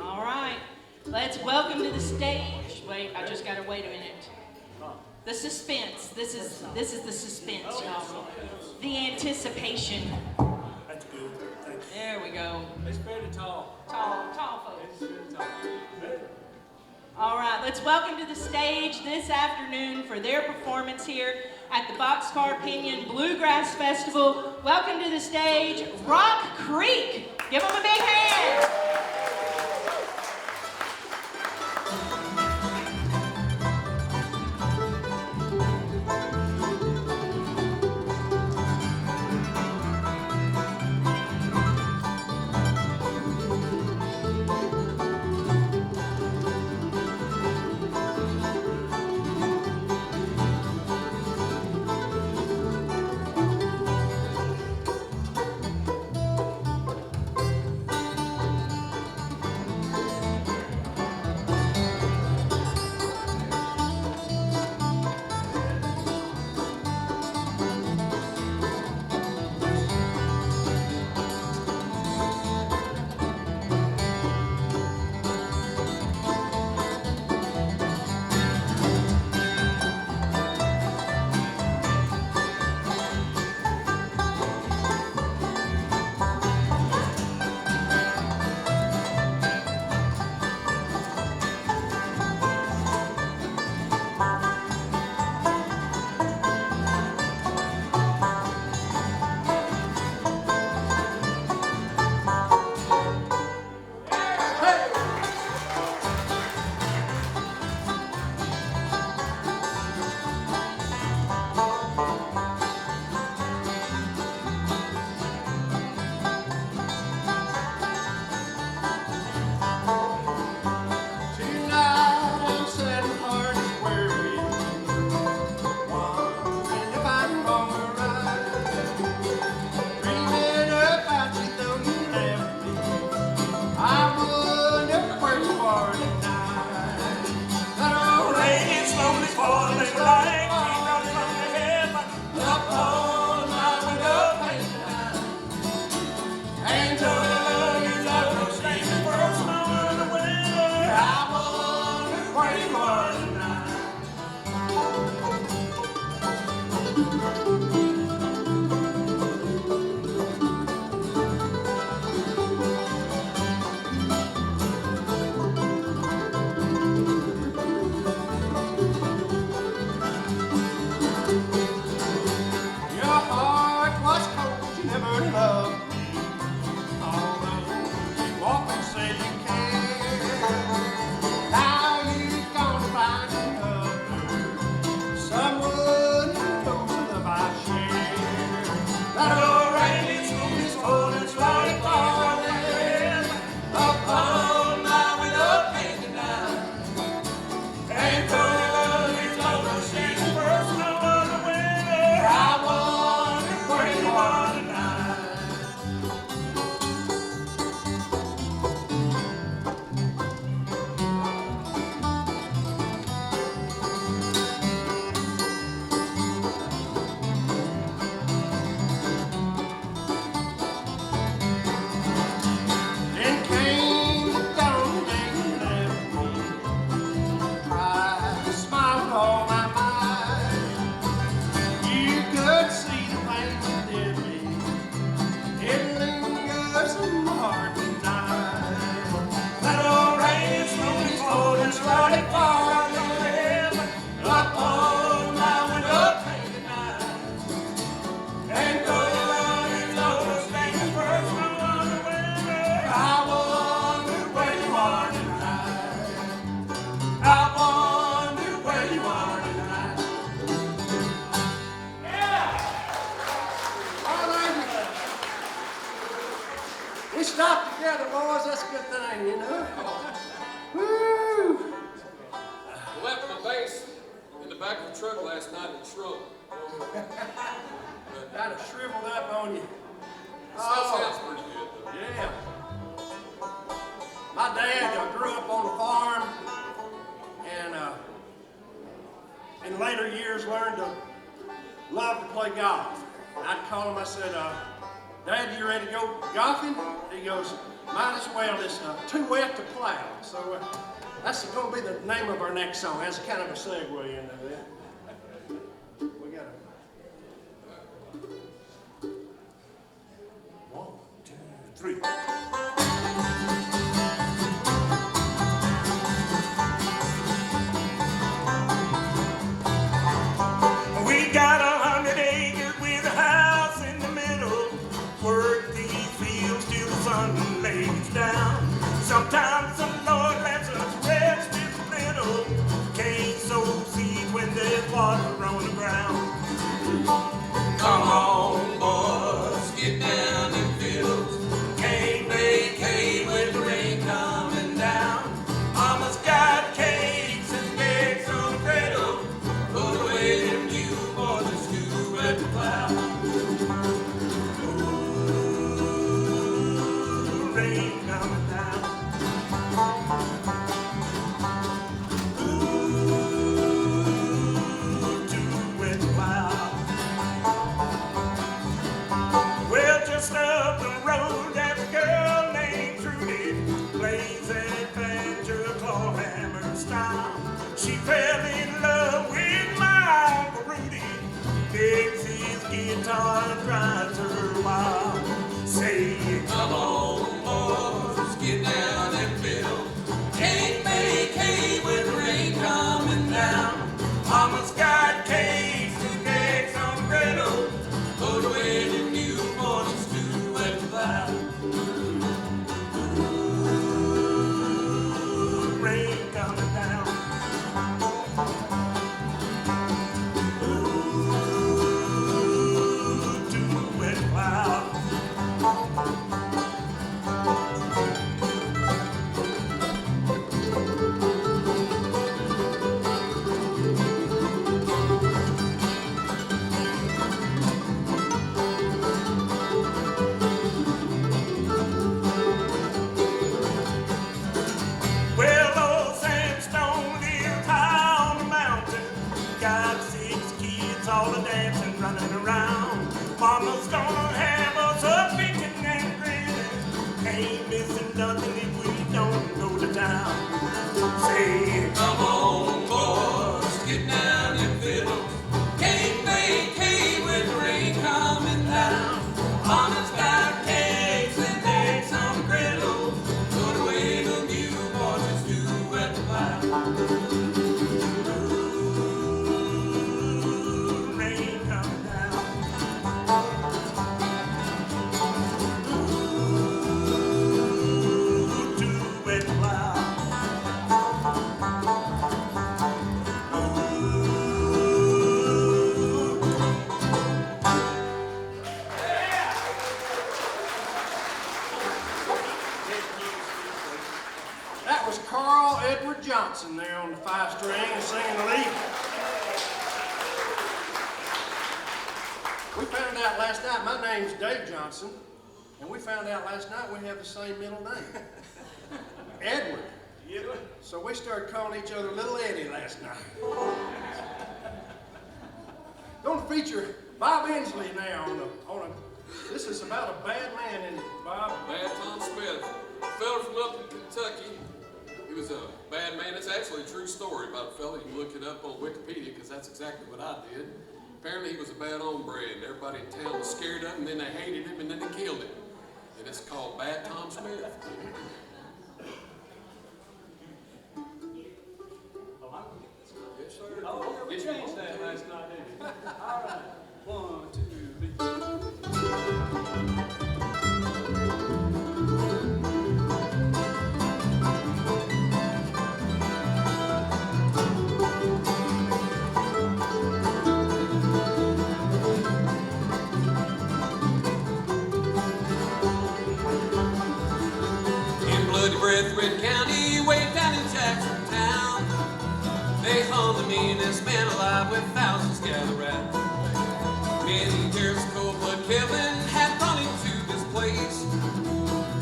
Speaker 1: All right. Let's welcome to the stage. Wait, I just gotta wait a minute. The suspense. This is the suspense, y'all. The anticipation.
Speaker 18: That's good. Thanks.
Speaker 1: There we go.
Speaker 9: It's very tall.
Speaker 1: Tall folks. All right, let's welcome to the stage this afternoon for their performance here at the Boxcar Pinion Bluegrass Festival. Welcome to the stage, Rock Creek. Give them a big hand.
Speaker 5: Dad, you ready to go golfing? He goes, might as well. It's too wet to plow. So that's going to be the name of our next song. That's kind of a segue into that. We got a 1, 2, 3.
Speaker 10: We got 100 acres with a house in the middle. Work these fields till the sun lays down. Sometimes the Lord lets us rest just a little. Can't sow seed when there's water on the ground.
Speaker 3: Come on, boys, get down and fiddle.
Speaker 10: Can't make hay with the rain coming down. Mama's got cakes and eggs on the cradle.
Speaker 3: Put away them new boys, it's too wet to plow.
Speaker 10: Ooh, rain coming down. Ooh, too wet to plow. Well, just up the road, there's a girl named Trudy, plays that banjo claw hammer style. She fell in love with my Uncle Rudy, digs his guitar and drives her wild. Say,
Speaker 3: Come on, boys, get down and fiddle. Can't make hay with the rain coming down.
Speaker 10: Mama's got cakes and eggs on the griddle.
Speaker 3: Put away them new boys, it's too wet to plow.
Speaker 10: Ooh, rain coming down. Ooh, too wet to plow. Well, old Sandstone lives high on the mountain. Got 6 kids, all a dancing, running around. Mama's gonna have us a picking and grinning. Ain't missing nothing if we don't go to town. Say,
Speaker 3: Come on, boys, get down and fiddle. Can't make hay with the rain coming down. Mama's got cakes and eggs on the griddle. Put away the new boys, it's too wet to plow.
Speaker 10: ooh, rain coming down. Ooh, too wet to plow.
Speaker 5: That was Carl Edward Johnson there on the 5-string and singing the lead. We found out last night, my name's Dave Johnson, and we found out last night we have the same middle name. Edward. So we started calling each other Little Eddie last night. Going to feature Bob Inslee now on a, this is about a bad man, isn't it, Bob?
Speaker 19: Bad Tom Smith, a fella from up in Kentucky. He was a bad man. It's actually a true story about a fella. You can look it up on Wikipedia because that's exactly what I did. Apparently he was a bad hombre and everybody in town was scared of him, and then they hated him, and then they killed him. And it's called Bad Tom Smith. Yes, sir.
Speaker 18: Oh, we changed that last night, didn't we? All right. 1, 2, 3.
Speaker 3: In bloody Breathwood County, way down in Jackson Town, they hung the meanest man alive with thousands gathered round. Many years ago, but Kevin had run into this place.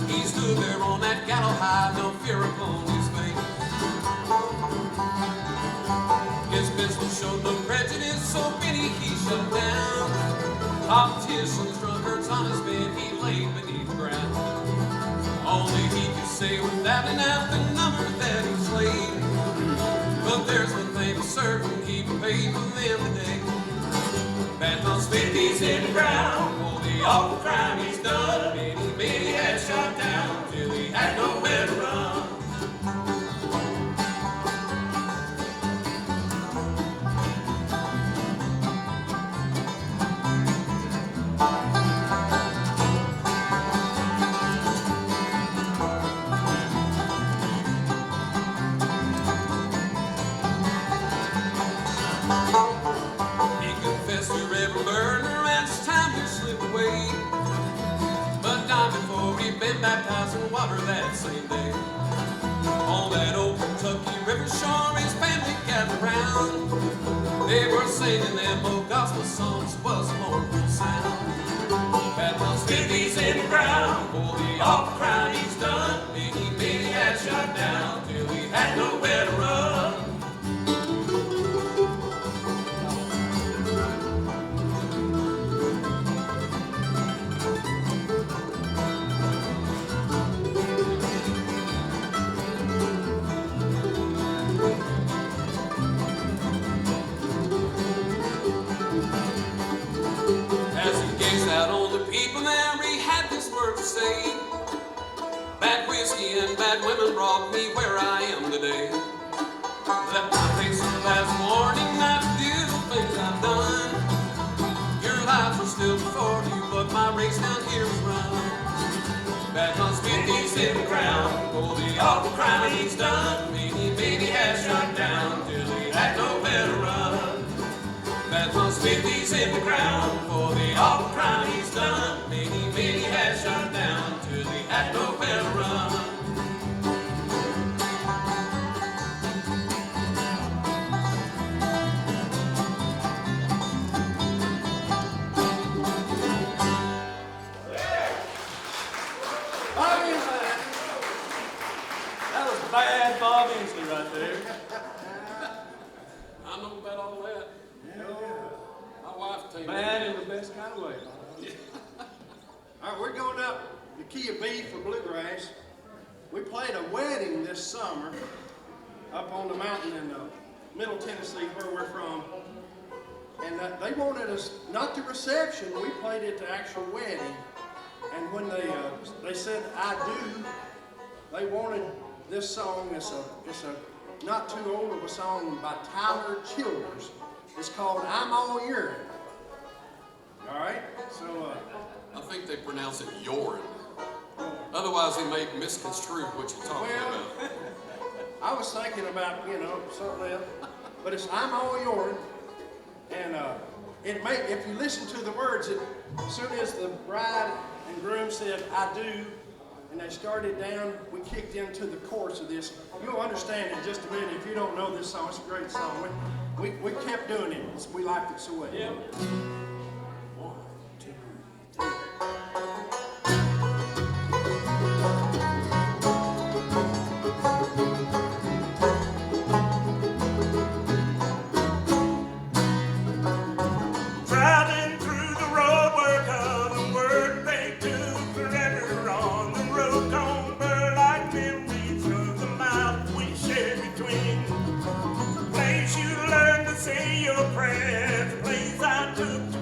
Speaker 3: He stood there on that gallows high, no fear upon his face. His pistol showed no prejudice, so many he shut down. Politicians, drunkards, honest men, he
Speaker 19: say we're dialing out the number that he slayed. But there's one thing for certain, he paid for them today. Batman's 50's in the ground for the awful crime he's done. Many had shot down till he had nowhere to run. Baptized in water that same day. On that old Kentucky river shore, his family gathered round. They were singing them old gospel songs, was a mournful sound. Baptized 50's in the ground for the awful crime he's done. Many had shot down till he had nowhere to run. Out on the people there, he had this word to say. Bad whiskey and bad women brought me where I am today. Left my face in the last warning, not to do the things I've done. Your lives are still before you, but my race down here is run. Batman's 50's in the ground for the awful crime he's done. Many had shot down till he had nowhere to run. Batman's 50's in the ground for the awful crime he's done. Many had shot down till he had nowhere to run.
Speaker 18: That was bad Bob Inslee right there.
Speaker 19: I know about all that. My wife told me.
Speaker 18: Bad in the best kind of way.
Speaker 5: All right, we're going up the key of B for Bluegrass. We played a wedding this summer up on the mountain in Middle Tennessee, where we're from. And they wanted us, not the reception, we played it the actual wedding. And when they said, I do, they wanted this song. It's a not too old of a song by Tyler Childers. It's called I'm All Your'n. All right, so
Speaker 19: I think they pronounce it your'n. Otherwise, they may misconstrue what you're talking about.
Speaker 5: I was thinking about, something else, but it's I'm All Your'n, and if you listen to the words, as soon as the bride and groom said I do, and they started down, we kicked into the chorus of this. You'll understand in just a minute if you don't know this song. It's a great song. We kept doing it. We liked it so well. Yeah. 1, 2, 3.
Speaker 10: Driving through the road where covered word they do forever on the road gone burr like memories of the mouth we shared between. Place you learn to say your prayers, the place I took to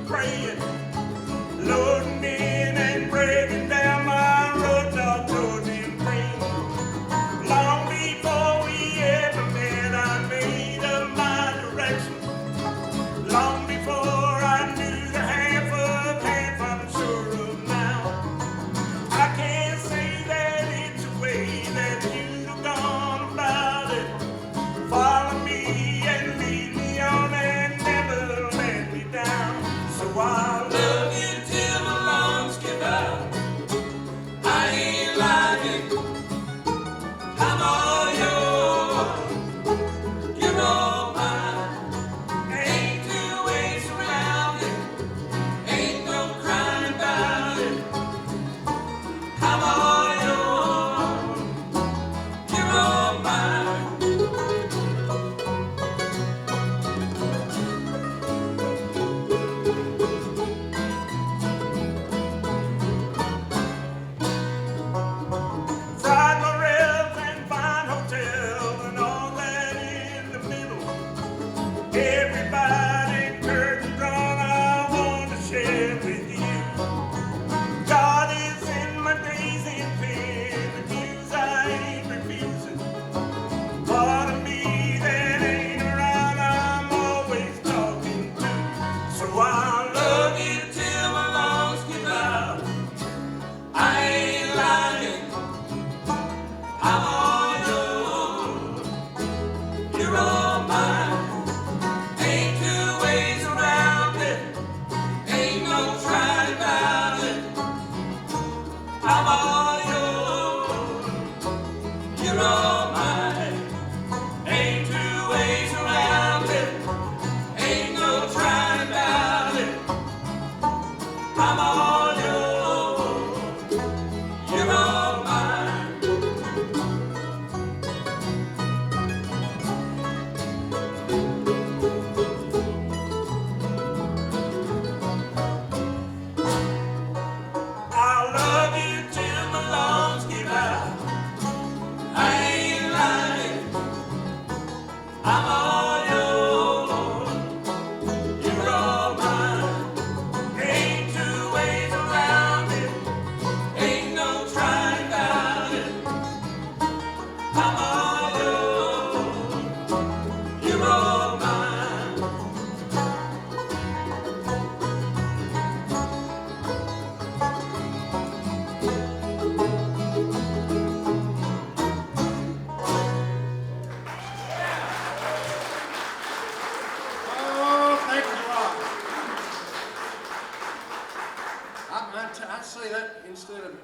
Speaker 20: I say that instead of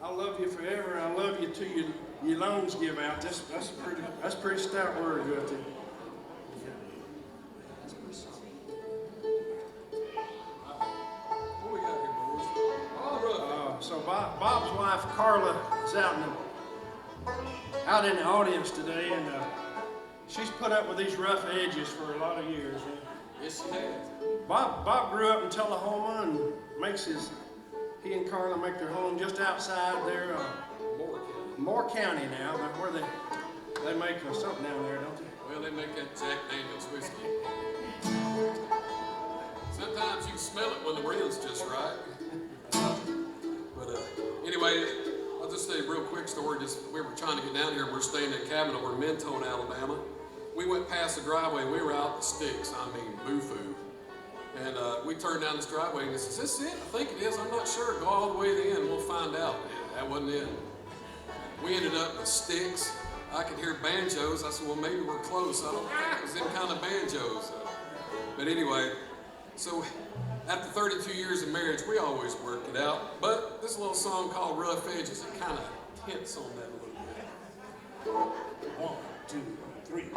Speaker 20: I love you forever, I love you till your lungs give out. That's pretty stout words right there.
Speaker 19: What we got here, boys?
Speaker 20: So Bob's wife Carla is out in the audience today, and she's put up with these rough edges for a lot of years.
Speaker 19: Yes, she has.
Speaker 20: Bob grew up in Tullahoma and he and Carla make their home just outside their Moore County now, but where they make something down there, don't they?
Speaker 19: Well, they make that Jack Daniels whiskey. Sometimes you can smell it when the wind's just right. But anyway, I'll just say a real quick story. We were trying to get down here. We're staying in a cabin over in Mentone, Alabama. We went past the driveway. We were out in the sticks. I mean, boo-foo. And we turned down this driveway and he says, "Is this it? I think it is. I'm not sure. Go all the way to the end. We'll find out." Yeah, that wasn't it. We ended up in the sticks. I could hear banjos. I said, "Well, maybe we're close. I don't think it was them kind of banjos." But anyway, so after 32 years of marriage, we always worked it out. But this little song called Rough Edges, it kind of hints on that a little bit.
Speaker 20: 1, 2, 3.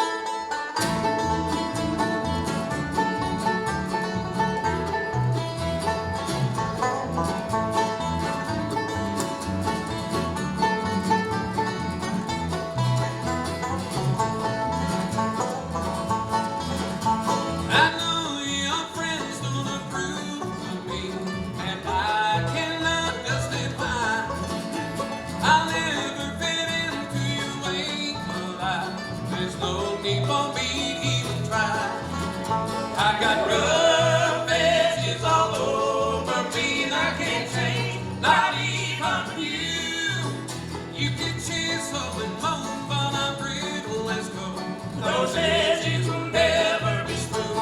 Speaker 3: Those edges will never be smooth.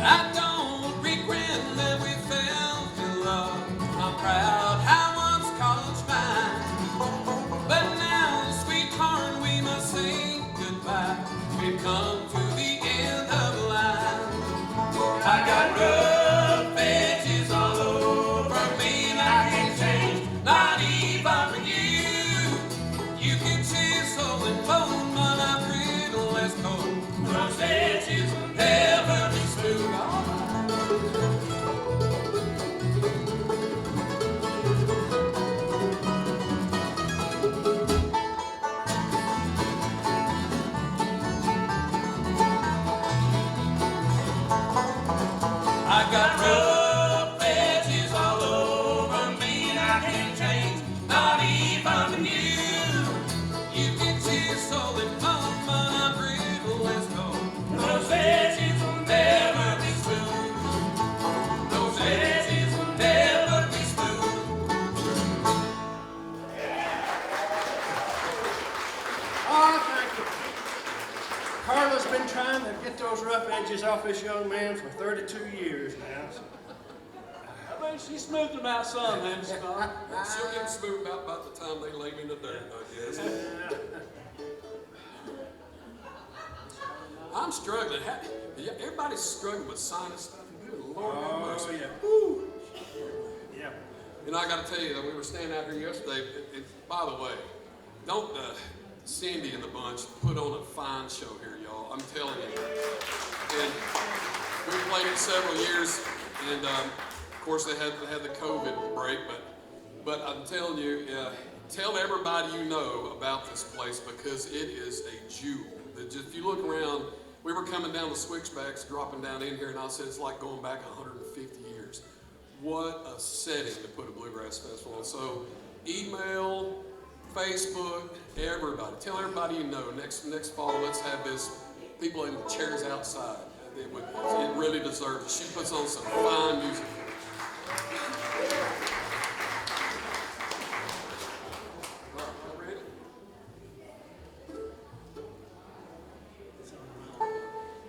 Speaker 19: I don't regret that we fell in love. I'm proud how once college mine. But now, sweetheart, we must say goodbye. We've come to the end of the line. I got rough edges all over me, and I can't change, not even for you. You can chisel and bone, but I'm brittle as coal. Those edges will never be smooth. I got rough edges all over me, and I can't change, not even for you. You can chisel and bone, but I'm brittle as coal. Those edges will never be smooth. Those edges will never be smooth.
Speaker 20: Oh, thank you. Carla's been trying to get those rough edges off this young man for 32 years now. So.
Speaker 19: I mean, she smoothed them out some, hasn't she, Bob? She'll get them smoothed out by the time they lay me in the dirt, I guess. I'm struggling. Everybody's struggling with sinus stuff. Good Lord have mercy.
Speaker 20: Yeah.
Speaker 19: Woo.
Speaker 20: Yeah.
Speaker 19: And I got to tell you, we were standing out here yesterday. By the way, don't Cindy and the bunch put on a fine show here, y'all. I'm telling you. And we played it several years, and of course they had the COVID break. But I'm telling you, tell everybody you know about this place because it is a jewel. If you look around, we were coming down the switchbacks, dropping down in here, and I said it's like going back 150 years. What a setting to put a Bluegrass Festival on. So email, Facebook, everybody. Tell everybody you know. Next fall, let's have this. People in the chairs outside. It really deserves it. She puts on some fine music.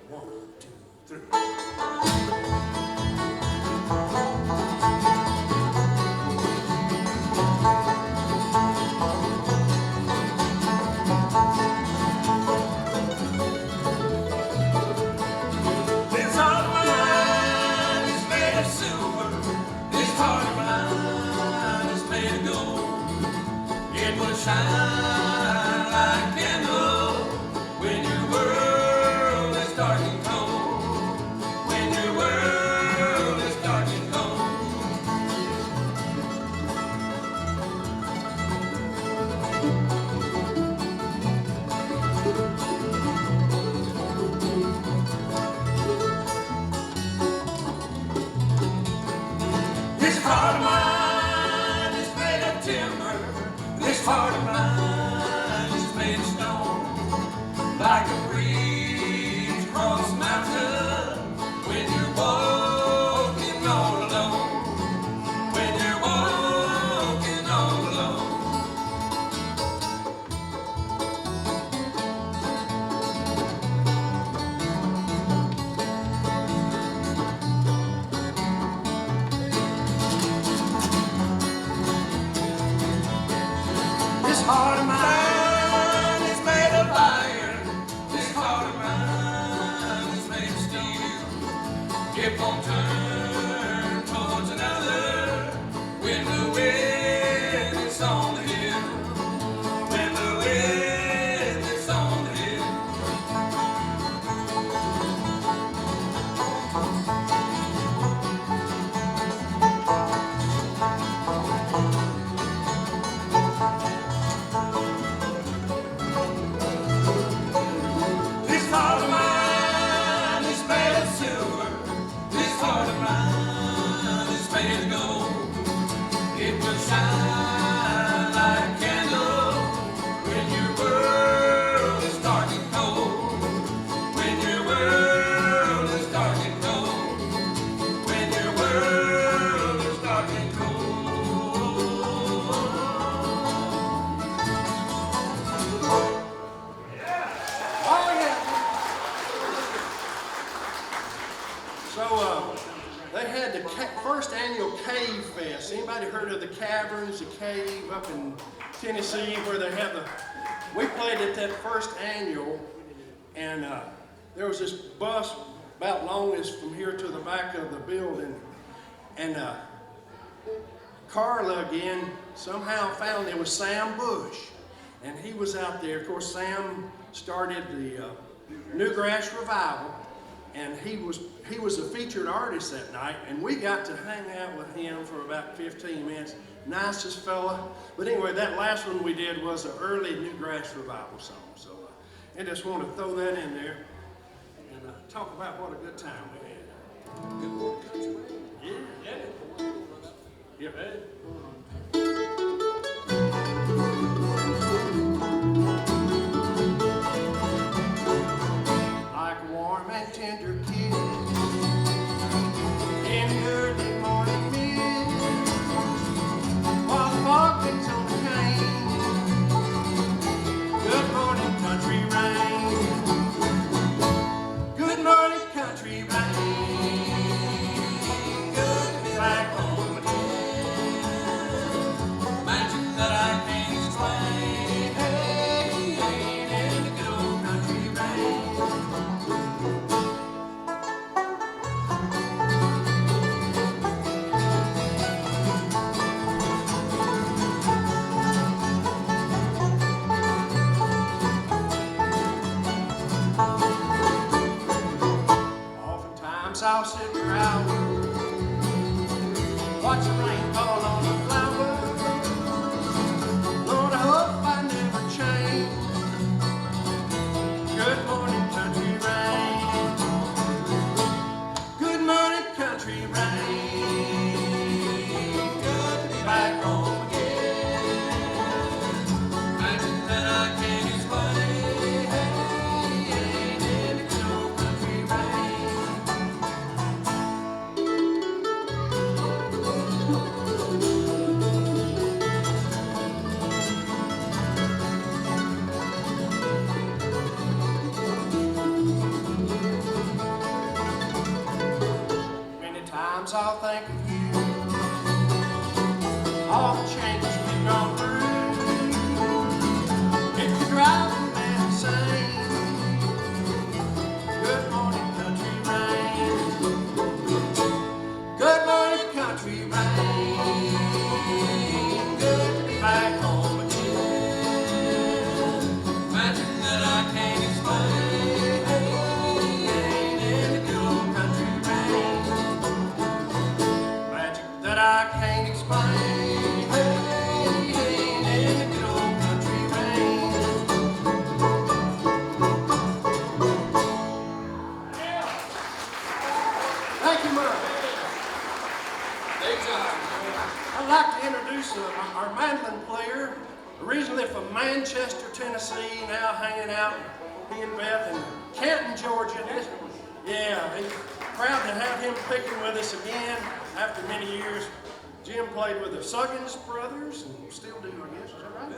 Speaker 20: One, two, three.
Speaker 3: heart of mine is made of timber. This heart of mine is made of stone. Like a breeze across the mountain when you're walking all alone. When you're walking all alone. This heart of mine is made of iron. This heart of mine is made of steel. It won't turn towards another when the wind is on the hill. When the wind is on the hill. This heart of mine is made of silver. This heart of mine is made of gold. It will shine like a candle when your world is dark and cold. When your world is dark and cold. When your world is dark and cold. Oh yeah. So they had the first annual Cave Fest. Anybody heard of the Caverns, the Cave up in Tennessee where they have the, we played at that first annual, and there was this bus about long as from here to the back of the building, and Carla again somehow found there was Sam Bush, and he was out there. Of course, Sam started the Bluegrass Revival, and he was a featured artist that night, and we got to hang out with him for about 15 minutes. Nicest fella. But anyway, that last one we did was an early Bluegrass Revival song. So I just want to throw that in there and talk about what a good time we had. Good old country. Yeah. Yeah. Like a warm and tender kiss in the early morning mist, while the fog hangs on the cane. Good morning, country rain. Good morning, country rain. Good to be back home again. Magic that I can't explain. Hey, in the good old country rain. Oftentimes I'll sit around, watch the rain fall on the flower. Lord, I hope I never change. Good morning, country rain. Good morning, country rain. Good to be back home again. Magic that I can't explain. Hey, in the good old country rain. Many times I'll think of you, all the changes we've gone through. It could drive a man insane. Good morning, country rain. Good morning, country rain. Good to be back home again. Magic that I can't explain. In the good old country rain. Magic that I can't explain. In the good old country rain. Thank you, Murph.
Speaker 19: Anytime.
Speaker 20: I'd like to introduce our mandolin player, originally from Manchester, Tennessee, now hanging out, he and Beth in Canton, Georgia. Yeah, he's proud to have him picking with us again after many years. Jim played with the Suggins brothers and still do, I guess. Is that right?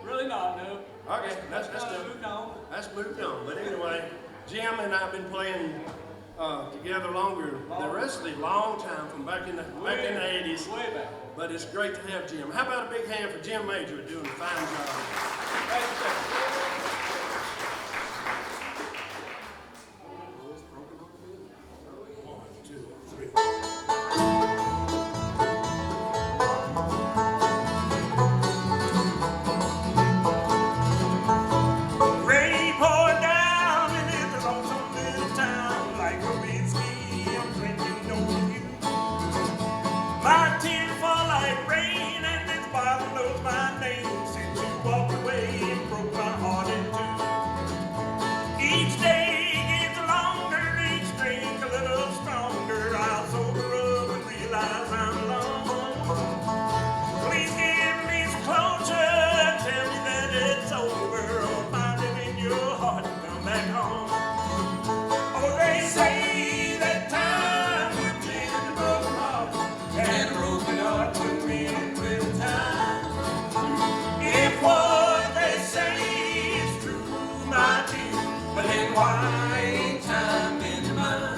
Speaker 2: Really not, no.
Speaker 20: Okay, that's moved on. That's moved on. But anyway, Jim and I've been playing together longer than the rest of the long time from back in the 80s.
Speaker 2: Way back.
Speaker 20: But it's great to have Jim. How about a big hand for Jim Major doing a fine job?
Speaker 2: Thank
Speaker 10: Rain poured down and it's a lonesome little town like a whiskey. I'm drinking over you. My tears fall like rain and this bottle knows my name since you walked away and broke my heart in two. Each day gets longer, each drink a little stronger. I'll sober up and realize I'm alone. Please give me some closure, tell me that it's over, or find it in your heart and come back home. Oh, they say that time will mend a broken heart, and a broken heart will mend with time. If what they say is true, my dear, but then why ain't time been mine?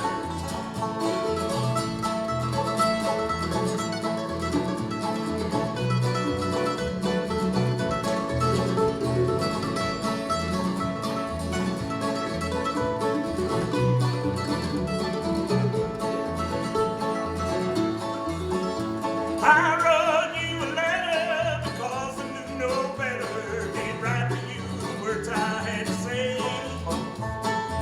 Speaker 10: I wrote you a letter because I knew no better. Didn't write to you the words I had to say.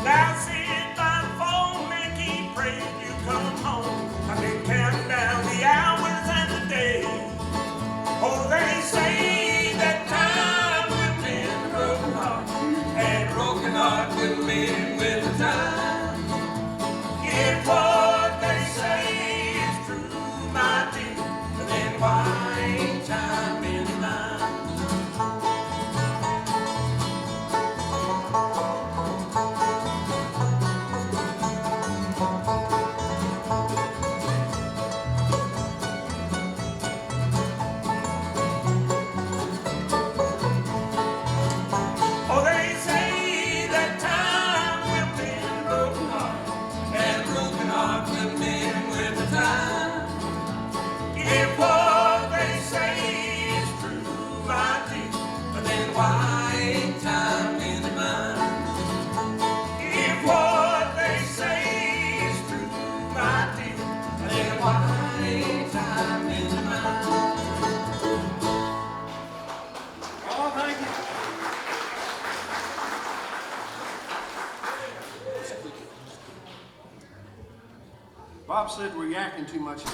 Speaker 10: Now sit by the phone and keep praying you come home. I've been counting down the hours and the days. Oh, they say that time will mend a broken heart, and a broken heart will mend with the time. If what they say is true, my dear, then why ain't time been mine? Oh, they say that time will mend a broken heart, and a broken heart will mend with the time. If what they say is true, my dear, but then why ain't time been mine? If what they say is true, my dear, then why ain't time been mine?
Speaker 20: Oh, thank you. Bob said we're yakking too much.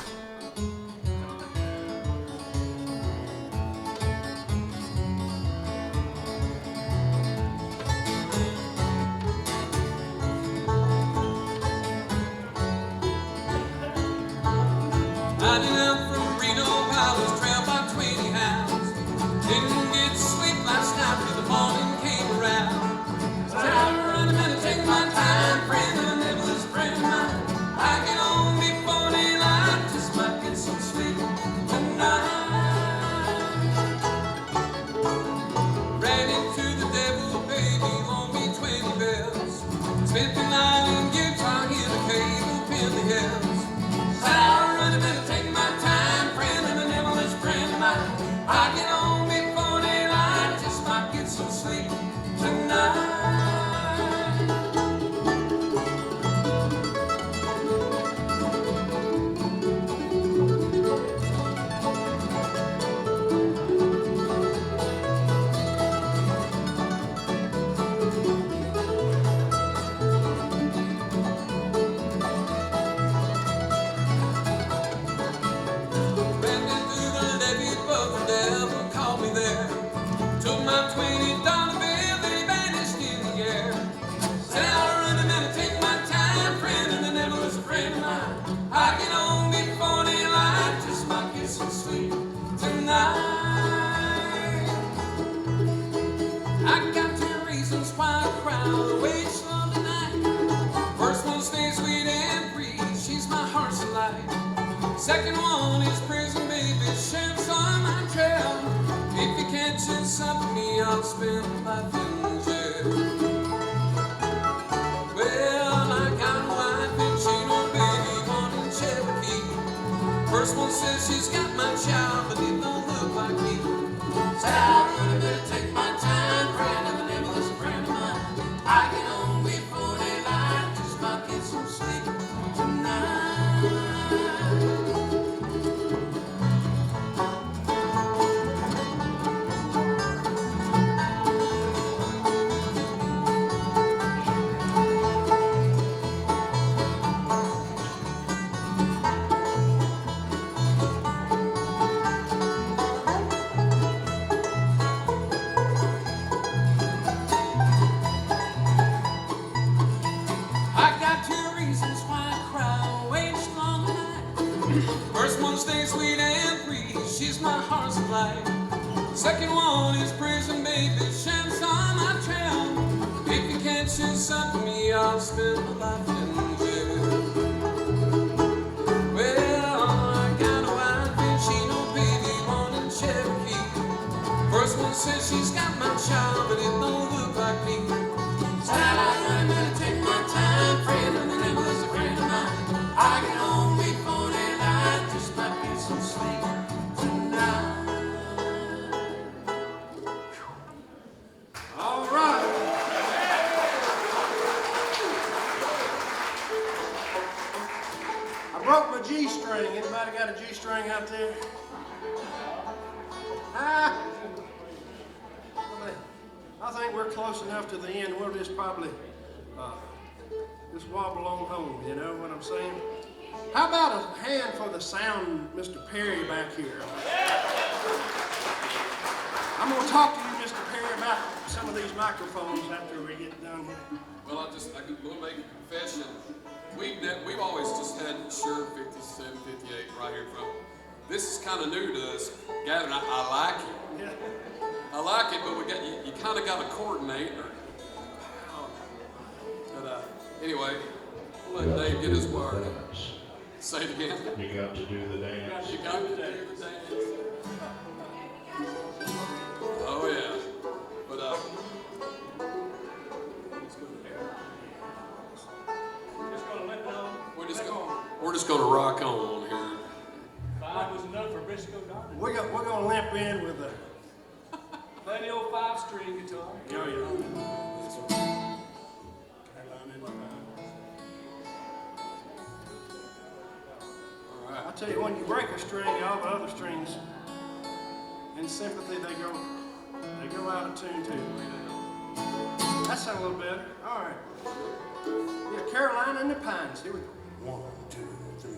Speaker 2: Riding up from Reno, I was trailed by 20 hounds. Didn't get sleep last night till the morning came around. Time to run a minute, take my time, friend, and it was a friend of mine. I can only 49, just might get some sleep tonight. Ran into the devil, baby, loaned me 20 bells. Spent the night in Utah, hit a cave up in the hills. I'll run a minute, take my time, friend, and the devil is
Speaker 19: one is prison baby, sheriff's on my trail. If you catches something, me, I'll spend my life in jail. Well, I got a wife and she don't baby born in Cherokee. First one says she's got my child, but it don't look like me. Said I really better take my time, friend of the devil is a friend of mine. I can only afford a lie, just might get some sleep tonight. First one stays sweet and free, she's my heart's life. Second one is prison baby, shams on my trail. If you can't choose something me, I'll spend my life in jail. Well, I got a wife and she no baby born in Cherokee. First one says she's got my child, but it don't look like me. Said I'm gonna take my time, friend, and the devil is a friend of mine. I can only afford a lie, just might get some sleep tonight.
Speaker 20: All right. I broke my G-string. Anybody got a G-string out there? Ah. I think we're close enough to the end. We'll just probably just wobble on home, you know what I'm saying? How about a hand for the sound, Mr. Perry back here? I'm going to talk to you, Mr. Perry, about some of these microphones after we get done here.
Speaker 19: Well, I will make a confession. We've always just had Shure 57, 58 right here from. This is kind of new to us, Gavin. I like it.
Speaker 20: Yeah.
Speaker 19: I like it, but you kind of got to coordinate. But anyway, we'll let Dave get his word. Say it again.
Speaker 6: You got to do the dance.
Speaker 19: You got to do the dance. Oh yeah. But we're just gonna rock on here.
Speaker 18: 5 was enough for Briscoe Donner.
Speaker 20: We're gonna limp in with a
Speaker 18: Plenty old 5-string guitar.
Speaker 20: Yeah. I tell you, when you break a string, all the other strings in sympathy, they go out of tune too. That sounds a little better. All right. Yeah, Carolina and the Pines. Here we go. 1, 2, 3.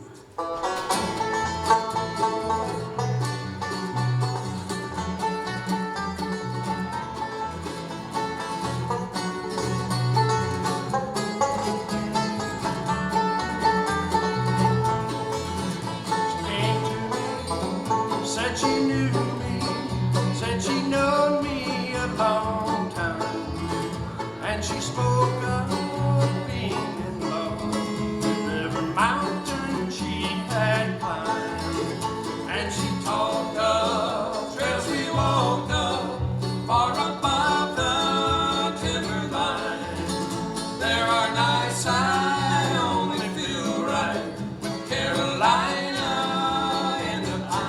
Speaker 20: Said she knew me, said she known me a long time, and she spoke of being in love with every mountain she had climbed, and she talked of trails we walked up far above the timberline. There are nights I only feel right with Carolina in the pine.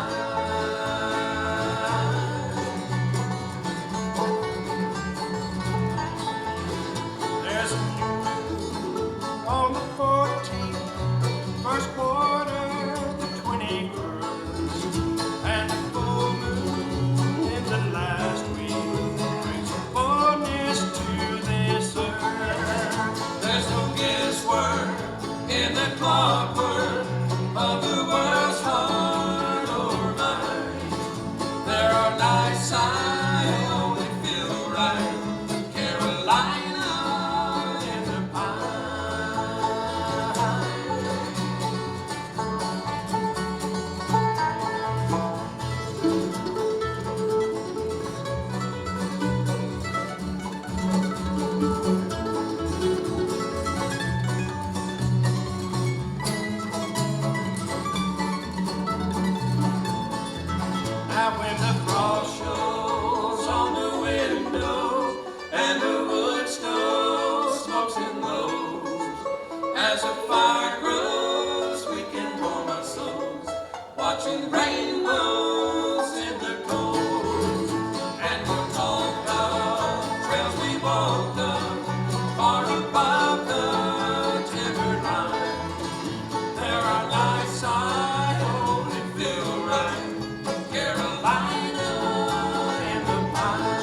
Speaker 3: night when the frost shows on the window and the wood stove smokes and glows. As the fire grows, we can warm our souls, watching rainbows in the cold. And we'll talk the trails we walked up, far above the timber line. There are nights I only feel right, Carolina and the pine.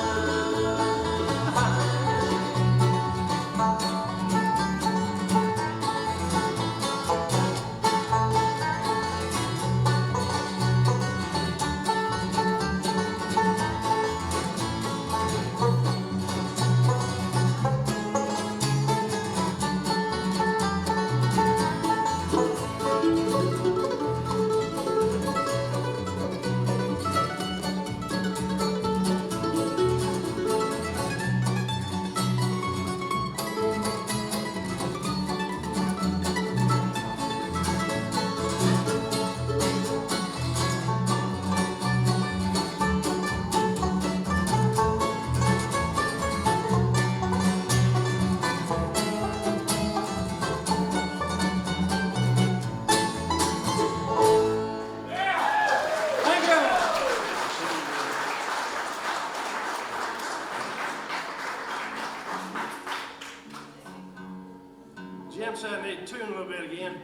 Speaker 3: Jim said I need to tune a little bit again.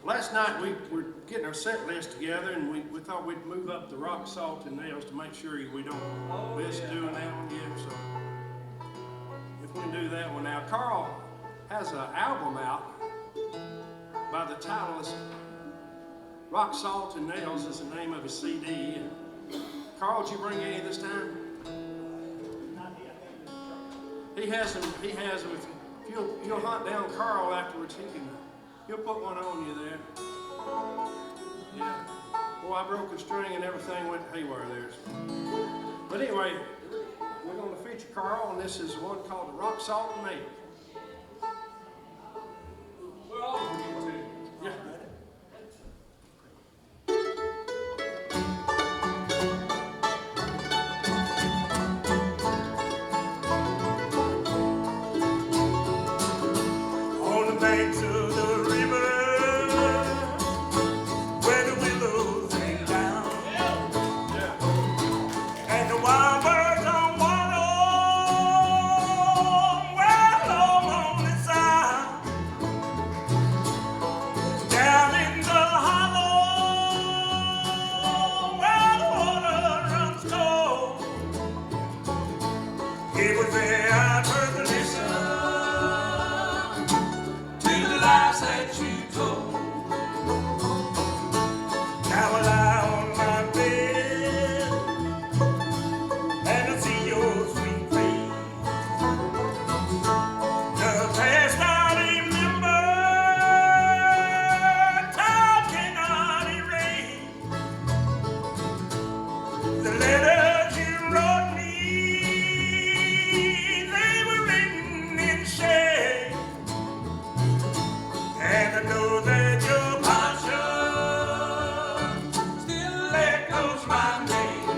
Speaker 3: Last night we were getting our set list together, and we thought we'd move up the rock, salt, and nails to make sure we don't miss doing that one yet. So if we can do that one now. Carl has an album out by the title is Rock, Salt, and Nails is the name of his CD. Carl, did you bring any this time? He has them. If you'll hunt down Carl afterwards, he'll put one on you there. Yeah. Boy, I broke a string and everything went haywire there. But anyway, we're going to feature Carl, and this is one called the Rock, Salt, and Nails. Yeah.
Speaker 10: Banks of the river, where the willows hang down, and the wild birds on water, well on the side, down in the hollow, where the water runs cold. It was there I heard the listen lies that you told. Now I lie on my bed and I see your sweet face. The past I remember, time cannot erase. The letters you wrote me, they were written in shade. And I know that your passion still echoes my name.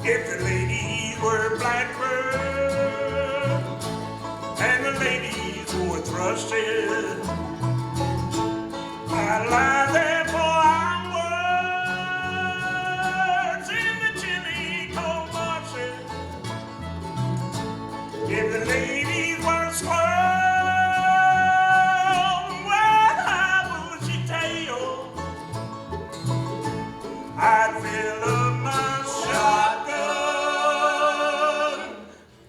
Speaker 10: If the ladies were blackbird, and the ladies wore thrushes. I lie there for hours in the chilly cold marshes. If the ladies were squirrels with high bushy tails, I'd fill up my shotgun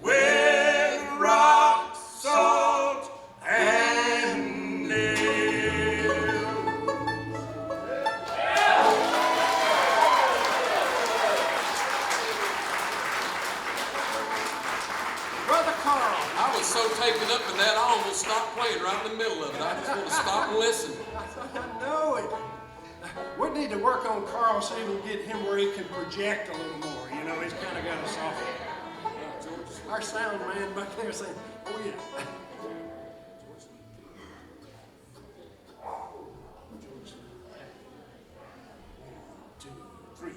Speaker 10: with rock, salt, and nails.
Speaker 19: Brother Carl, I was so taken up in that, I almost stopped playing right in the middle of it. I just want to stop and listen.
Speaker 20: I know it. We need to work on Carl so we can get him where he can project a little more. You know, he's kind of got a soft. Our sound man back there saying, oh yeah. 1, 2, 3.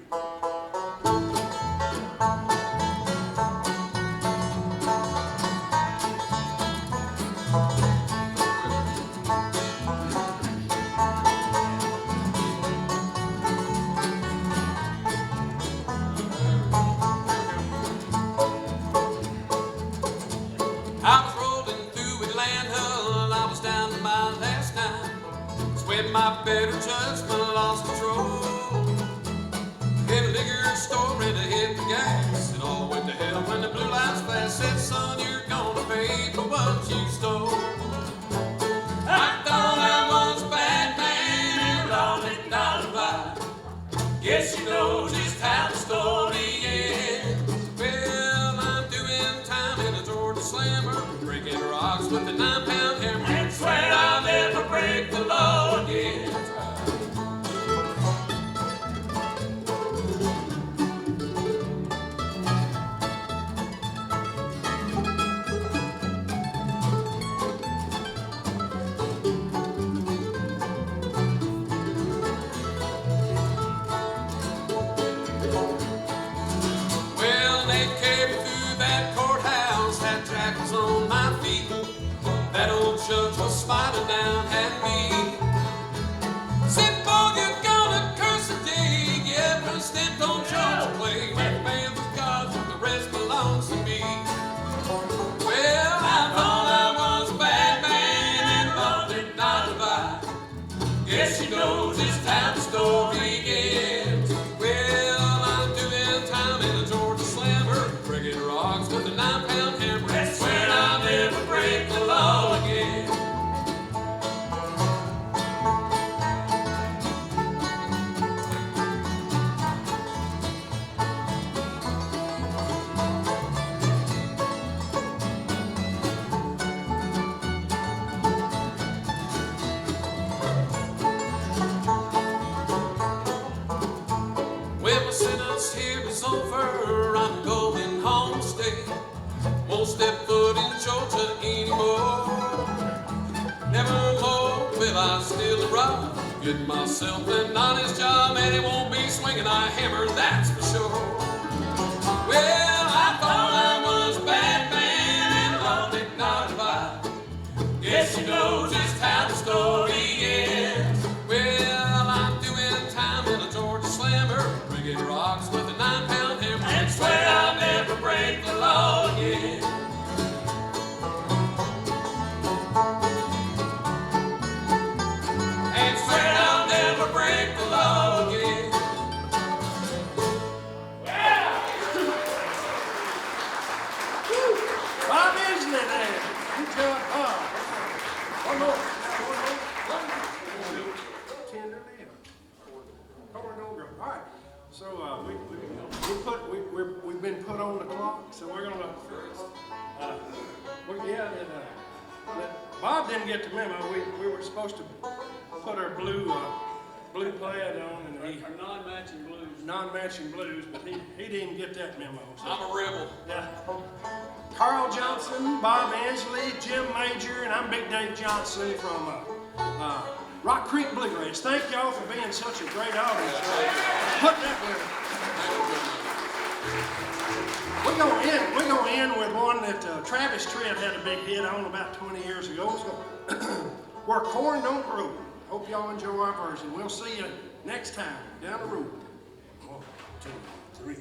Speaker 19: I was rolling through Atlanta, and I was down to my last night. It's when my better judgment lost control. In a liquor store, ready to hit the gas. It all went to hell when the blue lights flashed. Said, son, you're gonna pay for what you stole. I thought I was a bad man, and all did not lie. Guess you know just how the story ends. Well, I'm doing time in a Georgia slammer, breaking rocks with a 9-pound hammer, and swear I'll never break the law again. Well, they carried me through that courthouse, had jackals on my feet. That old judge was smiling down at me. Said, boy, you're gonna curse the day you ever stepped on Georgia play. That man was God's, but the rest belongs to me. Well, I thought I was a bad man and loved it not to lie. Guess you know just how the story ends. Well, I'm doing time in a Georgia slammer, breaking rocks with a 9-pound hammer, and swear I'll never break the law again. Well, my sentence here is over. I'm going home to stay. Won't step foot in Georgia anymore. Never more will I steal a rock. Get myself an honest job, and it won't be swinging a hammer, that's for sure. Well, I thought I was a bad man and loved it not lie. Guess you know just how the story ends. Well, I'm doing time in a Georgia slammer, bringing rocks with a 9-pound hammer, and swear I'll never break the law again. And swear I'll never break the law again.
Speaker 20: Bob Isley there. Good job, Bob. One more. Tenderly. Corridor. All right. So we've been put on the clock. So we're gonna. Bob didn't get the memo. We were supposed to put our blue plaid on, and
Speaker 19: Our non-matching blues.
Speaker 20: non-matching blues, but he didn't get that memo. So.
Speaker 19: I'm a rebel.
Speaker 20: Yeah. Carl Johnson, Bob Ansley, Jim Major, and I'm Big Dave Johnson from Rock Creek Bluegrass. Thank y'all for being such a great audience. Put that with We're gonna end with one that Travis Tritt had a big hit on about 20 years ago. It's Where Corn Don't Grow. Hope y'all enjoy our version. We'll see you next time down the road. 1, 2, 3.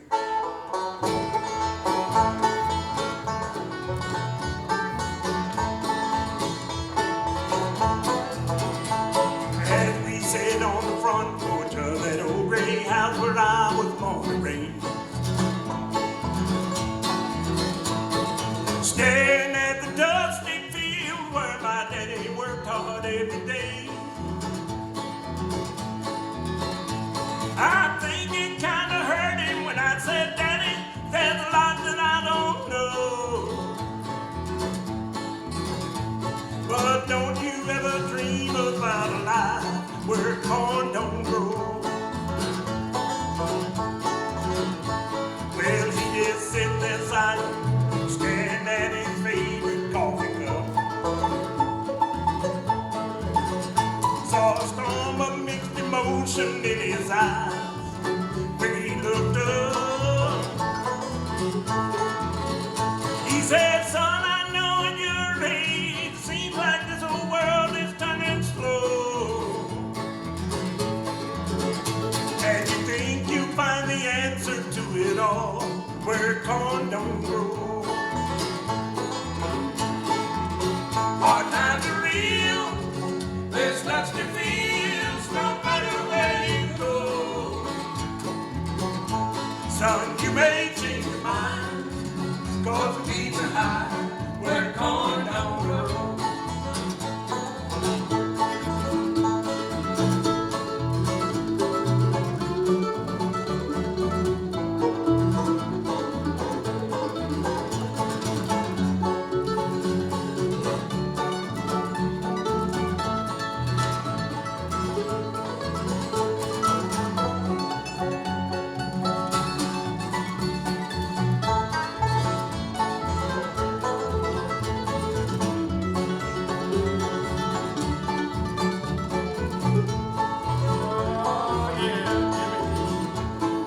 Speaker 10: As we sat on the front porch of that old gray house where I was born and raised, staring at the dusty field where my daddy worked hard every day, I think it kind of hurt him when I said, Daddy, there's a lot that I don't know. But don't you ever dream about a life where corn don't grow. Well, he just sit there silent, staring at his favorite coffee cup. Saw a storm of mixed emotion in his eyes when he looked up. He said, son, I know at your age, it seems like this whole world is turning slow. And you think you find the answer to it all where corn don't grow. Hard times are real, there's lots to feel, no matter where you go. Son, you may change your mind, cause the weeds are high where corn don't grow.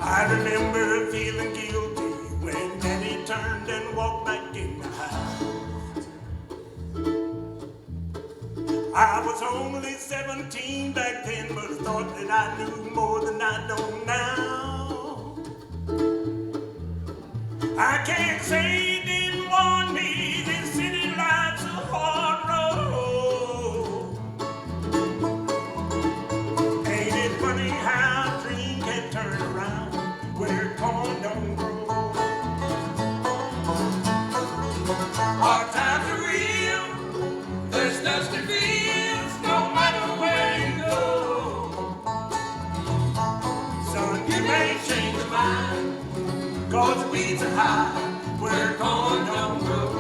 Speaker 10: I remember feeling guilty when Daddy turned and walked back in the house. I was only 17 back then, but I thought that I knew more than I know now. I can't say he didn't warn me, this city life's a hard road. Ain't it funny how a dream can turn around where corn don't grow? Our times are real, there's dusty fields, no matter where you go. Son, you may change your mind, cause the weeds are high where corn don't grow.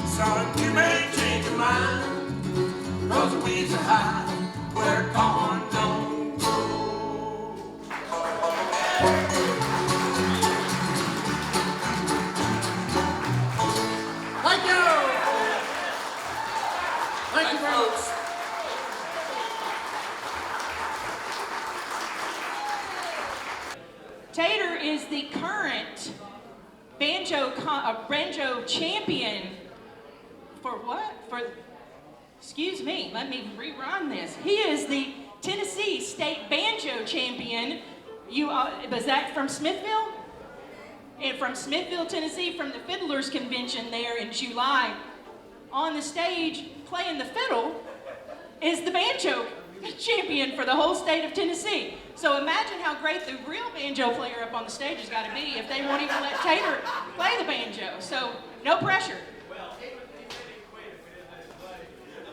Speaker 10: Son, you may change your mind, cause the weeds are high where corn don't grow.
Speaker 20: Thank you. Thank you, folks.
Speaker 1: Prater is the current banjo champion for what? Excuse me, let me rerun this. He is the Tennessee State Banjo Champion. Was that from Smithville? And from Smithville, Tennessee, from the Fiddlers Convention there in July. On the stage, playing the fiddle, is the banjo champion for the whole state of Tennessee. So imagine how great the real banjo player up on the stage has got to be if they won't even let Prater play the banjo. So no pressure.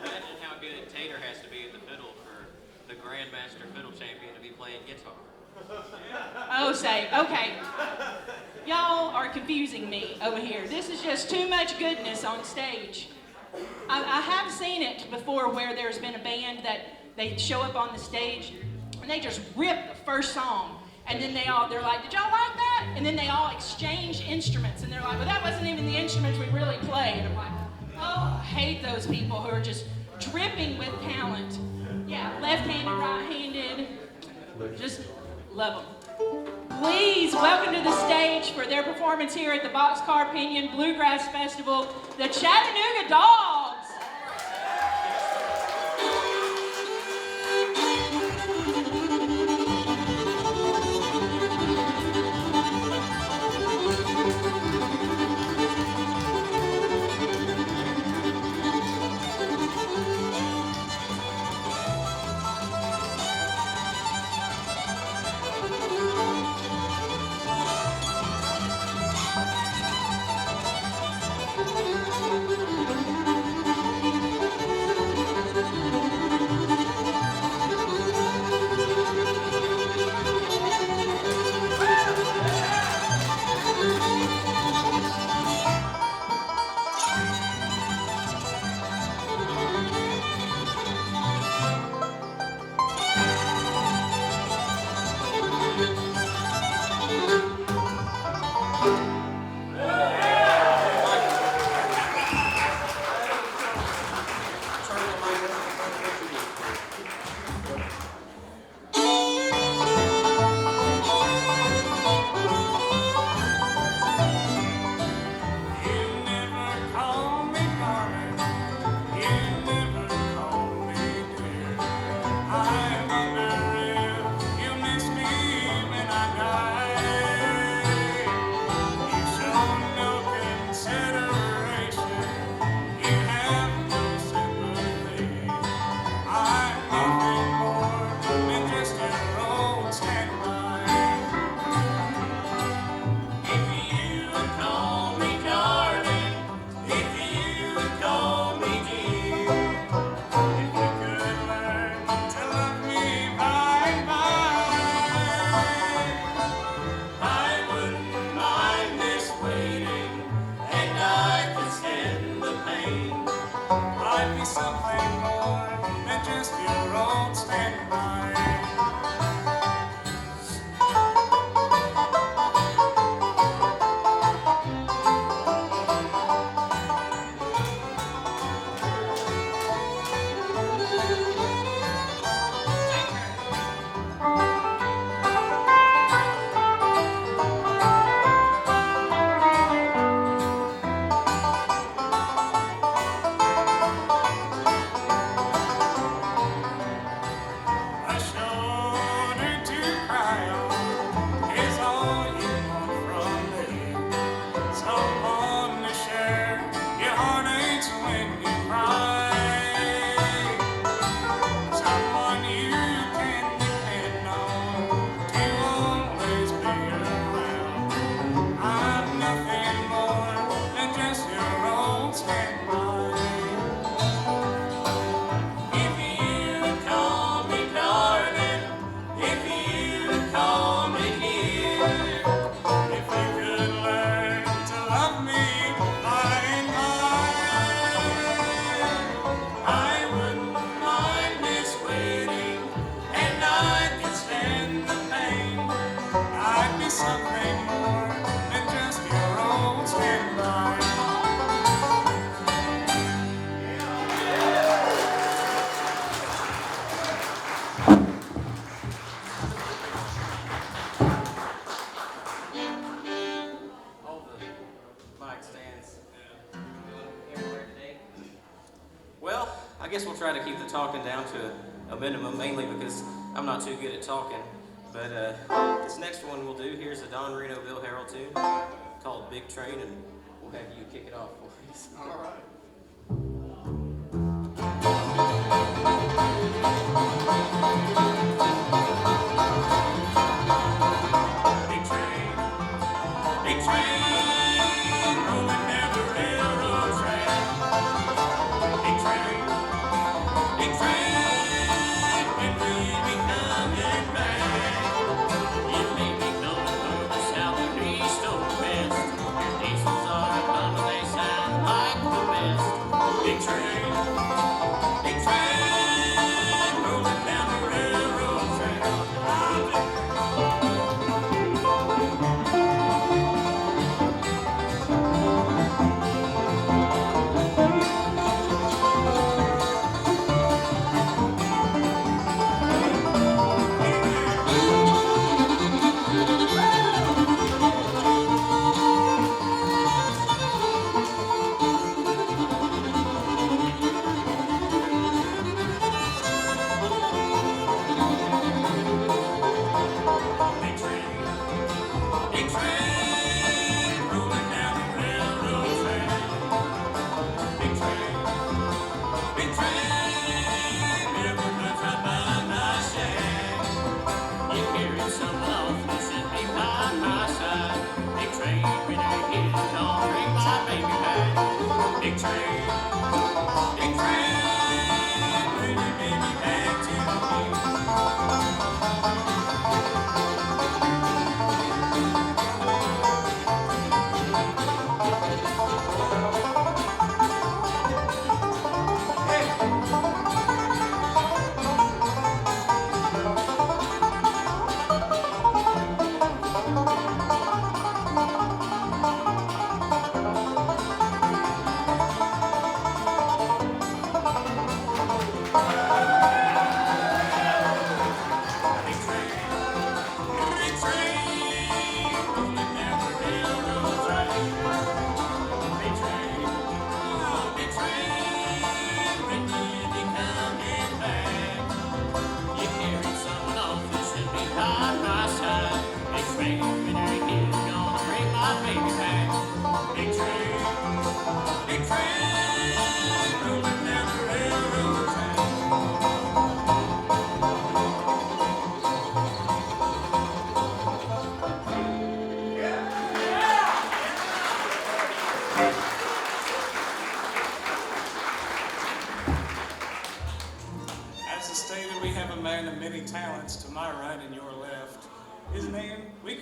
Speaker 21: Imagine how good Prater has to be in the fiddle for the Grandmaster Fiddle Champion to be playing guitar.
Speaker 1: Oh, say, okay. Y'all are confusing me over here. This is just too much goodness on stage. I have seen it before where there's been a band that they show up on the stage and they just rip the first song. And then they're like, did y'all like that? And then they all exchange instruments and they're like, well, that wasn't even the instruments we really played. And I'm like, oh, I hate those people who are just dripping with talent. Yeah, left-handed, right-handed, just love them. Please welcome to the stage for their performance here at the Boxcar Pinion Bluegrass Festival, the Chattanooga Dogs.
Speaker 21: I guess we'll try to keep the talking down to a minimum, mainly because I'm not too good at talking. But this next one we'll do, here's a Don Reno Bill Harrell tune called Big Train, and we'll have you kick it off for us.
Speaker 20: All right.
Speaker 3: Big train, rolling down the railroad track. Big train, when will you be coming back? You may be going for the south or east or west. Your diesels are a bundle, they sound like the best. Big train, rolling down the railroad track.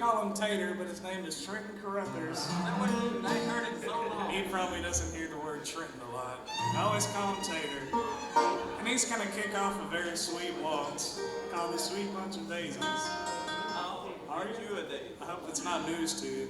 Speaker 4: call him Tater, but his name is Trenton Carruthers. He probably doesn't hear the word Trenton a lot. I always call him Tater. And he's going to kick off a very sweet waltz called The Sweet Bunch of Daisies. Aren't you a daisy? I hope it's not news to you.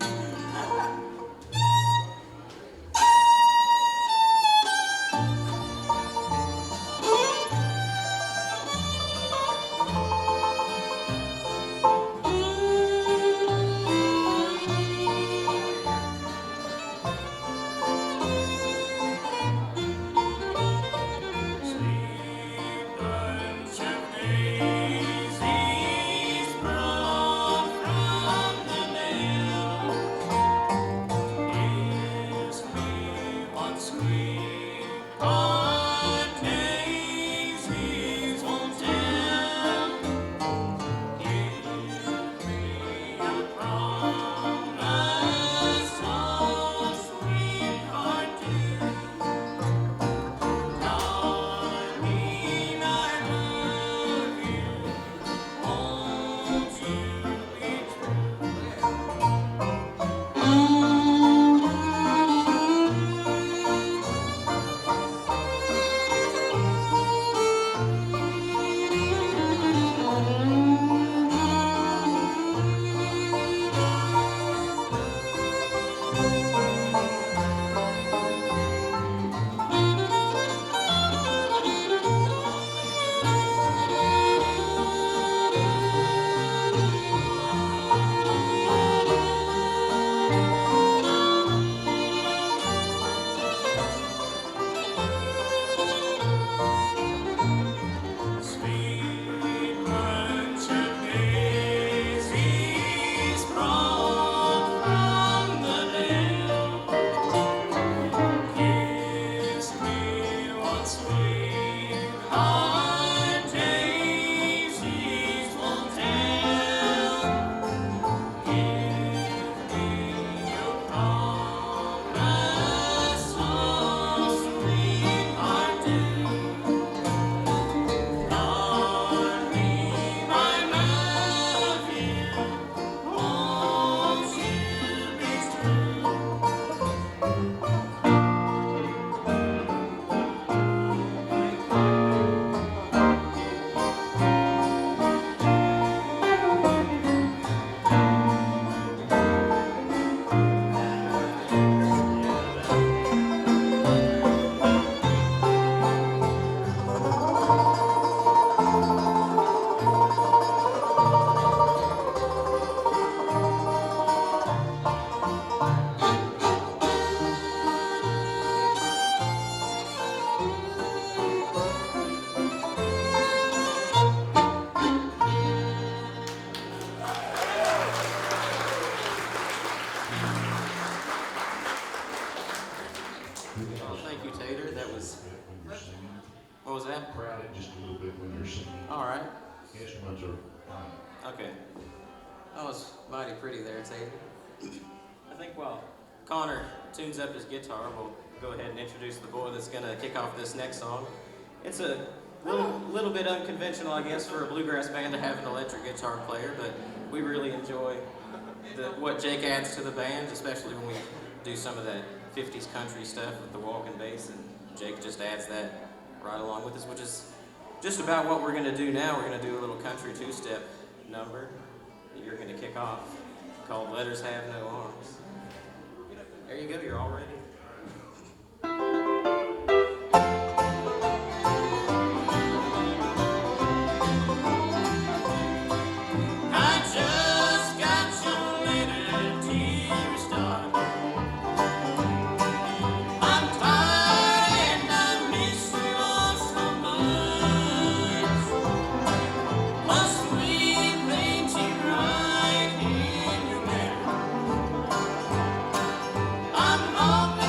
Speaker 21: What was that?
Speaker 6: Crowd it just a little bit when you're singing.
Speaker 21: All right.
Speaker 6: Instruments are fine.
Speaker 21: Okay. That was mighty pretty there, Taylor. I think while Connor tunes up his guitar, we'll go ahead and introduce the boy that's going to kick off this next song. It's a little bit unconventional, I guess, for a bluegrass band to have an electric guitar player, but we really enjoy what Jake adds to the band, especially when we do some of that 50s country stuff with the walking bass, and Jake just adds that right along with us, which is just about what we're going to do now. We're going to do a little country two-step number that you're going to kick off called Letters Have No Arms. There you go, you're all ready.
Speaker 3: I'm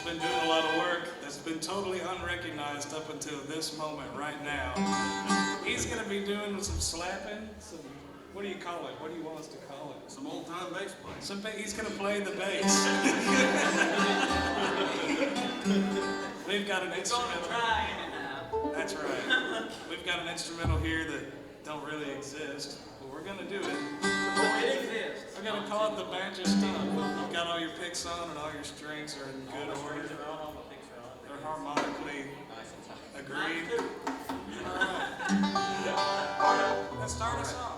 Speaker 4: been doing a lot of work that's been totally unrecognized up until this moment right now. He's going to be doing some slapping, some, what do you call it? What do you want us to call it?
Speaker 2: Some old-time bass playing.
Speaker 4: He's going to play the bass. We've got an instrumental. That's right. We've got an instrumental here that don't really exist, but we're going to do it.
Speaker 2: It exists.
Speaker 4: We're going to call it the banjo stuff. You've got all your picks on and all your strings are in good order. They're harmonically agreed. All right. Let's start us off.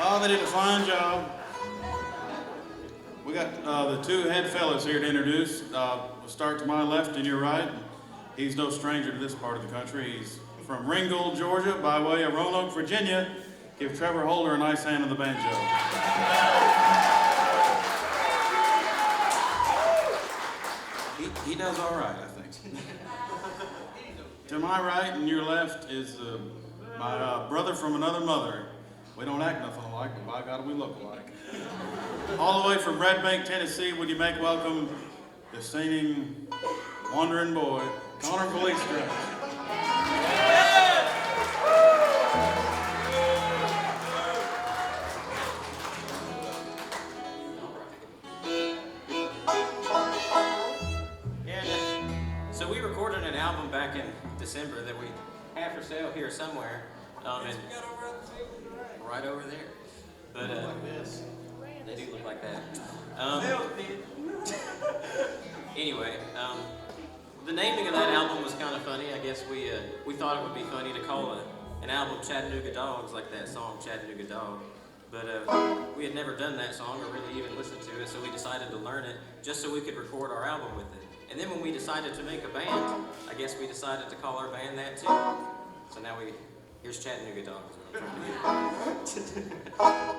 Speaker 2: Oh, they did a fine job. We got the two head fellas here to introduce. We'll start to my left and your right. He's no stranger to this part of the country. He's from Ringgold, Georgia, by way of Roanoke, Virginia. Give Trevor Holder a nice hand on the banjo. He does all right, I think. To my right and your left is my brother from another mother. We don't act nothing alike, but by God, we look alike. All the way from Red Bank, Tennessee, would you make welcome the singing, wandering boy, Connor Police Stretch.
Speaker 21: So we recorded an album back in December that we have for sale here somewhere. Right over there. But like this. They do look like that. Anyway, the naming of that album was kind of funny. I guess we thought it would be funny to call an album Chattanooga Dogs, like that song Chattanooga Dog. But we had never done that song or really even listened to it, so we decided to learn it just so we could record our album with it. And then when we decided to make a band, I guess we decided to call our band that too. So now here's Chattanooga Dogs. All right.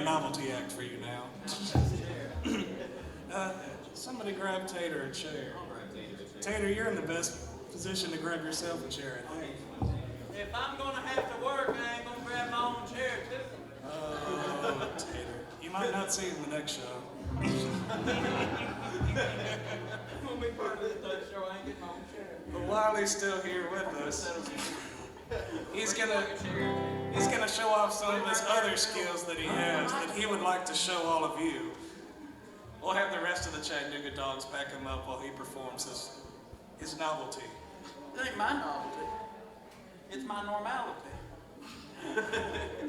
Speaker 4: novelty act for you now. Somebody grab Tater a chair. Tater, you're in the best position to grab yourself a chair, I think.
Speaker 2: If I'm gonna have to work, I ain't gonna grab my own chair, too.
Speaker 4: Oh, Tater. You might not see it in the next show.
Speaker 2: I'm gonna be part of this next show, I ain't getting my own chair.
Speaker 4: But while he's still here with us, he's gonna show off some of his other skills that he has that he would like to show all of you. We'll have the rest of the Chattanooga Dogs back him up while he performs his novelty.
Speaker 2: It ain't my novelty. It's my normality.
Speaker 21: There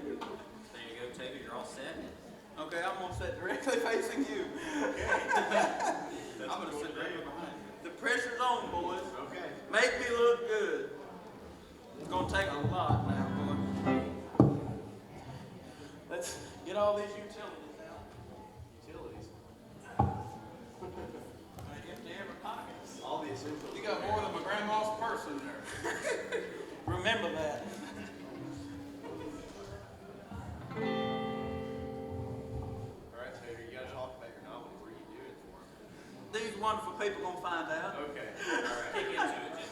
Speaker 21: you go, Tater. You're all set.
Speaker 2: Okay, I'm gonna sit directly facing you.
Speaker 21: Okay.
Speaker 2: I'm gonna sit directly behind you. The pressure's on, boys. Okay. Make me look good. It's gonna take a lot now, boys. Let's get all these utilities out. Utilities? Empty every pocket.
Speaker 21: All the essentials.
Speaker 2: You got more than my grandma's purse in there. Remember that.
Speaker 21: Alright, Tater, you gotta talk about your novelty. Where you do it for them.
Speaker 2: These wonderful people gonna find out.
Speaker 21: Okay. Alright, get into it, Jim.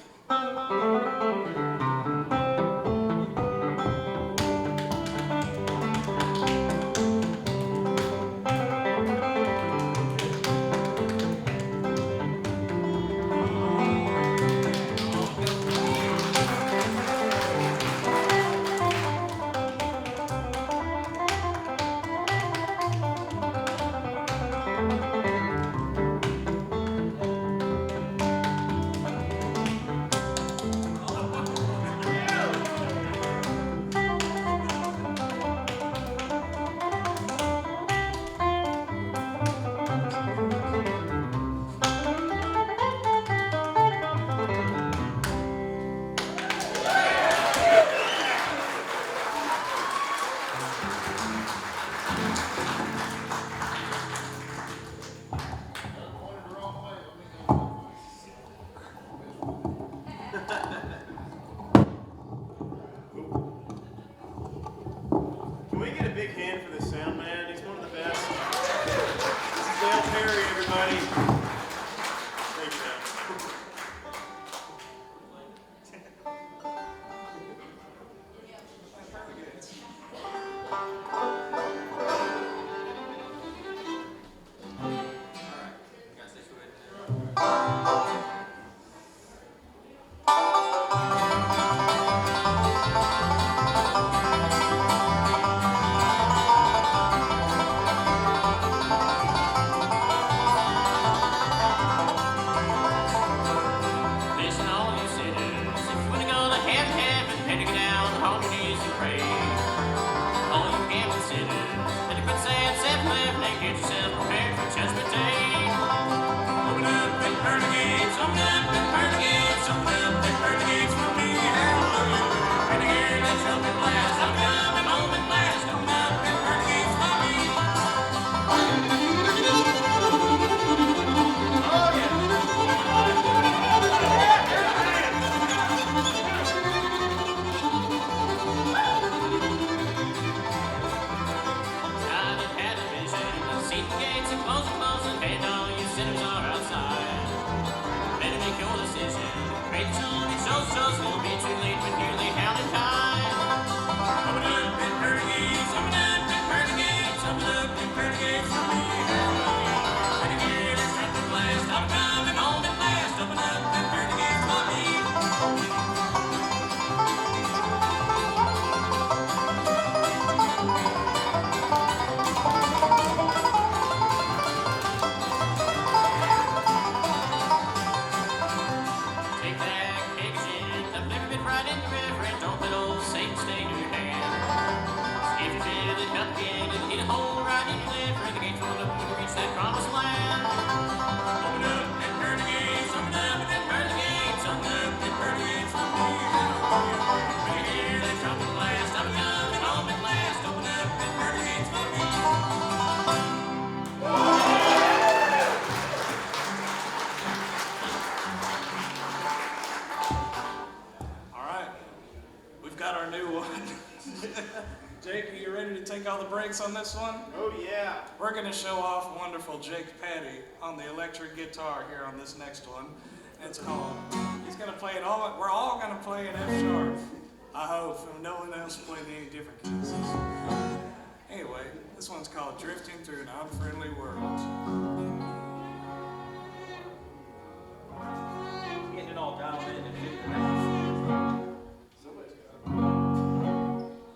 Speaker 18: Can we get a big hand for the sound man? He's one of the best. This is Dale Perry, everybody. Thank you, Dale.
Speaker 21: Listen, all you sinners, if you wanna go to heaven and get down on your knees and pray. All you gambling sinners, better quit saying 7-Eleven and get yourself prepared for Judgment Day. Open up and burn the gates, open up and burn the gates, open up and burn the gates for me, hallelujah. And hear the trumpet blast, I'm coming home at last, open up and burn the gates for me. Oh yeah. Time and had a vision, see the gates and close and hey, all you sinners are outside. Better make your decision, make sure it shows, won't be too late when nearly held in time. Open up and burn the gates, open up and burn the gates, open up and burn the gates for me, hallelujah. And hear the trumpet blast, I'm coming home at last, open up and burn the gates for me. Take that cake of gin, I've never been right in the river, and don't let old Satan stay in your hand. If you feel it up again, it'll hit a hole right in your liver, and the gates won't open when you reach that promised land. Open up and burn the gates, open up and burn the gates, open up and burn the gates for me, hallelujah. When you hear that trumpet blast, I'm coming home at last, open up and burn the gates for me.
Speaker 4: All right, we've got our new one. Jake, are you ready to take all the breaks on this one?
Speaker 20: Oh, yeah.
Speaker 4: We're going to show off wonderful Jake Petty on the electric guitar here on this next one. It's called, he's going to play it all, we're all going to play in F sharp. I hope, and no one else playing any different keys. Anyway, this one's called Drifting Through an Unfriendly World.
Speaker 21: Getting it all dialed in and figured out.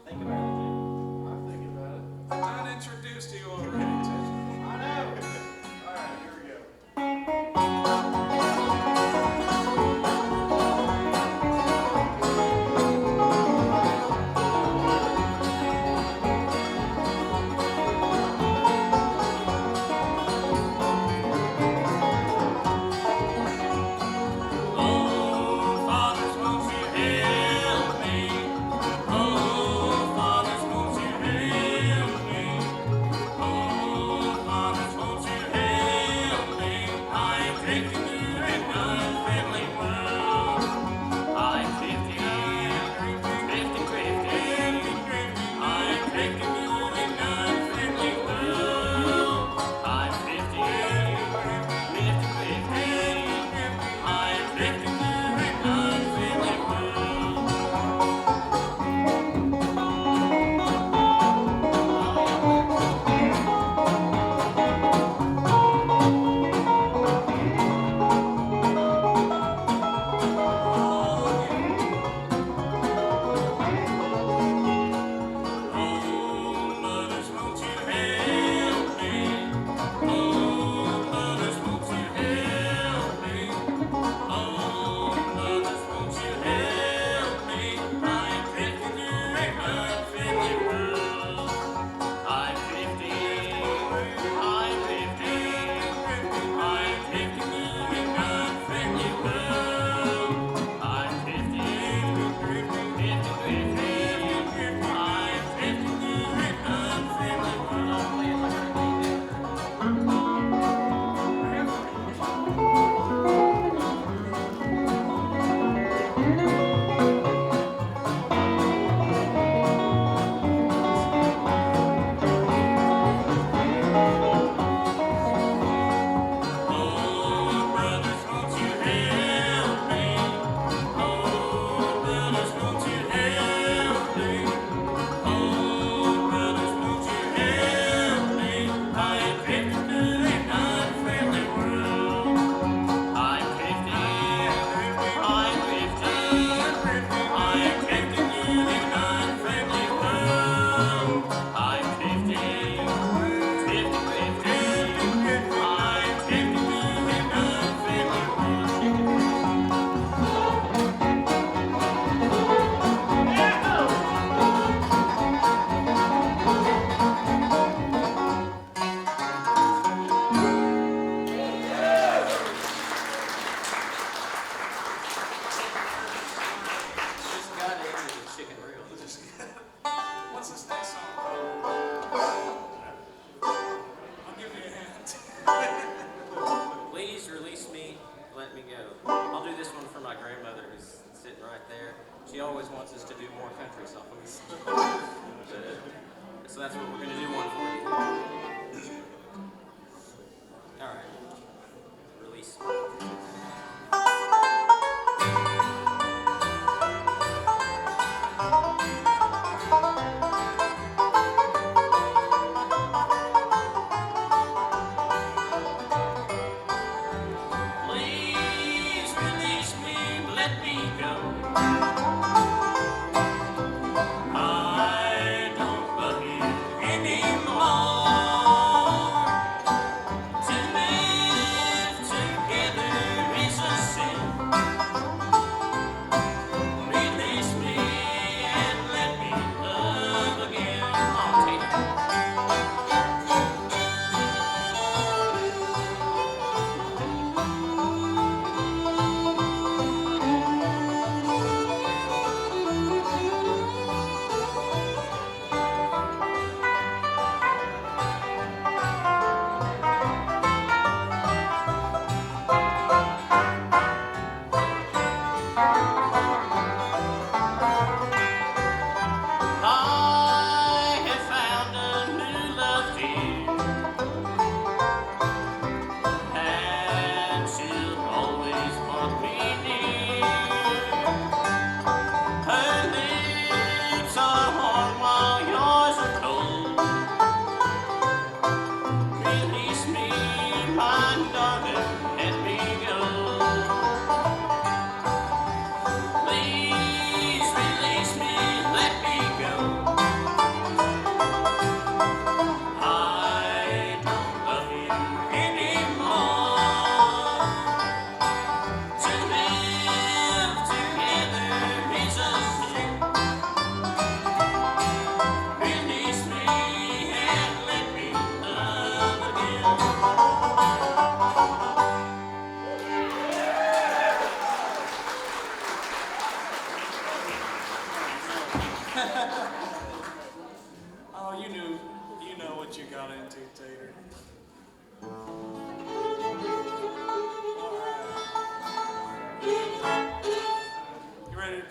Speaker 21: Think about it, Jake.
Speaker 20: I'm thinking about it.
Speaker 4: I'm introduced to you already, Jake.
Speaker 20: I know. All right, here we go.
Speaker 21: So that's what we're going to do one for you. All right. Release.
Speaker 10: Please release me, let me go. I don't believe anymore. To live together is a sin. Release me and let me love again. Oh, Tater.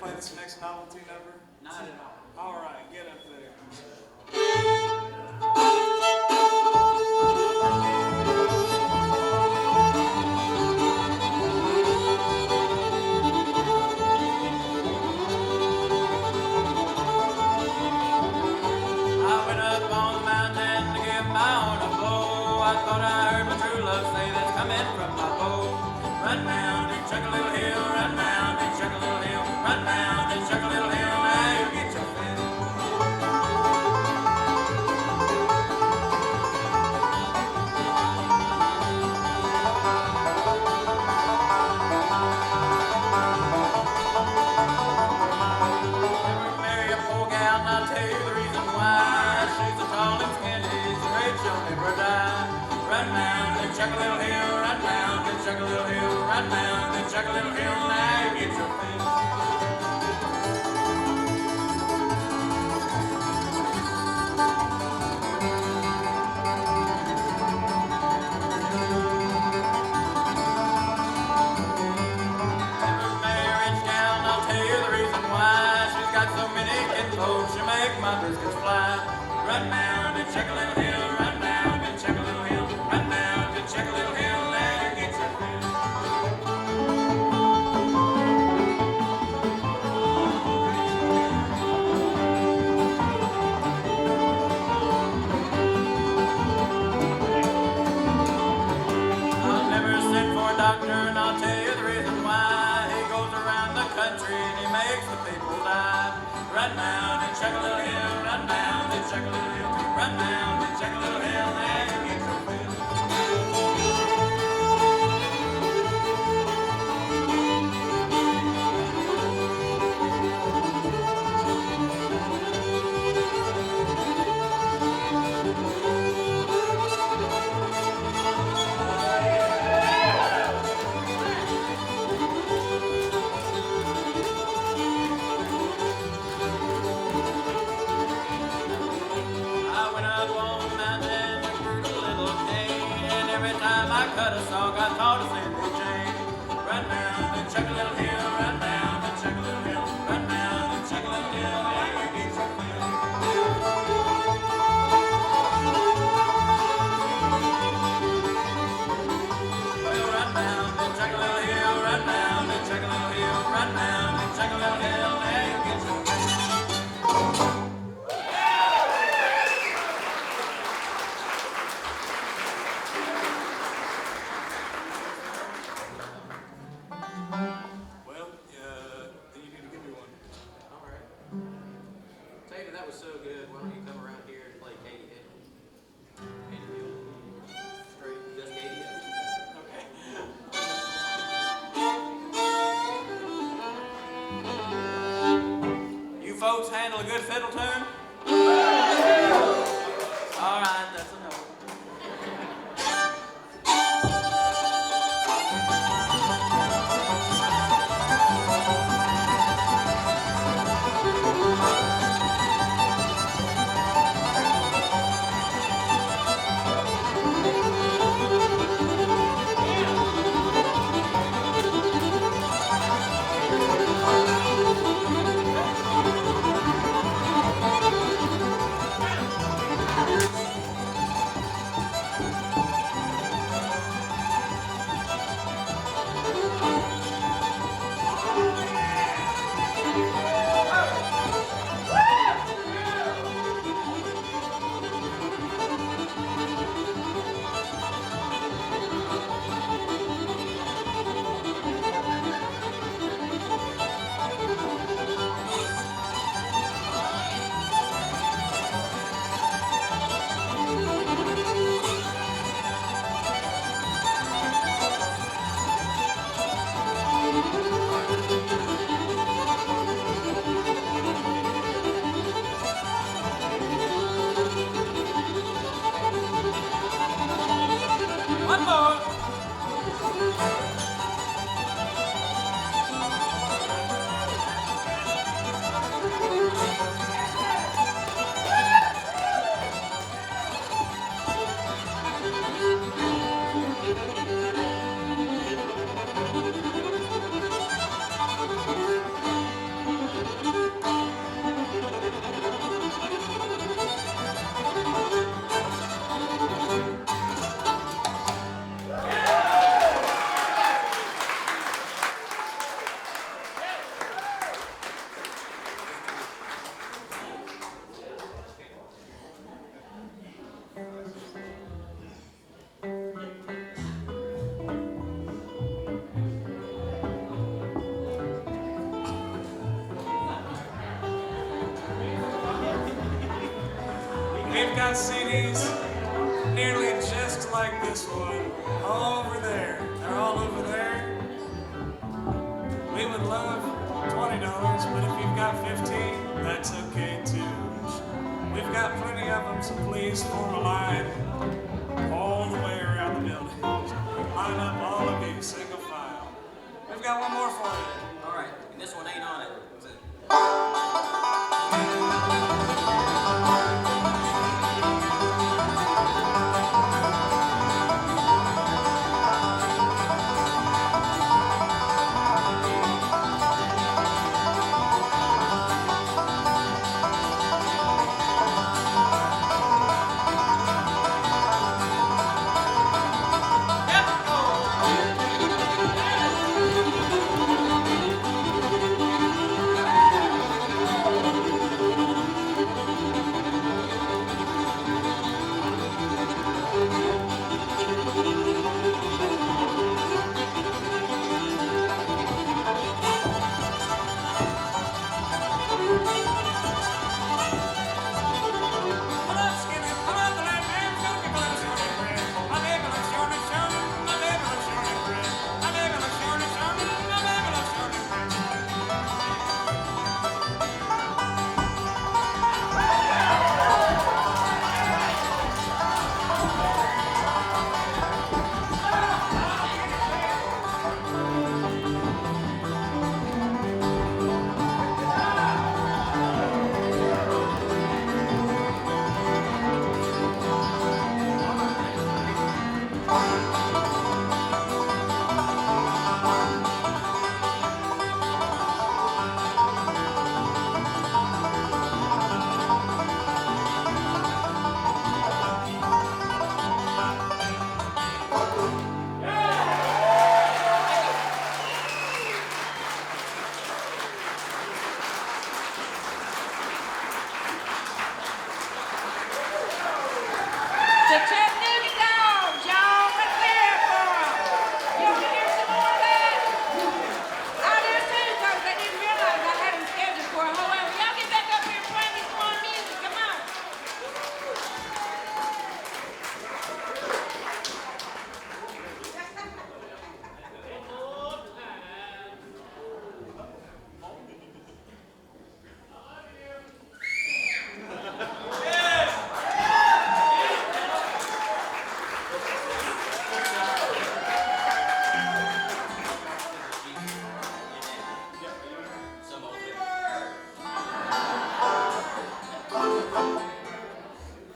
Speaker 4: play this next novelty number?
Speaker 13: Not at all.
Speaker 4: All right, get up there.
Speaker 3: I went up on the mountain to give my horn a blow. I thought I heard my true love say that's coming from my bow. Run round and chuck a little hill, run round and chuck a little hill, run round and chuck a little hill, now you get your fill. Never marry a poor gal, and I'll tell you the reason why. She's so tall and skinny, straight, she'll never die. Run round and chuck a little hill, run round and chuck a little hill, run round and chuck a little hill, now you get your fill. Never marry a rich gal, and I'll tell you the reason why. She's got so many kinfolks, she make my biscuits fly. Run round and chuck a little hill, run round and chuck a little hill, run round and chuck a little hill, now you get your fill. I'll never send for a doctor, and I'll tell you the reason why. He goes around the country and he makes the people die. Run round and chuck a little hill, run round and chuck a little hill, run round and chuck a little hill, now you get your fill. I went up on the mountain and grew a little cane, and every time I cut a song, I thought of Stanley Jane. Run round and chuck a little hill, run round and chuck a little hill, run round and chuck a little hill, now you get your fill. Well, run round and chuck a little hill, run round and chuck a little hill, run round and chuck a little hill, now you get your fill.
Speaker 4: Well, then you need to give me one.
Speaker 21: All right. Tater, that was so good. Why don't you come around here and play Katie Hill? Katie Hill? Straight, just Katie Hill. Okay. You folks handle a good fiddle tune? All right, that's enough.
Speaker 4: we've got CDs nearly just like this one. All over there. They're all over there. We would love $20, but if you've got 15, that's okay too. We've got plenty of them, so please form a line all the way around the building. Line up all of you, single file. We've got one more for you.
Speaker 21: All right, and this one ain't on it.
Speaker 1: The Chattanooga Dogs, y'all, let's hear it for 'em. You want to hear some more of that? I do too, because I didn't realize I had them scheduled for a whole hour. Y'all get back up here and play me some more music, come on.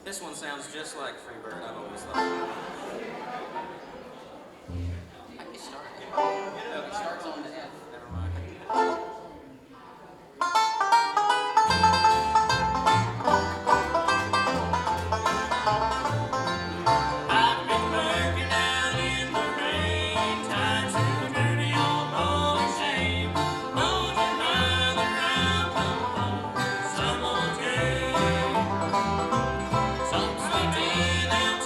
Speaker 21: This one sounds just like Freebird. I've always thought. It starts on the F. Never mind. I've been working out in the rain, tied to a dirty old ball and chain. Won't your mother I'll come home? Someone's girl. Some sweet day they'll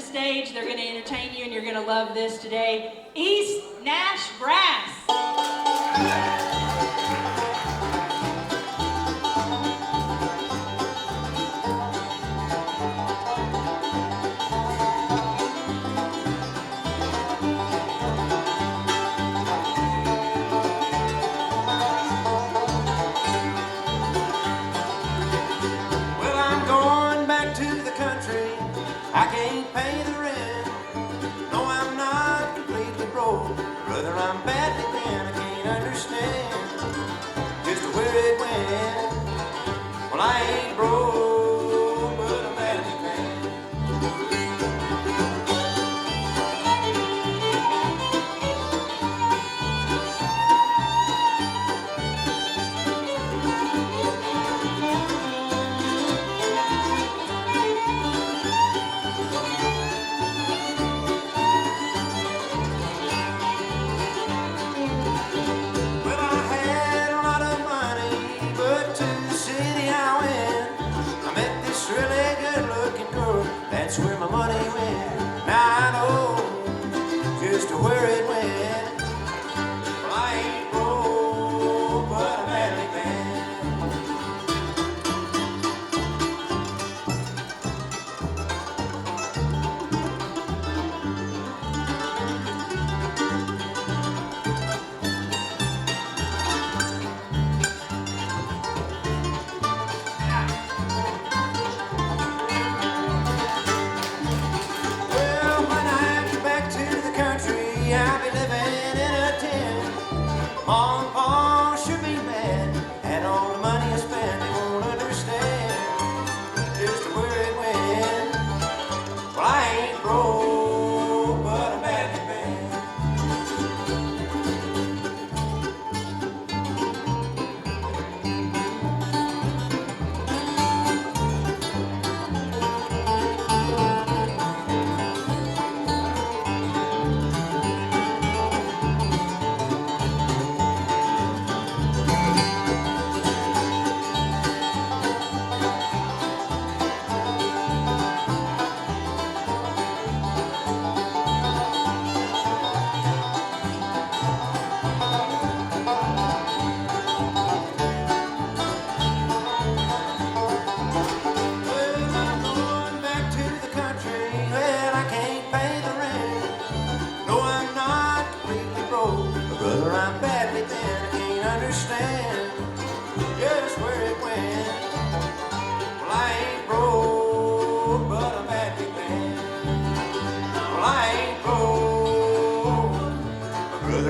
Speaker 1: stage. They're going to entertain you, and you're going to love this today. East Nash Brass.
Speaker 10: I can't pay the rent. No, I'm not completely broke. Brother, I'm badly bent. I can't understand just where it went. Well, I ain't broke, but I'm badly bent. That's where my money went. Now I know just where it went. Well, I ain't broke, but I'm badly bent. I'll be living in a tent. Mom and Pa should be mad at all the money I spent. They won't understand just where it went. Well, I ain't broke, but I'm badly bent.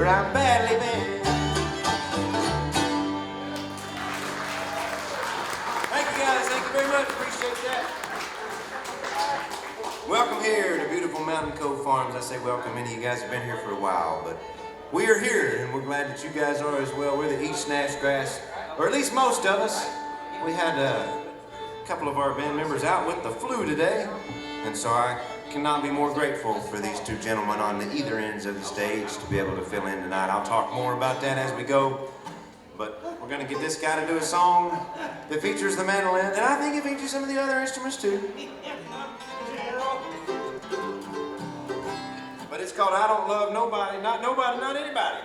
Speaker 10: I'm badly bent. Thank you guys, thank you very much, appreciate that. Welcome here to beautiful Mountain Cove Farms. I say welcome, many of you guys have been here for a while, but we are here and we're glad that you guys are as well. We're the East Nash Grass, or at least most of us. We had a couple of our band members out with the flu today, and so I cannot be more grateful for these two gentlemen on the either ends of the stage to be able to fill in tonight. I'll talk more about that as we go, but we're going to get this guy to do a song that features the mandolin, and I think it features some of the other instruments too. But it's called I Don't Love Nobody, Not Nobody, Not Anybody.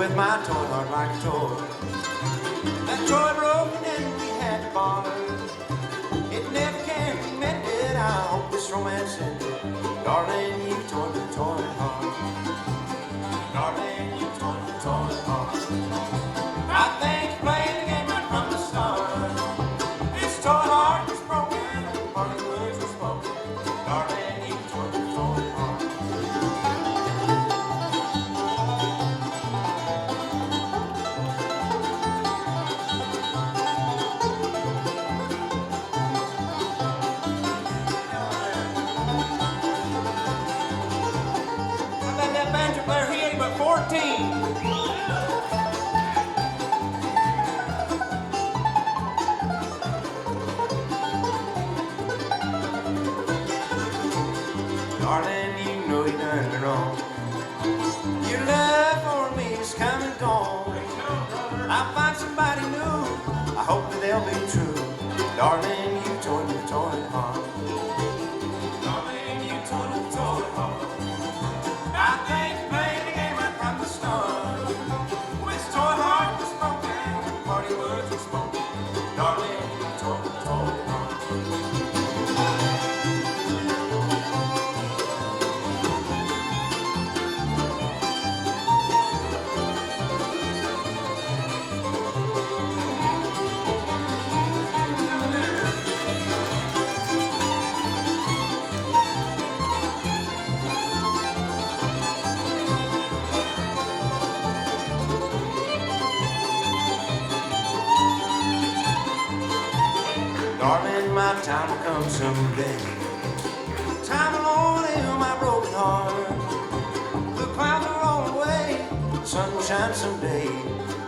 Speaker 10: with my toy heart like a toy. That toy broke and we had to borrow. It never can be mended. I hope this romance ended. Darling, you toy the toy heart. Darling, you toy the toy heart. I think you played the game right from the start. This toy heart was broken, parting words were spoken. Darling, you toy the toy heart. I bet that banjo player, he ain't but 14. Darling, you know you done me wrong. Your love for me is come and gone. I'll find somebody new. I hope that they'll be true. Darling, you toy the toy heart. Darling, you toy the toy heart. I think you played the game right from the start. This toy heart was broken, party words were spoken. Darling, you toy the toy heart. Darling, my time will come someday. Time alone heal my broken heart. The clouds will roll away, the sun will shine someday.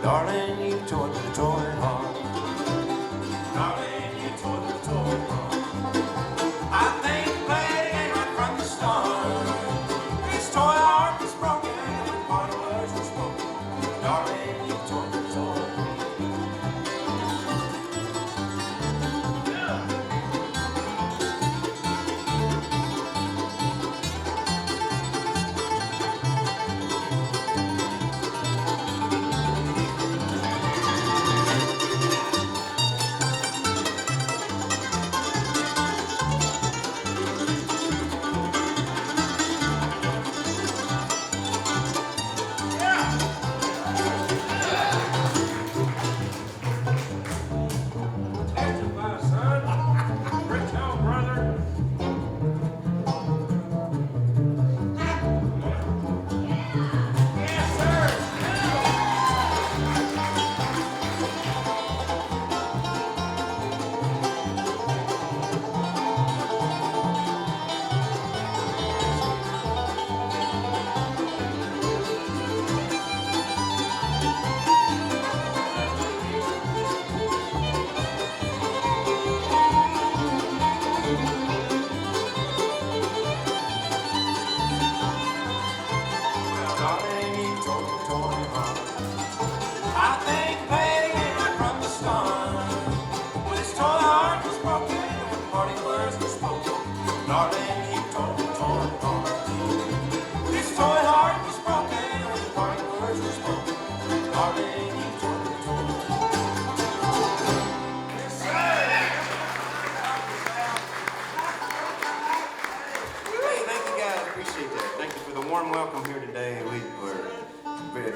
Speaker 10: Darling, you toy the toy heart. Darling, you toy the toy heart. I think you played the game right from the start. This toy heart was broken, and part of words were spoken. Darling, you toy the toy heart.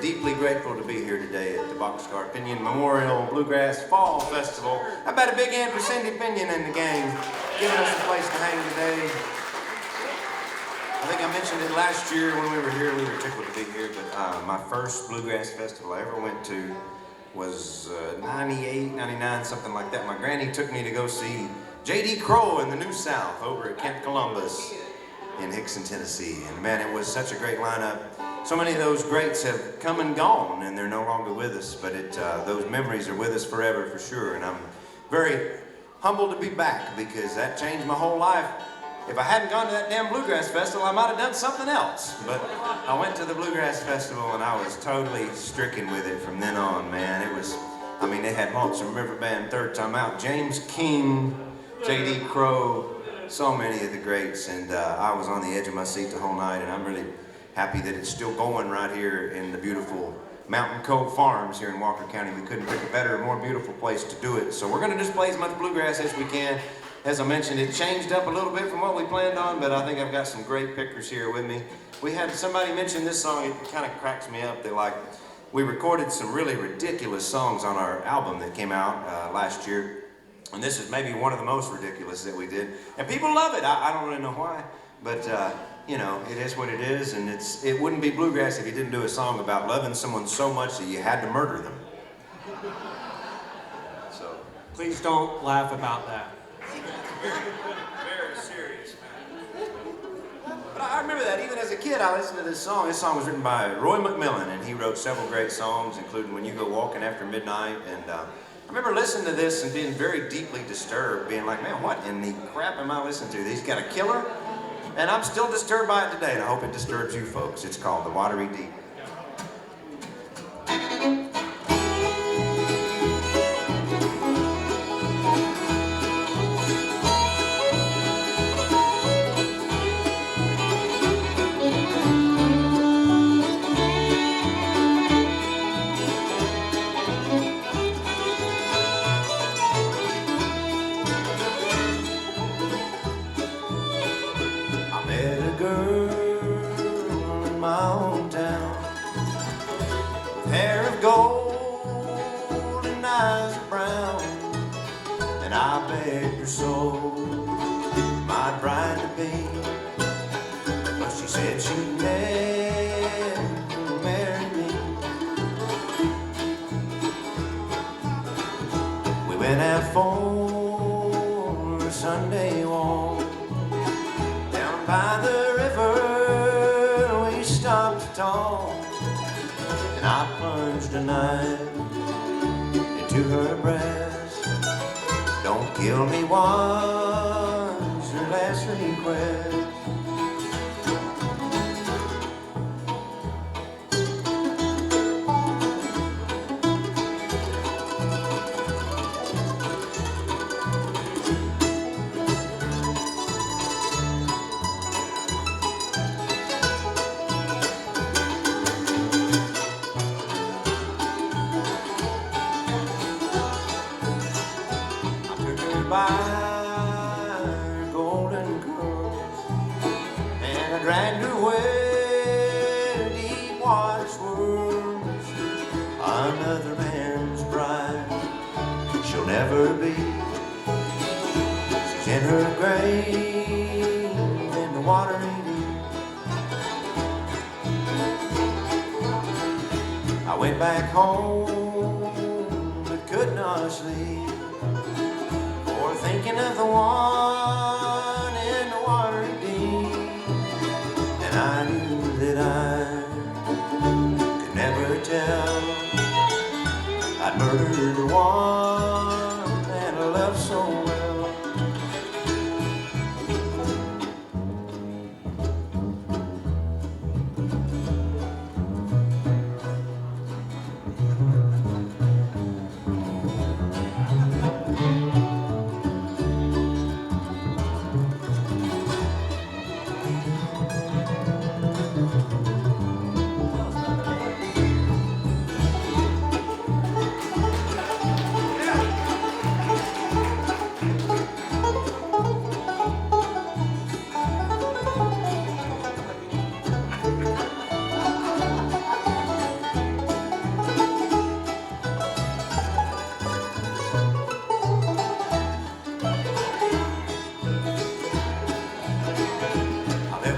Speaker 10: Deeply grateful to be here today at the Boxcar Pinion Memorial Bluegrass Fall Festival. How about a big hand for Cindy Pinion and the gang, giving us a place to hang today. I think I mentioned it last year when we were here. We were tickled to be here, but my first Bluegrass Festival I ever went to was 98, 99, something like that. My granny took me to go see J.D. Crowe in the New South over at Camp Columbus in Hickson, Tennessee. And man, it was such a great lineup. So many of those greats have come and gone, and they're no longer with us, but those memories are with us forever for sure. And I'm very humbled to be back because that changed my whole life. If I hadn't gone to that damn Bluegrass Festival, I might have done something else. But I went to the Bluegrass Festival and I was totally stricken with it from then on, man. It was, I mean, they had Lonesome River Band, Third Time Out, James King, J.D. Crowe, so many of the greats. And I was on the edge of my seat the whole night, and I'm really
Speaker 8: happy that it's still going right here in the beautiful Mountain Cove Farms here in Walker County. We couldn't pick a better, more beautiful place to do it. So we're going to just play as much bluegrass as we can. As I mentioned, it changed up a little bit from what we planned on, but I think I've got some great pickers here with me. We had somebody mention this song. It kind of cracks me up. They're like, we recorded some really ridiculous songs on our album that came out last year, and this is maybe one of the most ridiculous that we did. And people love it. I don't really know why, but you know, it is what it is, and it wouldn't be bluegrass if you didn't do a song about loving someone so much that you had to murder them. So
Speaker 22: please don't laugh about that.
Speaker 8: Very serious, man. But I remember that even as a kid, I listened to this song. This song was written by Roy McMillan, and he wrote several great songs, including When You Go Walking After Midnight. And I remember listening to this and being very deeply disturbed, being like, man, what in the crap am I listening to? He's got a killer? And I'm still disturbed by it today, and I hope it disturbs you folks. It's called The Watery Deep. Gold and eyes of brown, and I begged her so, my bride to be, but she said she'd never marry me. We went out for a Sunday walk down by the river. We stopped to talk, and I plunged a knife into her breast. Don't kill me was her last request. By her golden curls, and I dragged her where deep water swirls. Another man's bride she'll never be. She's in her grave in the watery deep. I went back home but could not sleep, thinking of the one in the watery deep. And I knew that I could never tell I'd murdered the one that I loved so well.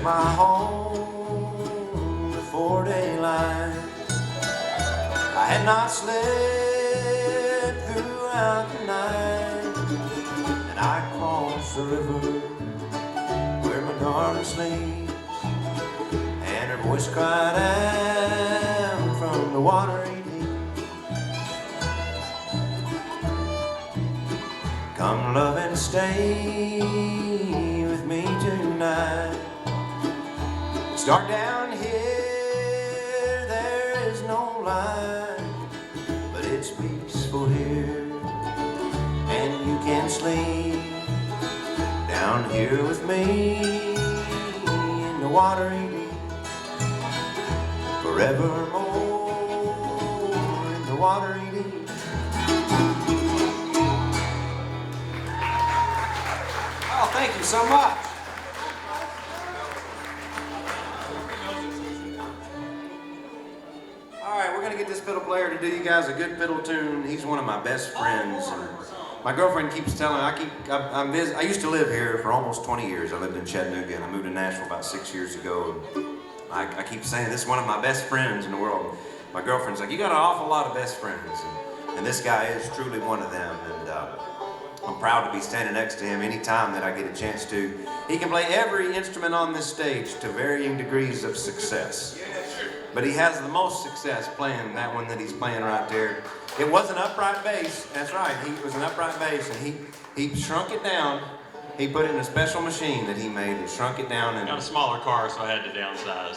Speaker 8: My home before daylight, I had not slept throughout the night, and I crossed the river where my darling sleeps, and her voice cried out from the watery deep. Come love and stay with me tonight. It's dark down here, there is no light, but it's peaceful here, and you can sleep down here with me in the watery deep. forevermore in the watery deep. Oh, thank you so much. All right, we're gonna get this fiddle player to do you guys a good fiddle tune. He's one of my best friends. And my girlfriend keeps telling me, I used to live here for almost 20 years. I lived in Chattanooga and I moved to Nashville about 6 years ago. I keep saying this is one of my best friends in the world. My girlfriend's like, you got an awful lot of best friends. And this guy is truly one of them. And I'm proud to be standing next to him anytime that I get a chance to. He can play every instrument on this stage to varying degrees of success. But he has the most success playing that one that he's playing right there. It was an upright bass, that's right, it was an upright bass, and he shrunk it down. He put it in a special machine that he made and shrunk it down. And
Speaker 7: got a smaller car, so I had to downsize.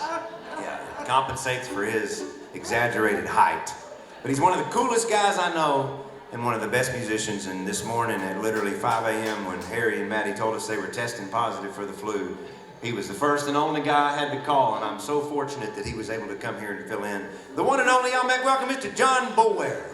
Speaker 8: Yeah, it compensates for his exaggerated height. But he's one of the coolest guys I know and one of the best musicians. And this morning at literally 5 a.m. when Harry and Maddie told us they were testing positive for the flu, he was the first and only guy I had to call, and I'm so fortunate that he was able to come here and fill in. The one and only, y'all make welcome Mr. John Bower.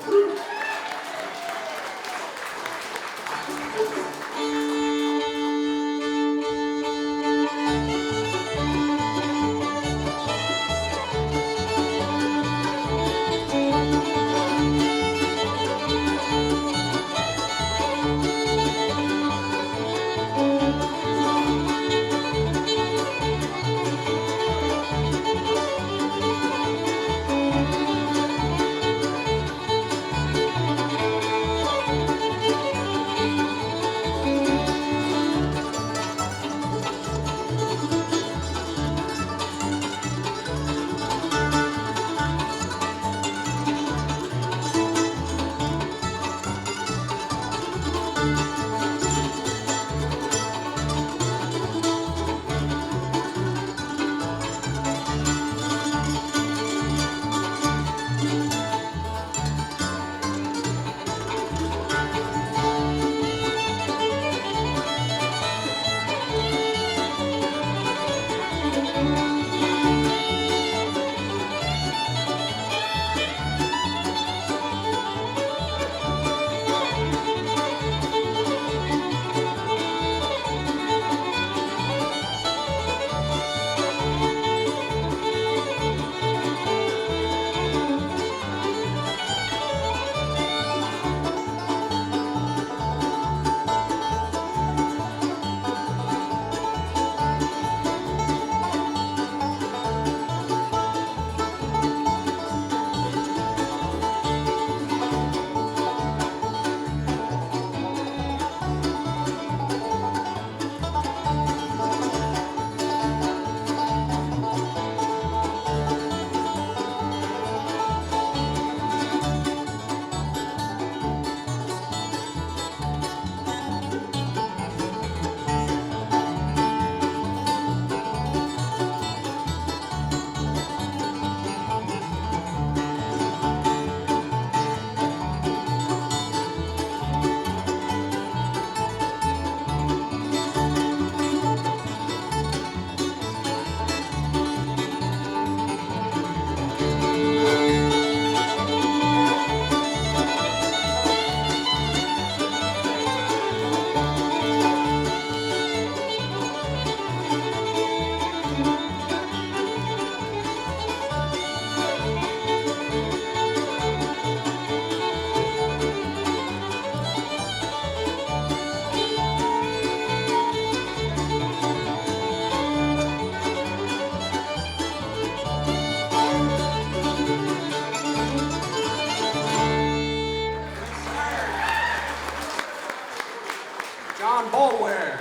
Speaker 8: John Bower.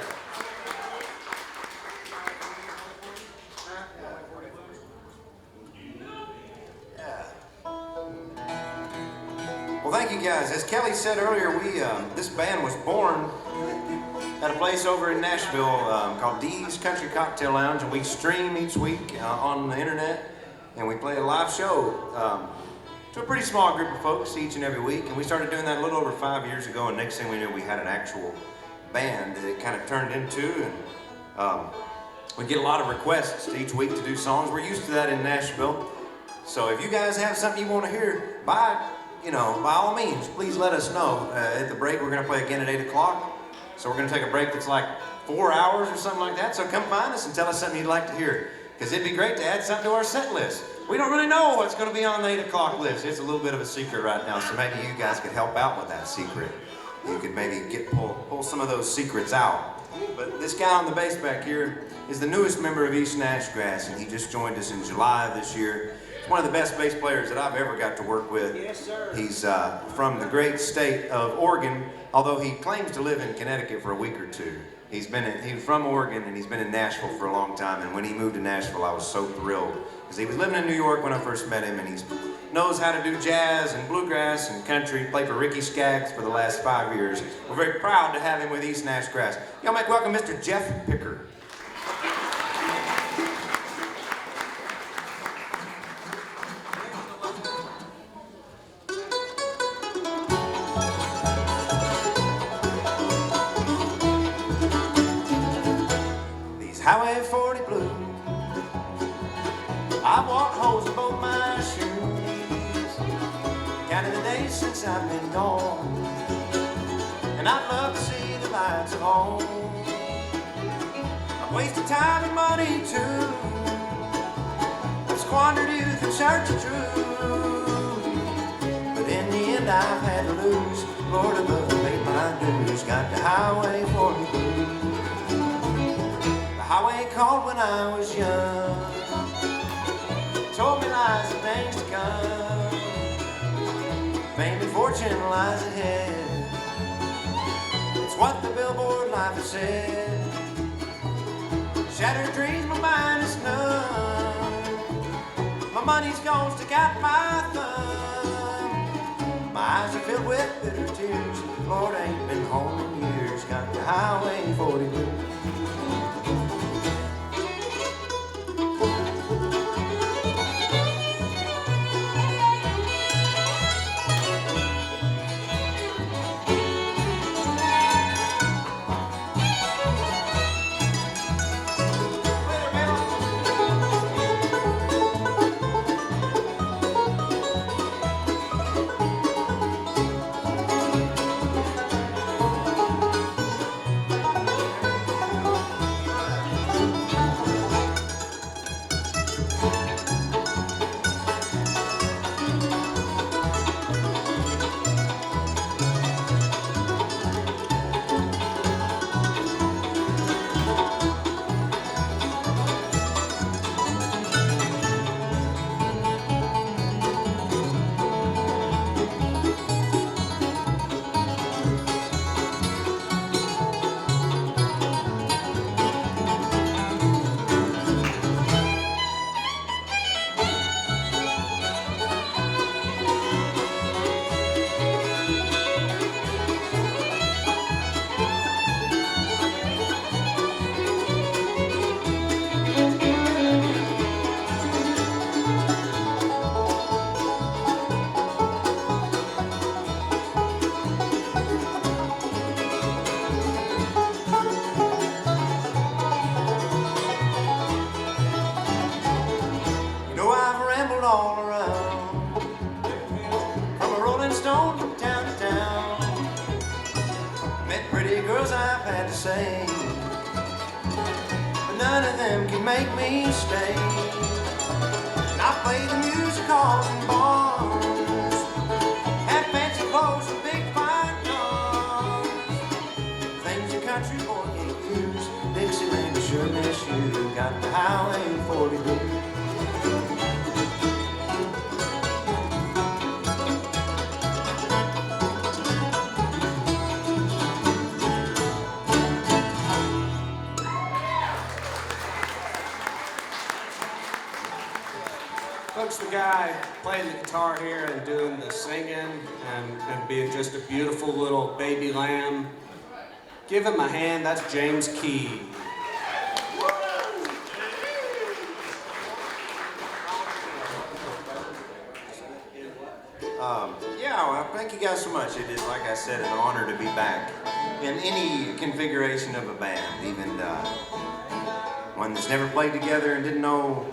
Speaker 8: Well, thank you guys. As Kelly said earlier, this band was born at a place over in Nashville called Dee's Country Cocktail Lounge, and we stream each week on the internet, and we play a live show to a pretty small group of folks each and every week. And we started doing that a little over 5 years ago, and next thing we knew, we had an actual band that it kind of turned into, and we get a lot of requests each week to do songs. We're used to that in Nashville. So if you guys have something you want to hear, by all means, please let us know. At the break, we're going to play again at 8 o'clock. So we're going to take a break that's like 4 hours or something like that. So come find us and tell us something you'd like to hear. Because it'd be great to add something to our set list. We don't really know what's going to be on the 8 o'clock list. It's a little bit of a secret right now, so maybe you guys could help out with that secret. You could maybe pull some of those secrets out. But this guy on the bass back here is the newest member of East Nashgrass, and he just joined us in July of this year. He's one of the best bass players that I've ever got to work with.
Speaker 21: Yes, sir.
Speaker 8: He's from the great state of Oregon, although he claims to live in Connecticut for a week or two. He's from Oregon, and he's been in Nashville for a long time, and when he moved to Nashville, I was so thrilled, because he was living in New York when I first met him, and he knows how to do jazz and bluegrass and country. Played for Ricky Skaggs for the last 5 years. We're very proud to have him with East Nashgrass. Y'all make welcome Mr. Jeff Picker. Highway 40 blue. I've walked holes in both my shoes, counting the days since I've been gone, and I'd love to see the lights of home. I've wasted time and money too. I've squandered youth in search of truth, but in the end I've had to lose. Lord above paid my dues. Got the Highway 40 blue. Highway called when I was young, told me lies and things to come. Fame and fortune lies ahead, it's what the billboard life has said. Shattered dreams, my mind is numb. My money's gone, stick out my thumb. My eyes are filled with bitter tears. Lord, I ain't been home in years. Got the Highway 40 blue. All around, from a rolling stone from town to town, met pretty girls I've had to say, but none of them can make me stay. And I play the music halls and bars, had fancy clothes and big fine cars, things a country boy can't use. Dixieland sure miss you. Got the Highway 40 blue.
Speaker 22: Coach, the guy playing the guitar here and doing the singing and being just a beautiful little baby lamb. Give him a hand, that's James Key.
Speaker 8: Yeah, well, thank you guys so much. It is, like I said, an honor to be back in any configuration of a band, even one that's never played together and didn't know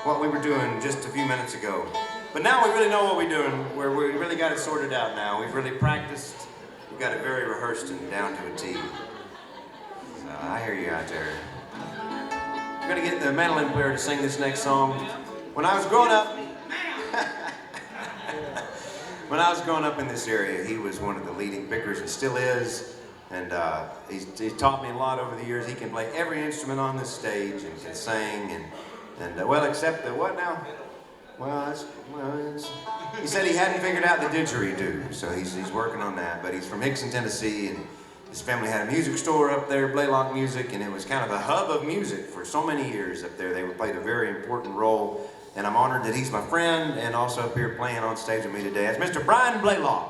Speaker 8: what we were doing just a few minutes ago. But now we really know what we're doing. We really got it sorted out now. We've really practiced. We've got it very rehearsed and down to a T. So I hear you out there. We're gonna get the mandolin player to sing this next song. When I was growing up, when I was growing up in this area, he was one of the leading pickers and still is. And he's taught me a lot over the years. He can play every instrument on this stage and can sing and well, except the what now? He said he hadn't figured out the didgeridoo, so he's working on that. But he's from Hickson, Tennessee, and his family had a music store up there, Blaylock Music, and it was kind of a hub of music for so many years up there. They played a very important role, and I'm honored that he's my friend and also up here playing on stage with me today. It's Mr. Brian Blaylock.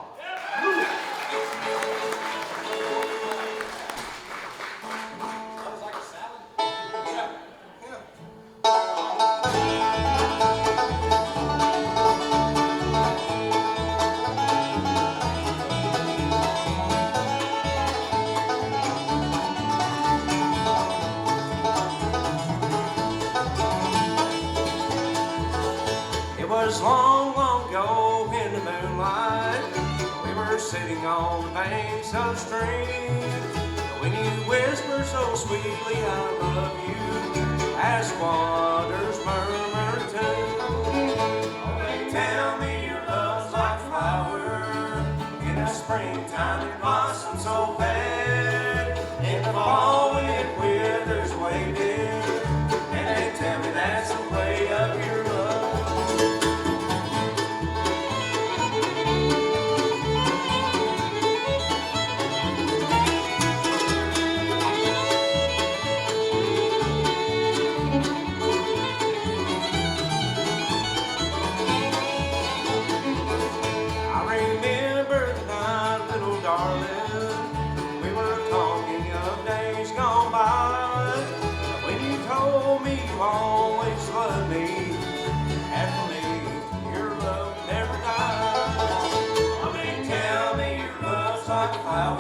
Speaker 10: Long, long ago in the moonlight, we were sitting on the banks of the stream. When you whisper so sweetly, I love you, as waters murmur too. Oh, they tell me your love's like a flower in the springtime, it blossoms so fair. In the fall when it withers away, dear, and they tell me that's the way of your love. Always love me, and believe your love never dies. Oh, they tell me your love's like a flower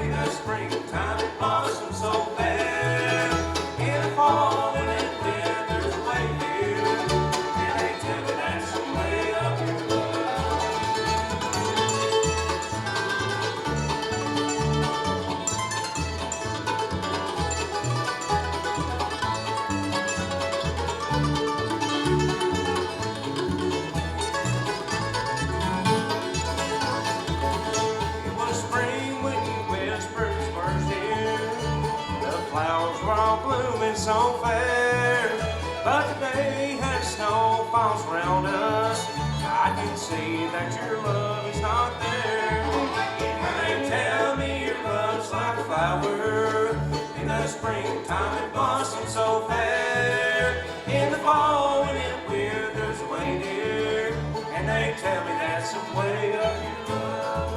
Speaker 10: in the springtime, it blossoms so fair. In the fall when it withers away, dear, and they tell me that's the way of your so fair, but today as snow falls around us, I can see that your love is not there. And they tell me your love's like a flower in the springtime, it blossoms so fair. In the fall when it withers away, dear, and they tell me that's the way of your love.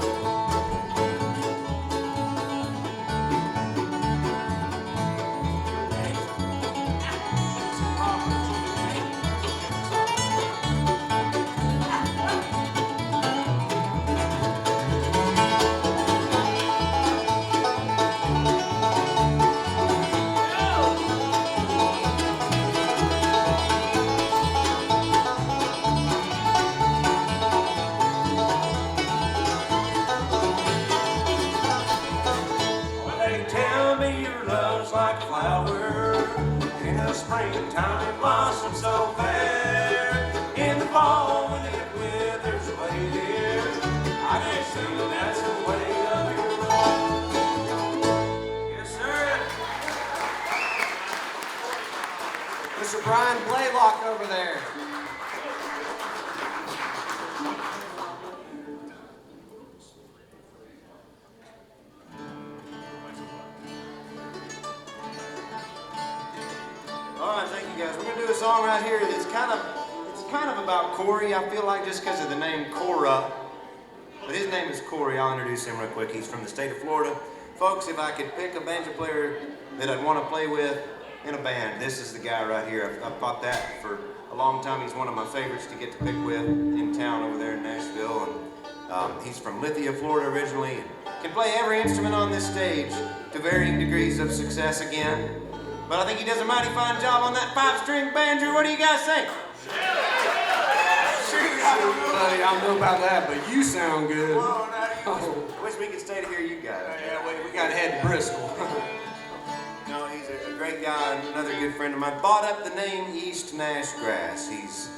Speaker 10: Springtime it blossoms so fair. In the fall when it withers away, dear, I can see that's the way of your love. Yes, sir.
Speaker 22: Mr. Brian Blaylock over there.
Speaker 8: Song right here that's kind of about Corey. I feel like just because of the name Cora, but his name is Corey. I'll introduce him real quick. He's from the state of Florida. Folks, if I could pick a banjo player that I'd want to play with in a band, this is the guy right here. I've thought that for a long time. He's one of my favorites to get to pick with in town over there in Nashville. And he's from Lithia, Florida originally, and can play every instrument on this stage to varying degrees of success again. but I think he does a mighty fine job on that 5-string banjo. What do you guys think?
Speaker 22: Shoot, buddy, I don't know about that, but you sound good.
Speaker 8: Wish we could stay to hear you guys.
Speaker 22: Yeah, we got to head to Bristol.
Speaker 8: No, he's a great guy, another good friend of mine. Bought up the name East Nash Grass. He's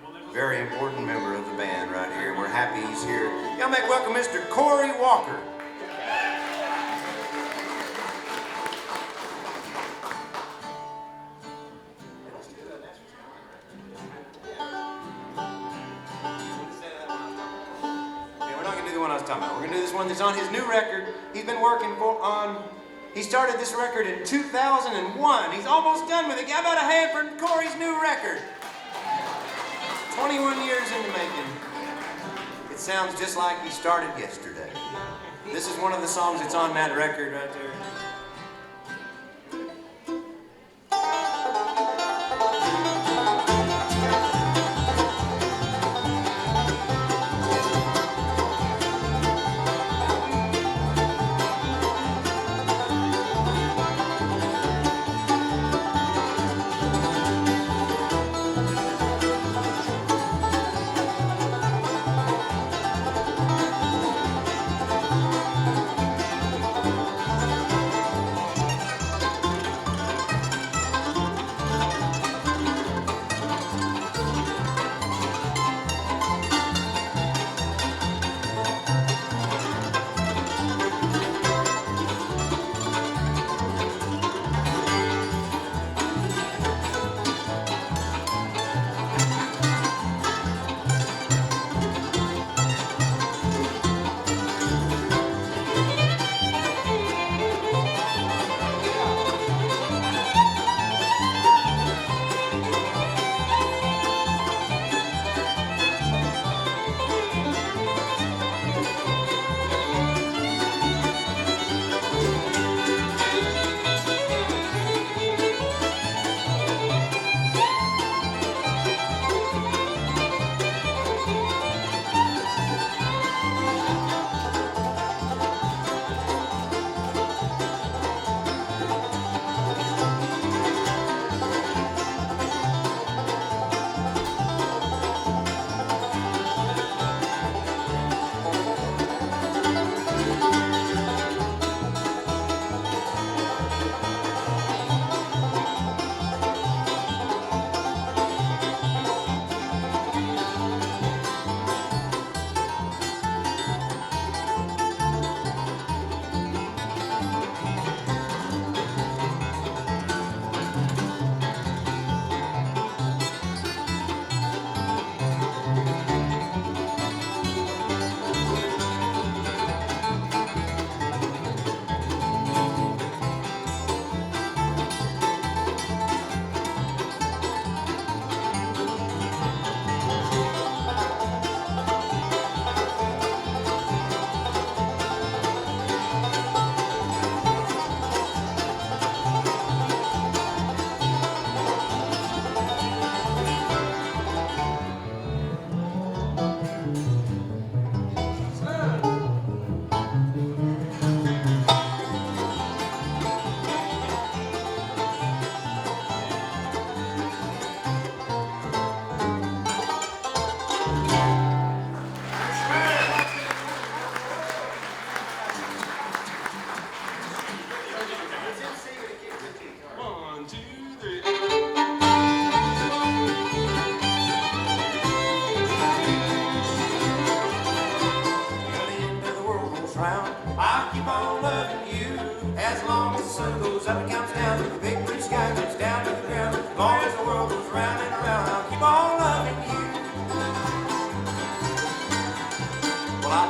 Speaker 8: a very important member of the band right here, and we're happy he's here. Y'all make welcome Mr. Corey Walker. We're gonna do this one that's on his new record. He's been working he started this record in 2001. He's almost done with it. How about a hand for Corey's new record? 21 years in the making. It sounds just like he started yesterday. This is one of the songs that's on that record right there.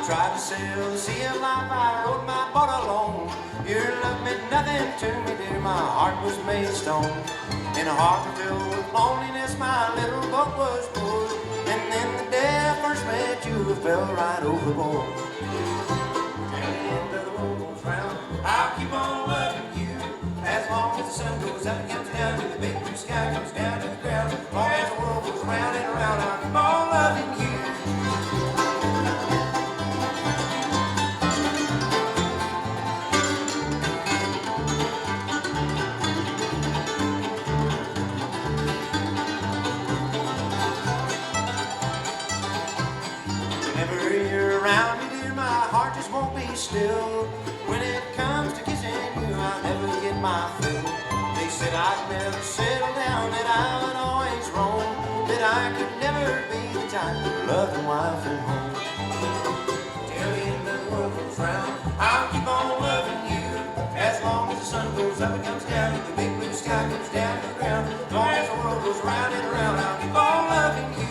Speaker 8: Tried to sail the sea of life, I rode my boat alone. Your love meant nothing to me, dear, my heart was made of stone. In a heart filled with loneliness, my little boat was pulled. And then the day I first met you, I fell right overboard. Till the end of the world goes round, I'll keep on loving you. As long as the sun goes up and comes down, to the big blue sky comes down to the ground. As long as the world goes round and around, I'll keep on loving you. Whenever you're around me, dear, my heart just won't be still. When it comes to kissing you, I'll never get my fill. They said I'd never settle down, that I would always roam, that I could never be the type of loving wife at home. Till the end of the world goes round, I'll keep on loving you. As long as the sun goes up and comes down, and the big blue sky comes down to the ground. As long as the world goes round and around, I'll keep on loving you.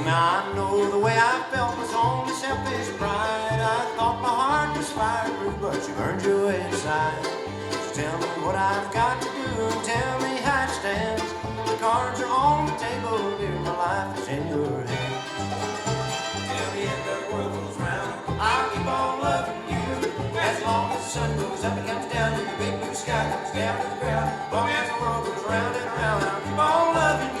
Speaker 8: Now I know the way I felt was only selfish pride. I thought my heart was fireproof, but you burned your way inside. So tell me what I've got to do and tell me how it stands. The cards are on the table, dear, my life is in your hands. Till the end of the world goes round, I'll keep on loving you. As long as the sun goes up and comes down, and the big blue sky comes down to the ground. As long as the world goes round and around, I'll keep on loving you.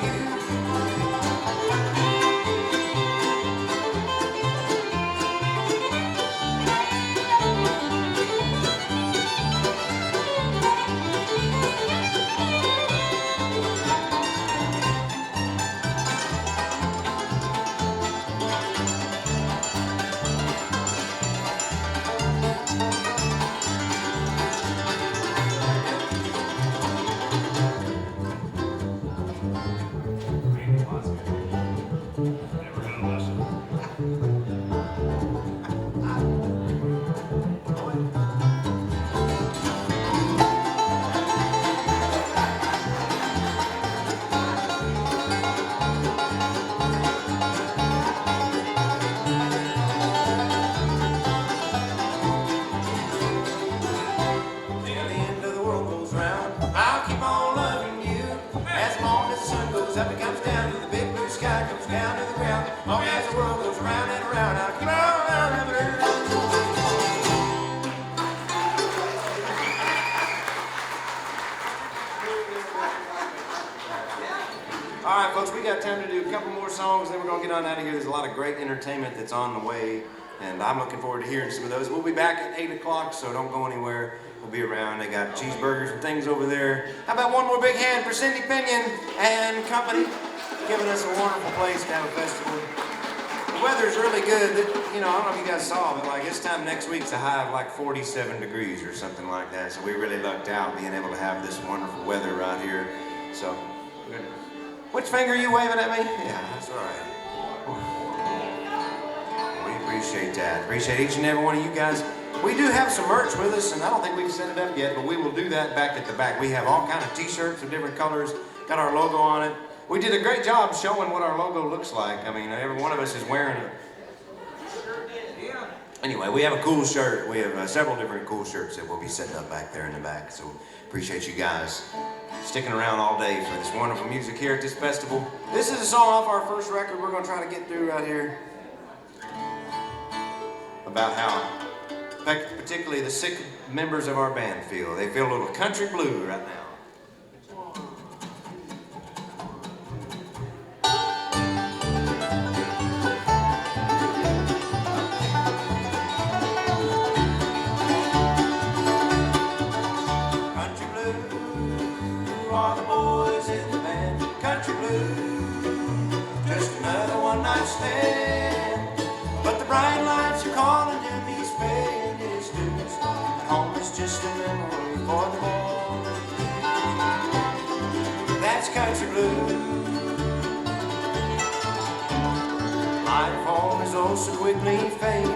Speaker 8: Time to do a couple more songs, then we're going to get on out of here. There's a lot of great entertainment that's on the way, and I'm looking forward to hearing some of those. We'll be back at 8 o'clock, so don't go anywhere. We'll be around. They got cheeseburgers and things over there. How about one more big hand for Cindy Pinion and company, giving us a wonderful place to have a festival. The weather's really good. You know, I don't know if you guys saw, but like this time next week's a high of like 47 degrees or something like that, so we really lucked out being able to have this wonderful weather right here. So, good. Which finger are you waving at me? Yeah, that's all right. We appreciate that. Appreciate each and every one of you guys. We do have some merch with us, and I don't think we've set it up yet, but we will do that back at the back. We have all kind of t-shirts of different colors, got our logo on it. We did a great job showing what our logo looks like. I mean, every one of us is wearing it. Anyway, we have a cool shirt. We have several different cool shirts that we'll be setting up back there in the back, so appreciate you guys sticking around all day for this wonderful music here at this festival. This is a song off our first record we're going to try to get through right here. About how, particularly the sick members of our band feel. They feel a little country blue right now.
Speaker 10: Are the boys in the band, country blue, just another one-night stand. But the bright lights are calling him, he's paying his dues, and home is just a memory for the boy. That's country blue. Life home is oh so quickly fading.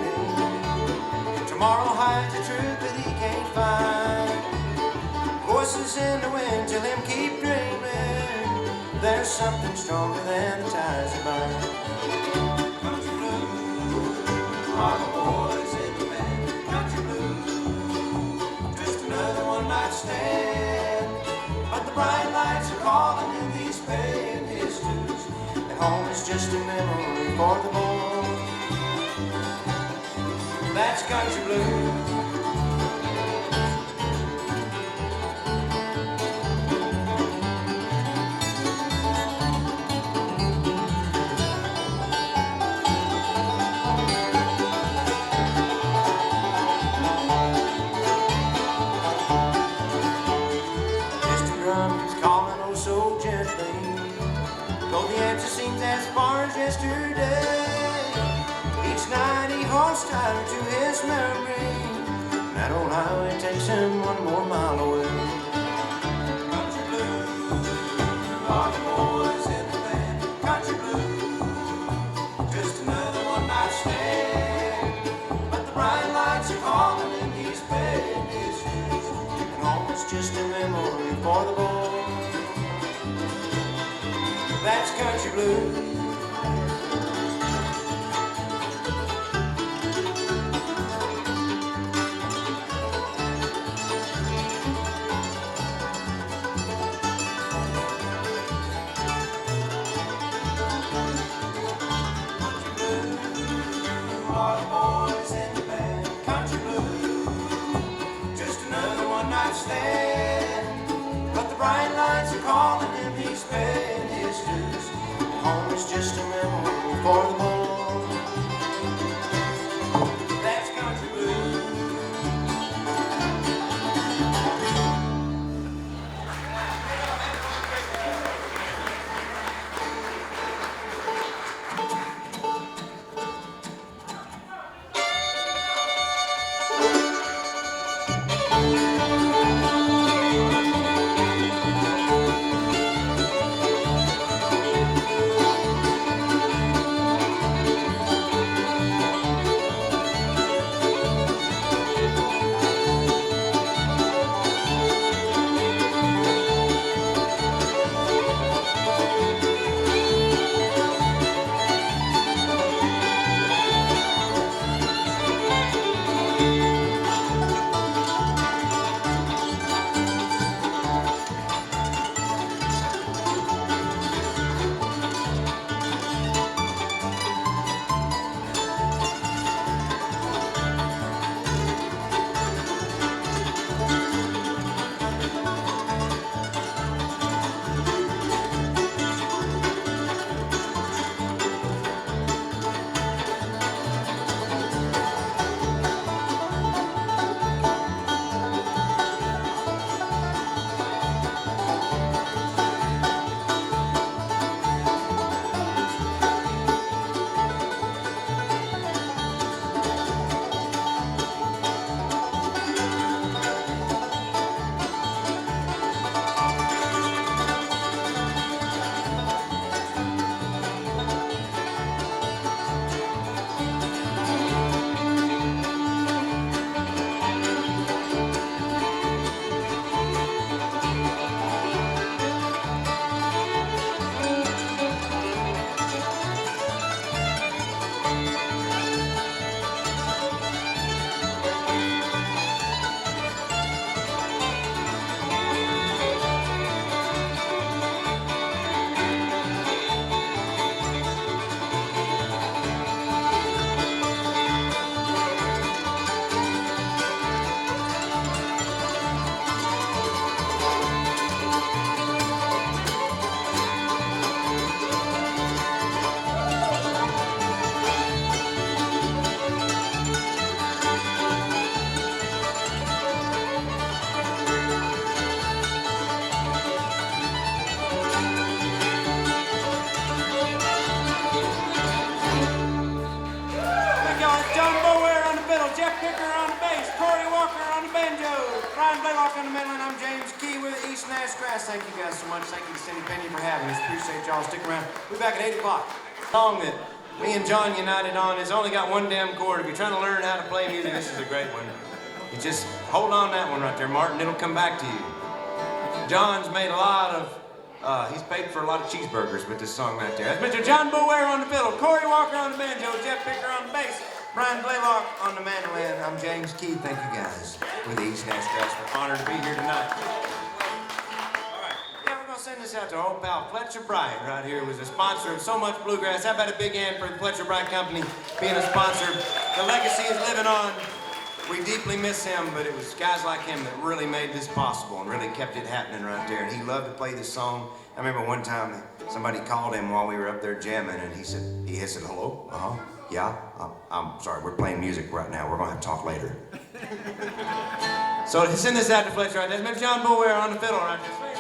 Speaker 10: Tomorrow hides a truth that he can't find. Voices in the wind tell him keep dreaming. There's something stronger than the ties that bind. Country blue, are the boys in the band. Country blue, just another one-night stand. But the bright lights are calling him, he's paying his dues. At home is just a memory for the boy. That's country blue.
Speaker 8: lost tied to his memory. And that old highway takes him 1 more mile away. Country blues, all the boys in the band. Country blues, just another one night stand. But the bright lights are calling and he's paying his dues. And almost just a memory for the boy. That's country blues. But the bright lights are calling him, he's paying his dues. Home is just a memory for the boy. That's country blues. Thank you guys so much. Thank you to Cindy Penny for having us. Appreciate y'all. Stick around. We'll be back at 8 o'clock. The song that me and John united on has only got one damn chord. If you're trying to learn how to play music, this is a great one. You just hold on that one right there, Martin. It'll come back to you. John's made a lot of, he's paid for a lot of cheeseburgers with this song right there. That's Mr. John Bower on the fiddle, Corey Walker on the banjo, Jeff Picker on the bass, Brian Blaylock on the mandolin. I'm James Keith. Thank you guys with the East Nash Grass. We're honored to be here tonight. Send this out to our old pal Fletcher Bright right here, who was a sponsor of so much bluegrass. How about a big hand for the Fletcher Bright Company being a sponsor? The legacy is living on. We deeply miss him, but it was guys like him that really made this possible and really kept it happening right there. And he loved to play this song. I remember one time somebody called him while we were up there jamming, and he said, hello? Yeah? I'm sorry, we're playing music right now. We're gonna have to talk later. So send this out to Fletcher right there. That's Mr. John Bower on the fiddle right there.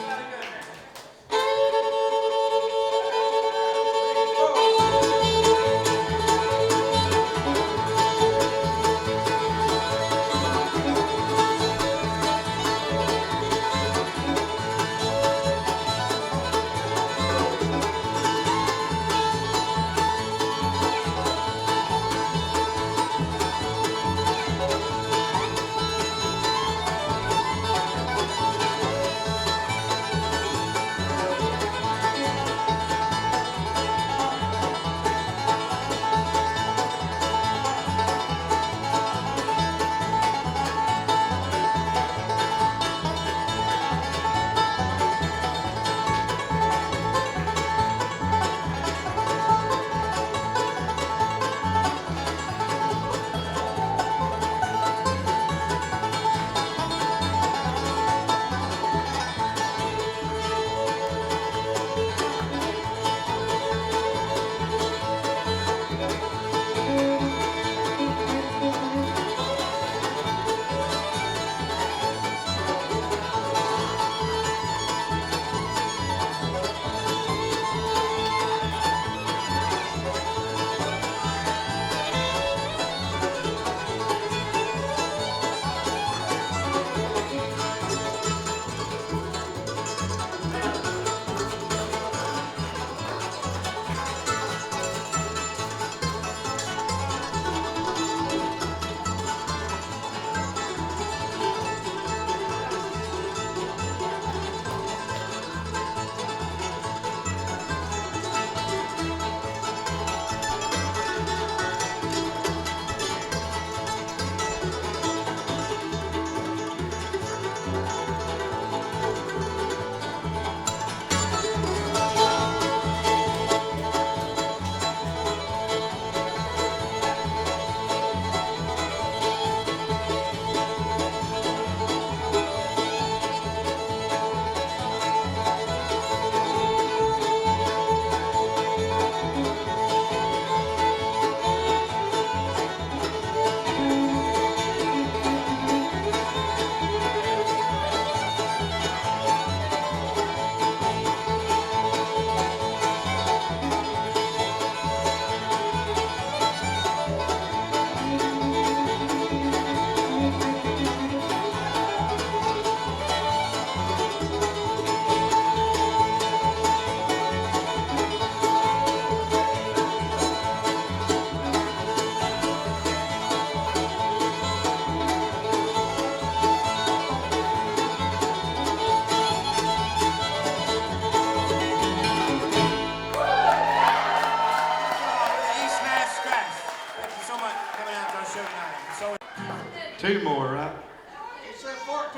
Speaker 11: 2 more, right?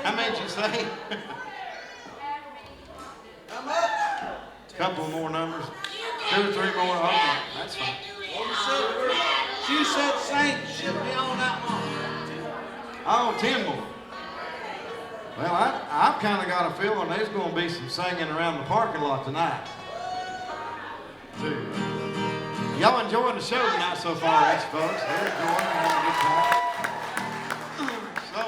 Speaker 11: How many did you say? Couple more numbers. 2 or 3 more. Okay, that's fine.
Speaker 20: She said Saint should be on that one.
Speaker 11: Oh, 10 more. Well, I've kind of got a feeling there's going to be some singing around the parking lot tonight. Y'all enjoying the show tonight so far, that's folks. They're enjoying it, having a good time. So,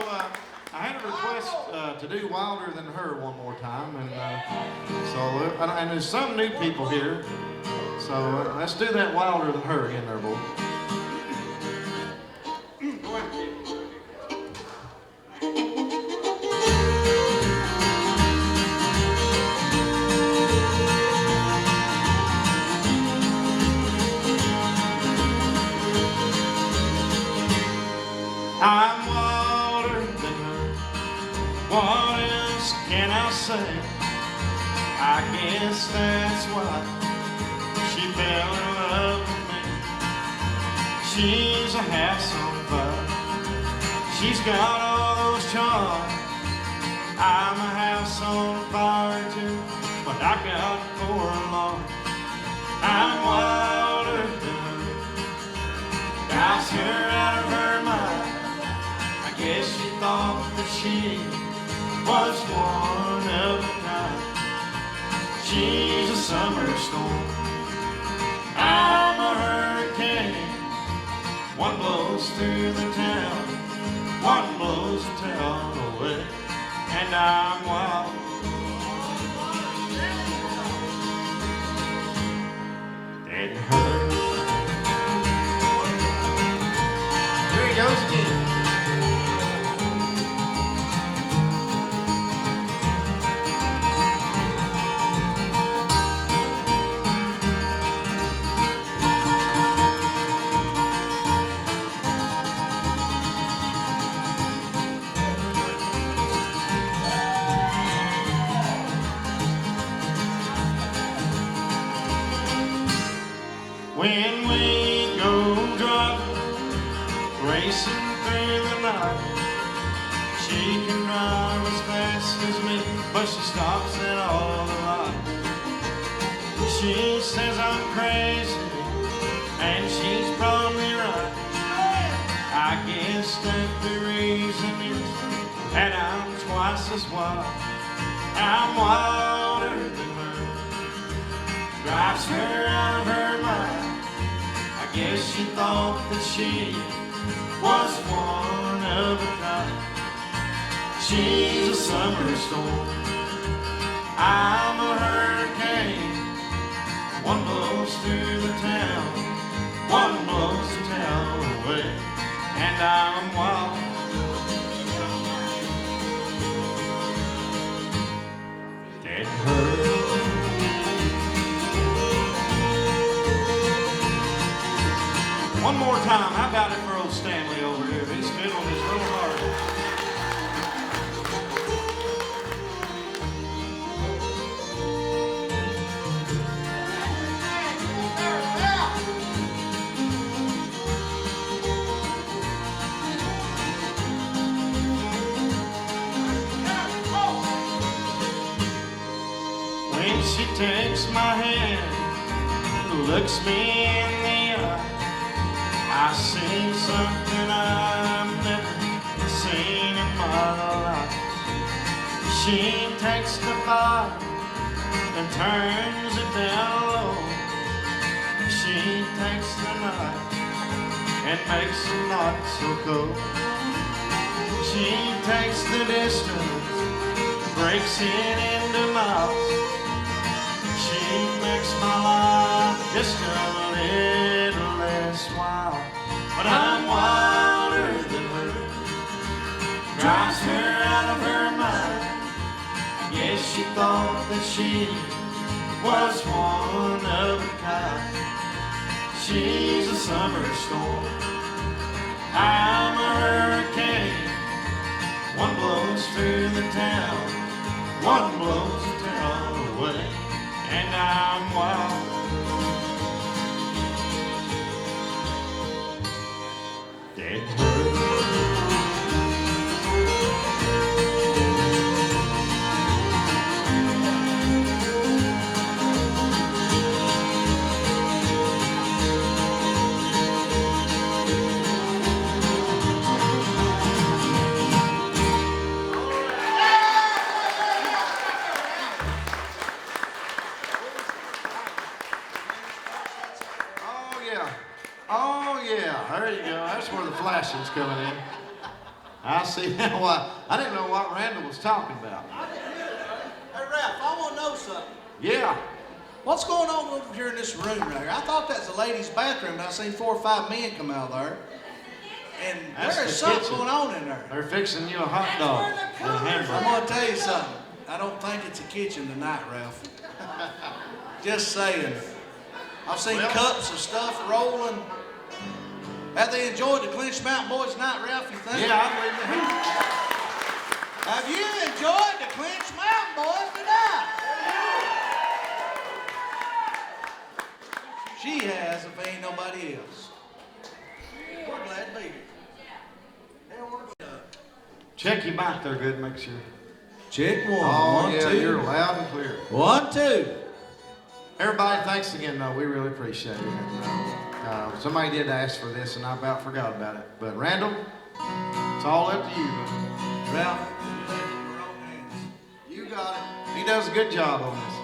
Speaker 11: I had a request to do Wilder Than Her one more time, and and there's some new people here, so let's do that Wilder Than Her again there, boy. Go ahead, kid. I'm wilder than her. What else can I say? I guess that's why she fell in love with me. She's a house on fire. She's got all those charms. I'm a house on fire too, but I got 4 alarms. I'm wilder than her. Drives her out of her mind. I guess she thought that she was one of a kind. She's a summer storm. I'm a hurricane. One blows through the town, one blows the town away, and I'm wild. And her. Here he goes again. When we go driving, racing through the night, she can drive as fast as me, but she stops at all the lights. She says I'm crazy, and she's probably right. I guess that the reason is that I'm twice as wild. I'm wilder than her. Drives her out of her mind. I guess she thought that she was one of a kind. She's a summer storm. I'm a hurricane. One blows through the town, one blows the town away, and I'm wild. And her. One more time, how about it for old Stanley over here? He's fiddling his little heart. When she takes my hand, looks me in the eye, I see something I've never seen in my life. She takes the fire and turns it down low. She takes the night and makes it not so cold. She takes the distance, breaks it into miles. She makes my life just a little less wild. But I'm wilder than her. Drives her out of her mind. I guess she thought that she was one of a kind. She's a summer storm. I'm a hurricane. One blows through the town, one blows the town away, and I'm wild. And her.
Speaker 5: Oh, yeah, there you go. That's where the flashing's coming in. I see now why. I didn't know what Randall was talking about.
Speaker 14: Hey, Ralph, I want to know something.
Speaker 5: Yeah.
Speaker 14: What's going on over here in this room right here? I thought that's a ladies' bathroom, and I seen 4 or 5 men come out of there. And
Speaker 5: That's
Speaker 14: there is
Speaker 5: the
Speaker 14: something
Speaker 5: kitchen.
Speaker 14: going on in there.
Speaker 5: They're fixing you a hot dog and a hamburger.
Speaker 14: I'm going to tell you something. I don't think it's a kitchen tonight, Ralph. Just saying. I've seen cups of stuff rolling. Have they enjoyed the Clinch Mountain Boys tonight, Ralph, you think?
Speaker 5: Yeah, I believe they have.
Speaker 14: Have you enjoyed the Clinch Mountain Boys tonight? She has, if ain't nobody else. We're glad to be here.
Speaker 5: Check your mic there, good, make sure.
Speaker 14: Check one.
Speaker 5: Oh,
Speaker 14: One,
Speaker 5: yeah,
Speaker 14: two.
Speaker 5: you're loud and clear.
Speaker 14: 1, 2.
Speaker 5: Everybody, thanks again, though. We really appreciate it. And, somebody did ask for this, and I about forgot about it. But Randall, it's all up to you.
Speaker 14: Ralph,
Speaker 5: you got it. He does a good job on this.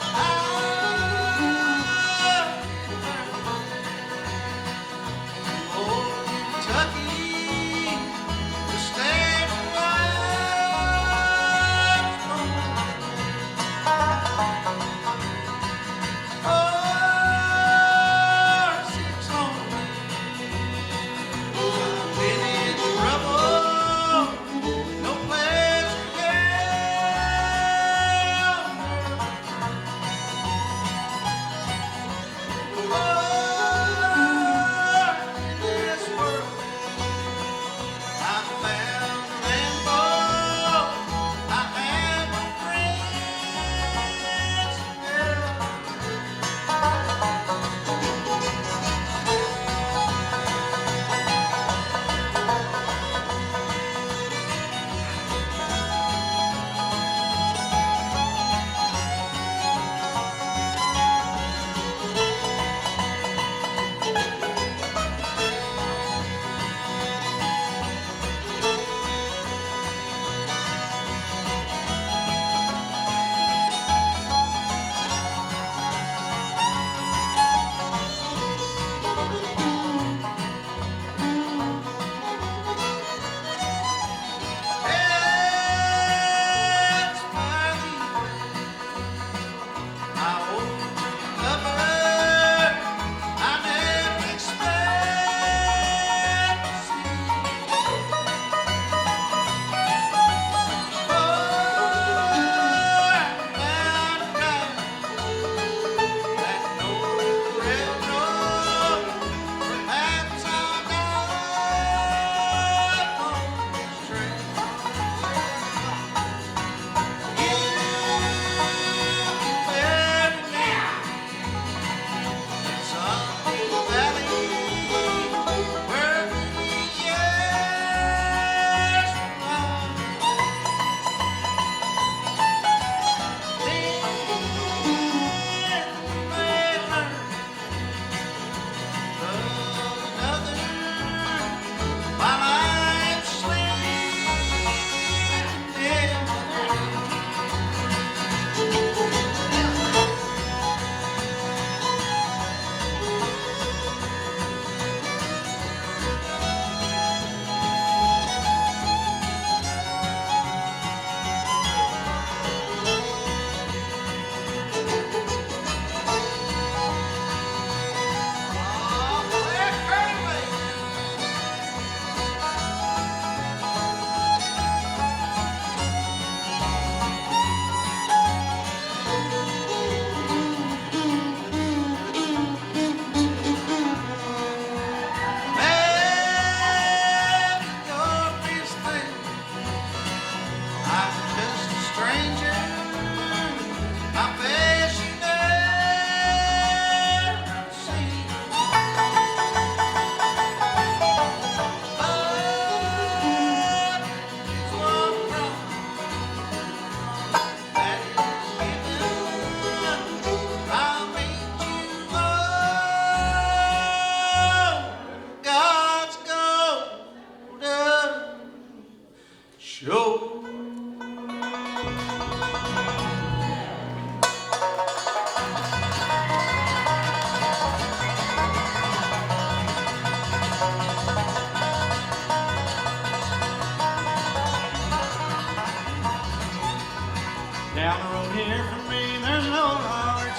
Speaker 10: I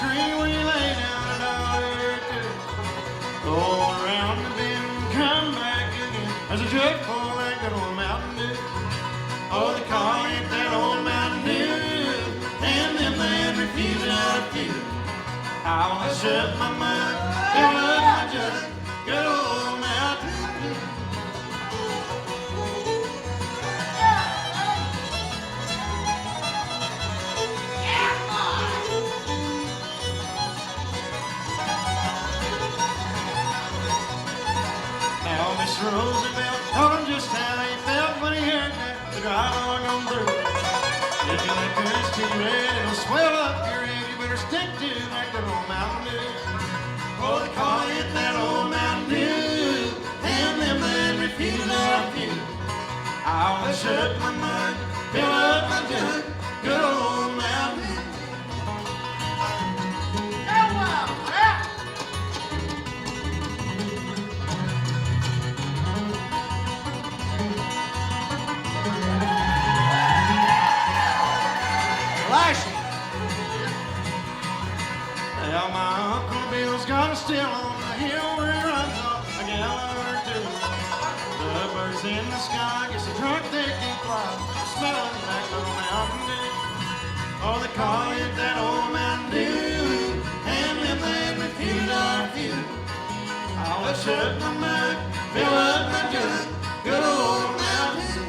Speaker 11: tree where you lay down a dollar or two. Go around the bend and come back again. There's a jug full of that good old Mountain Dew. Oh, they call it that old Mountain Dew. And them that refuse it are few. I wanna shut my mug, fill up my jug, good old Mountain Dew. Now Mr. Roosevelt told him just how he felt when he heard that the dry log on through. If your liquor is too red, it'll swell up your head. You better stick to that good old Mountain Dew. Oh, they call it that old Mountain Dew. And them that refuse are few. I wanna shut my mug, fill up my jug, good old Mountain Dew. Well, my Uncle Bill's got a still on the hill where he runs off a gallon or two. The birds in the sky get so drunk they can fly, smelling like little Mountain Dew. Oh, they call it that old Mountain Dew, and them that refuse are few. I'll shut my mug, fill up my jug, good old Mountain Dew.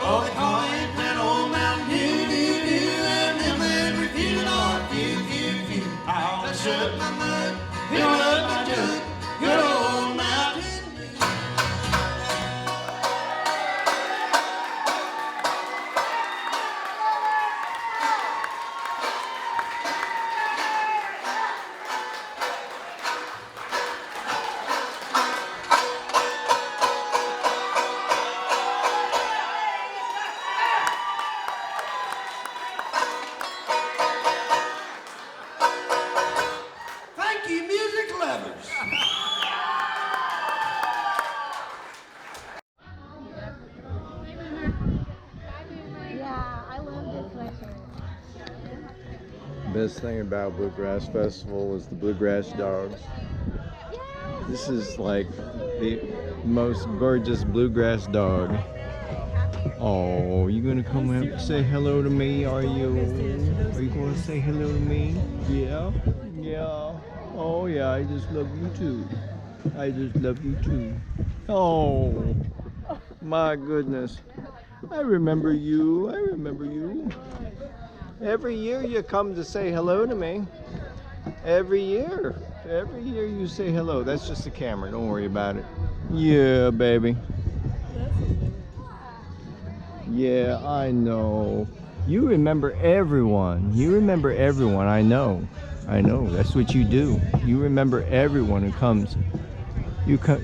Speaker 11: Oh, they call it that old Mountain Dew, and them that refuse it are few, few, few. I'll shut my mug, fill up my jug, good old Mountain Dew.
Speaker 14: Thank you, music lovers.
Speaker 16: Yeah, I love this sweatshirt.
Speaker 17: Best thing about Bluegrass Festival was the Bluegrass Dogs. This is like the most gorgeous bluegrass dog. Oh, you gonna come up and say hello to me? Are you? Are you gonna say hello to me? Yeah, yeah. Oh yeah, I just love you too. I just love you too. Oh, my goodness. I remember you. I remember you. Every year you come to say hello to me. Every year. Every year you say hello. That's just the camera. Don't worry about it. Yeah, baby. Yeah, I know. You remember everyone. You remember everyone. I know. I know. That's what you do. You remember everyone who comes. You come.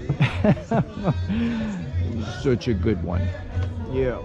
Speaker 17: Such a good one. Yeah.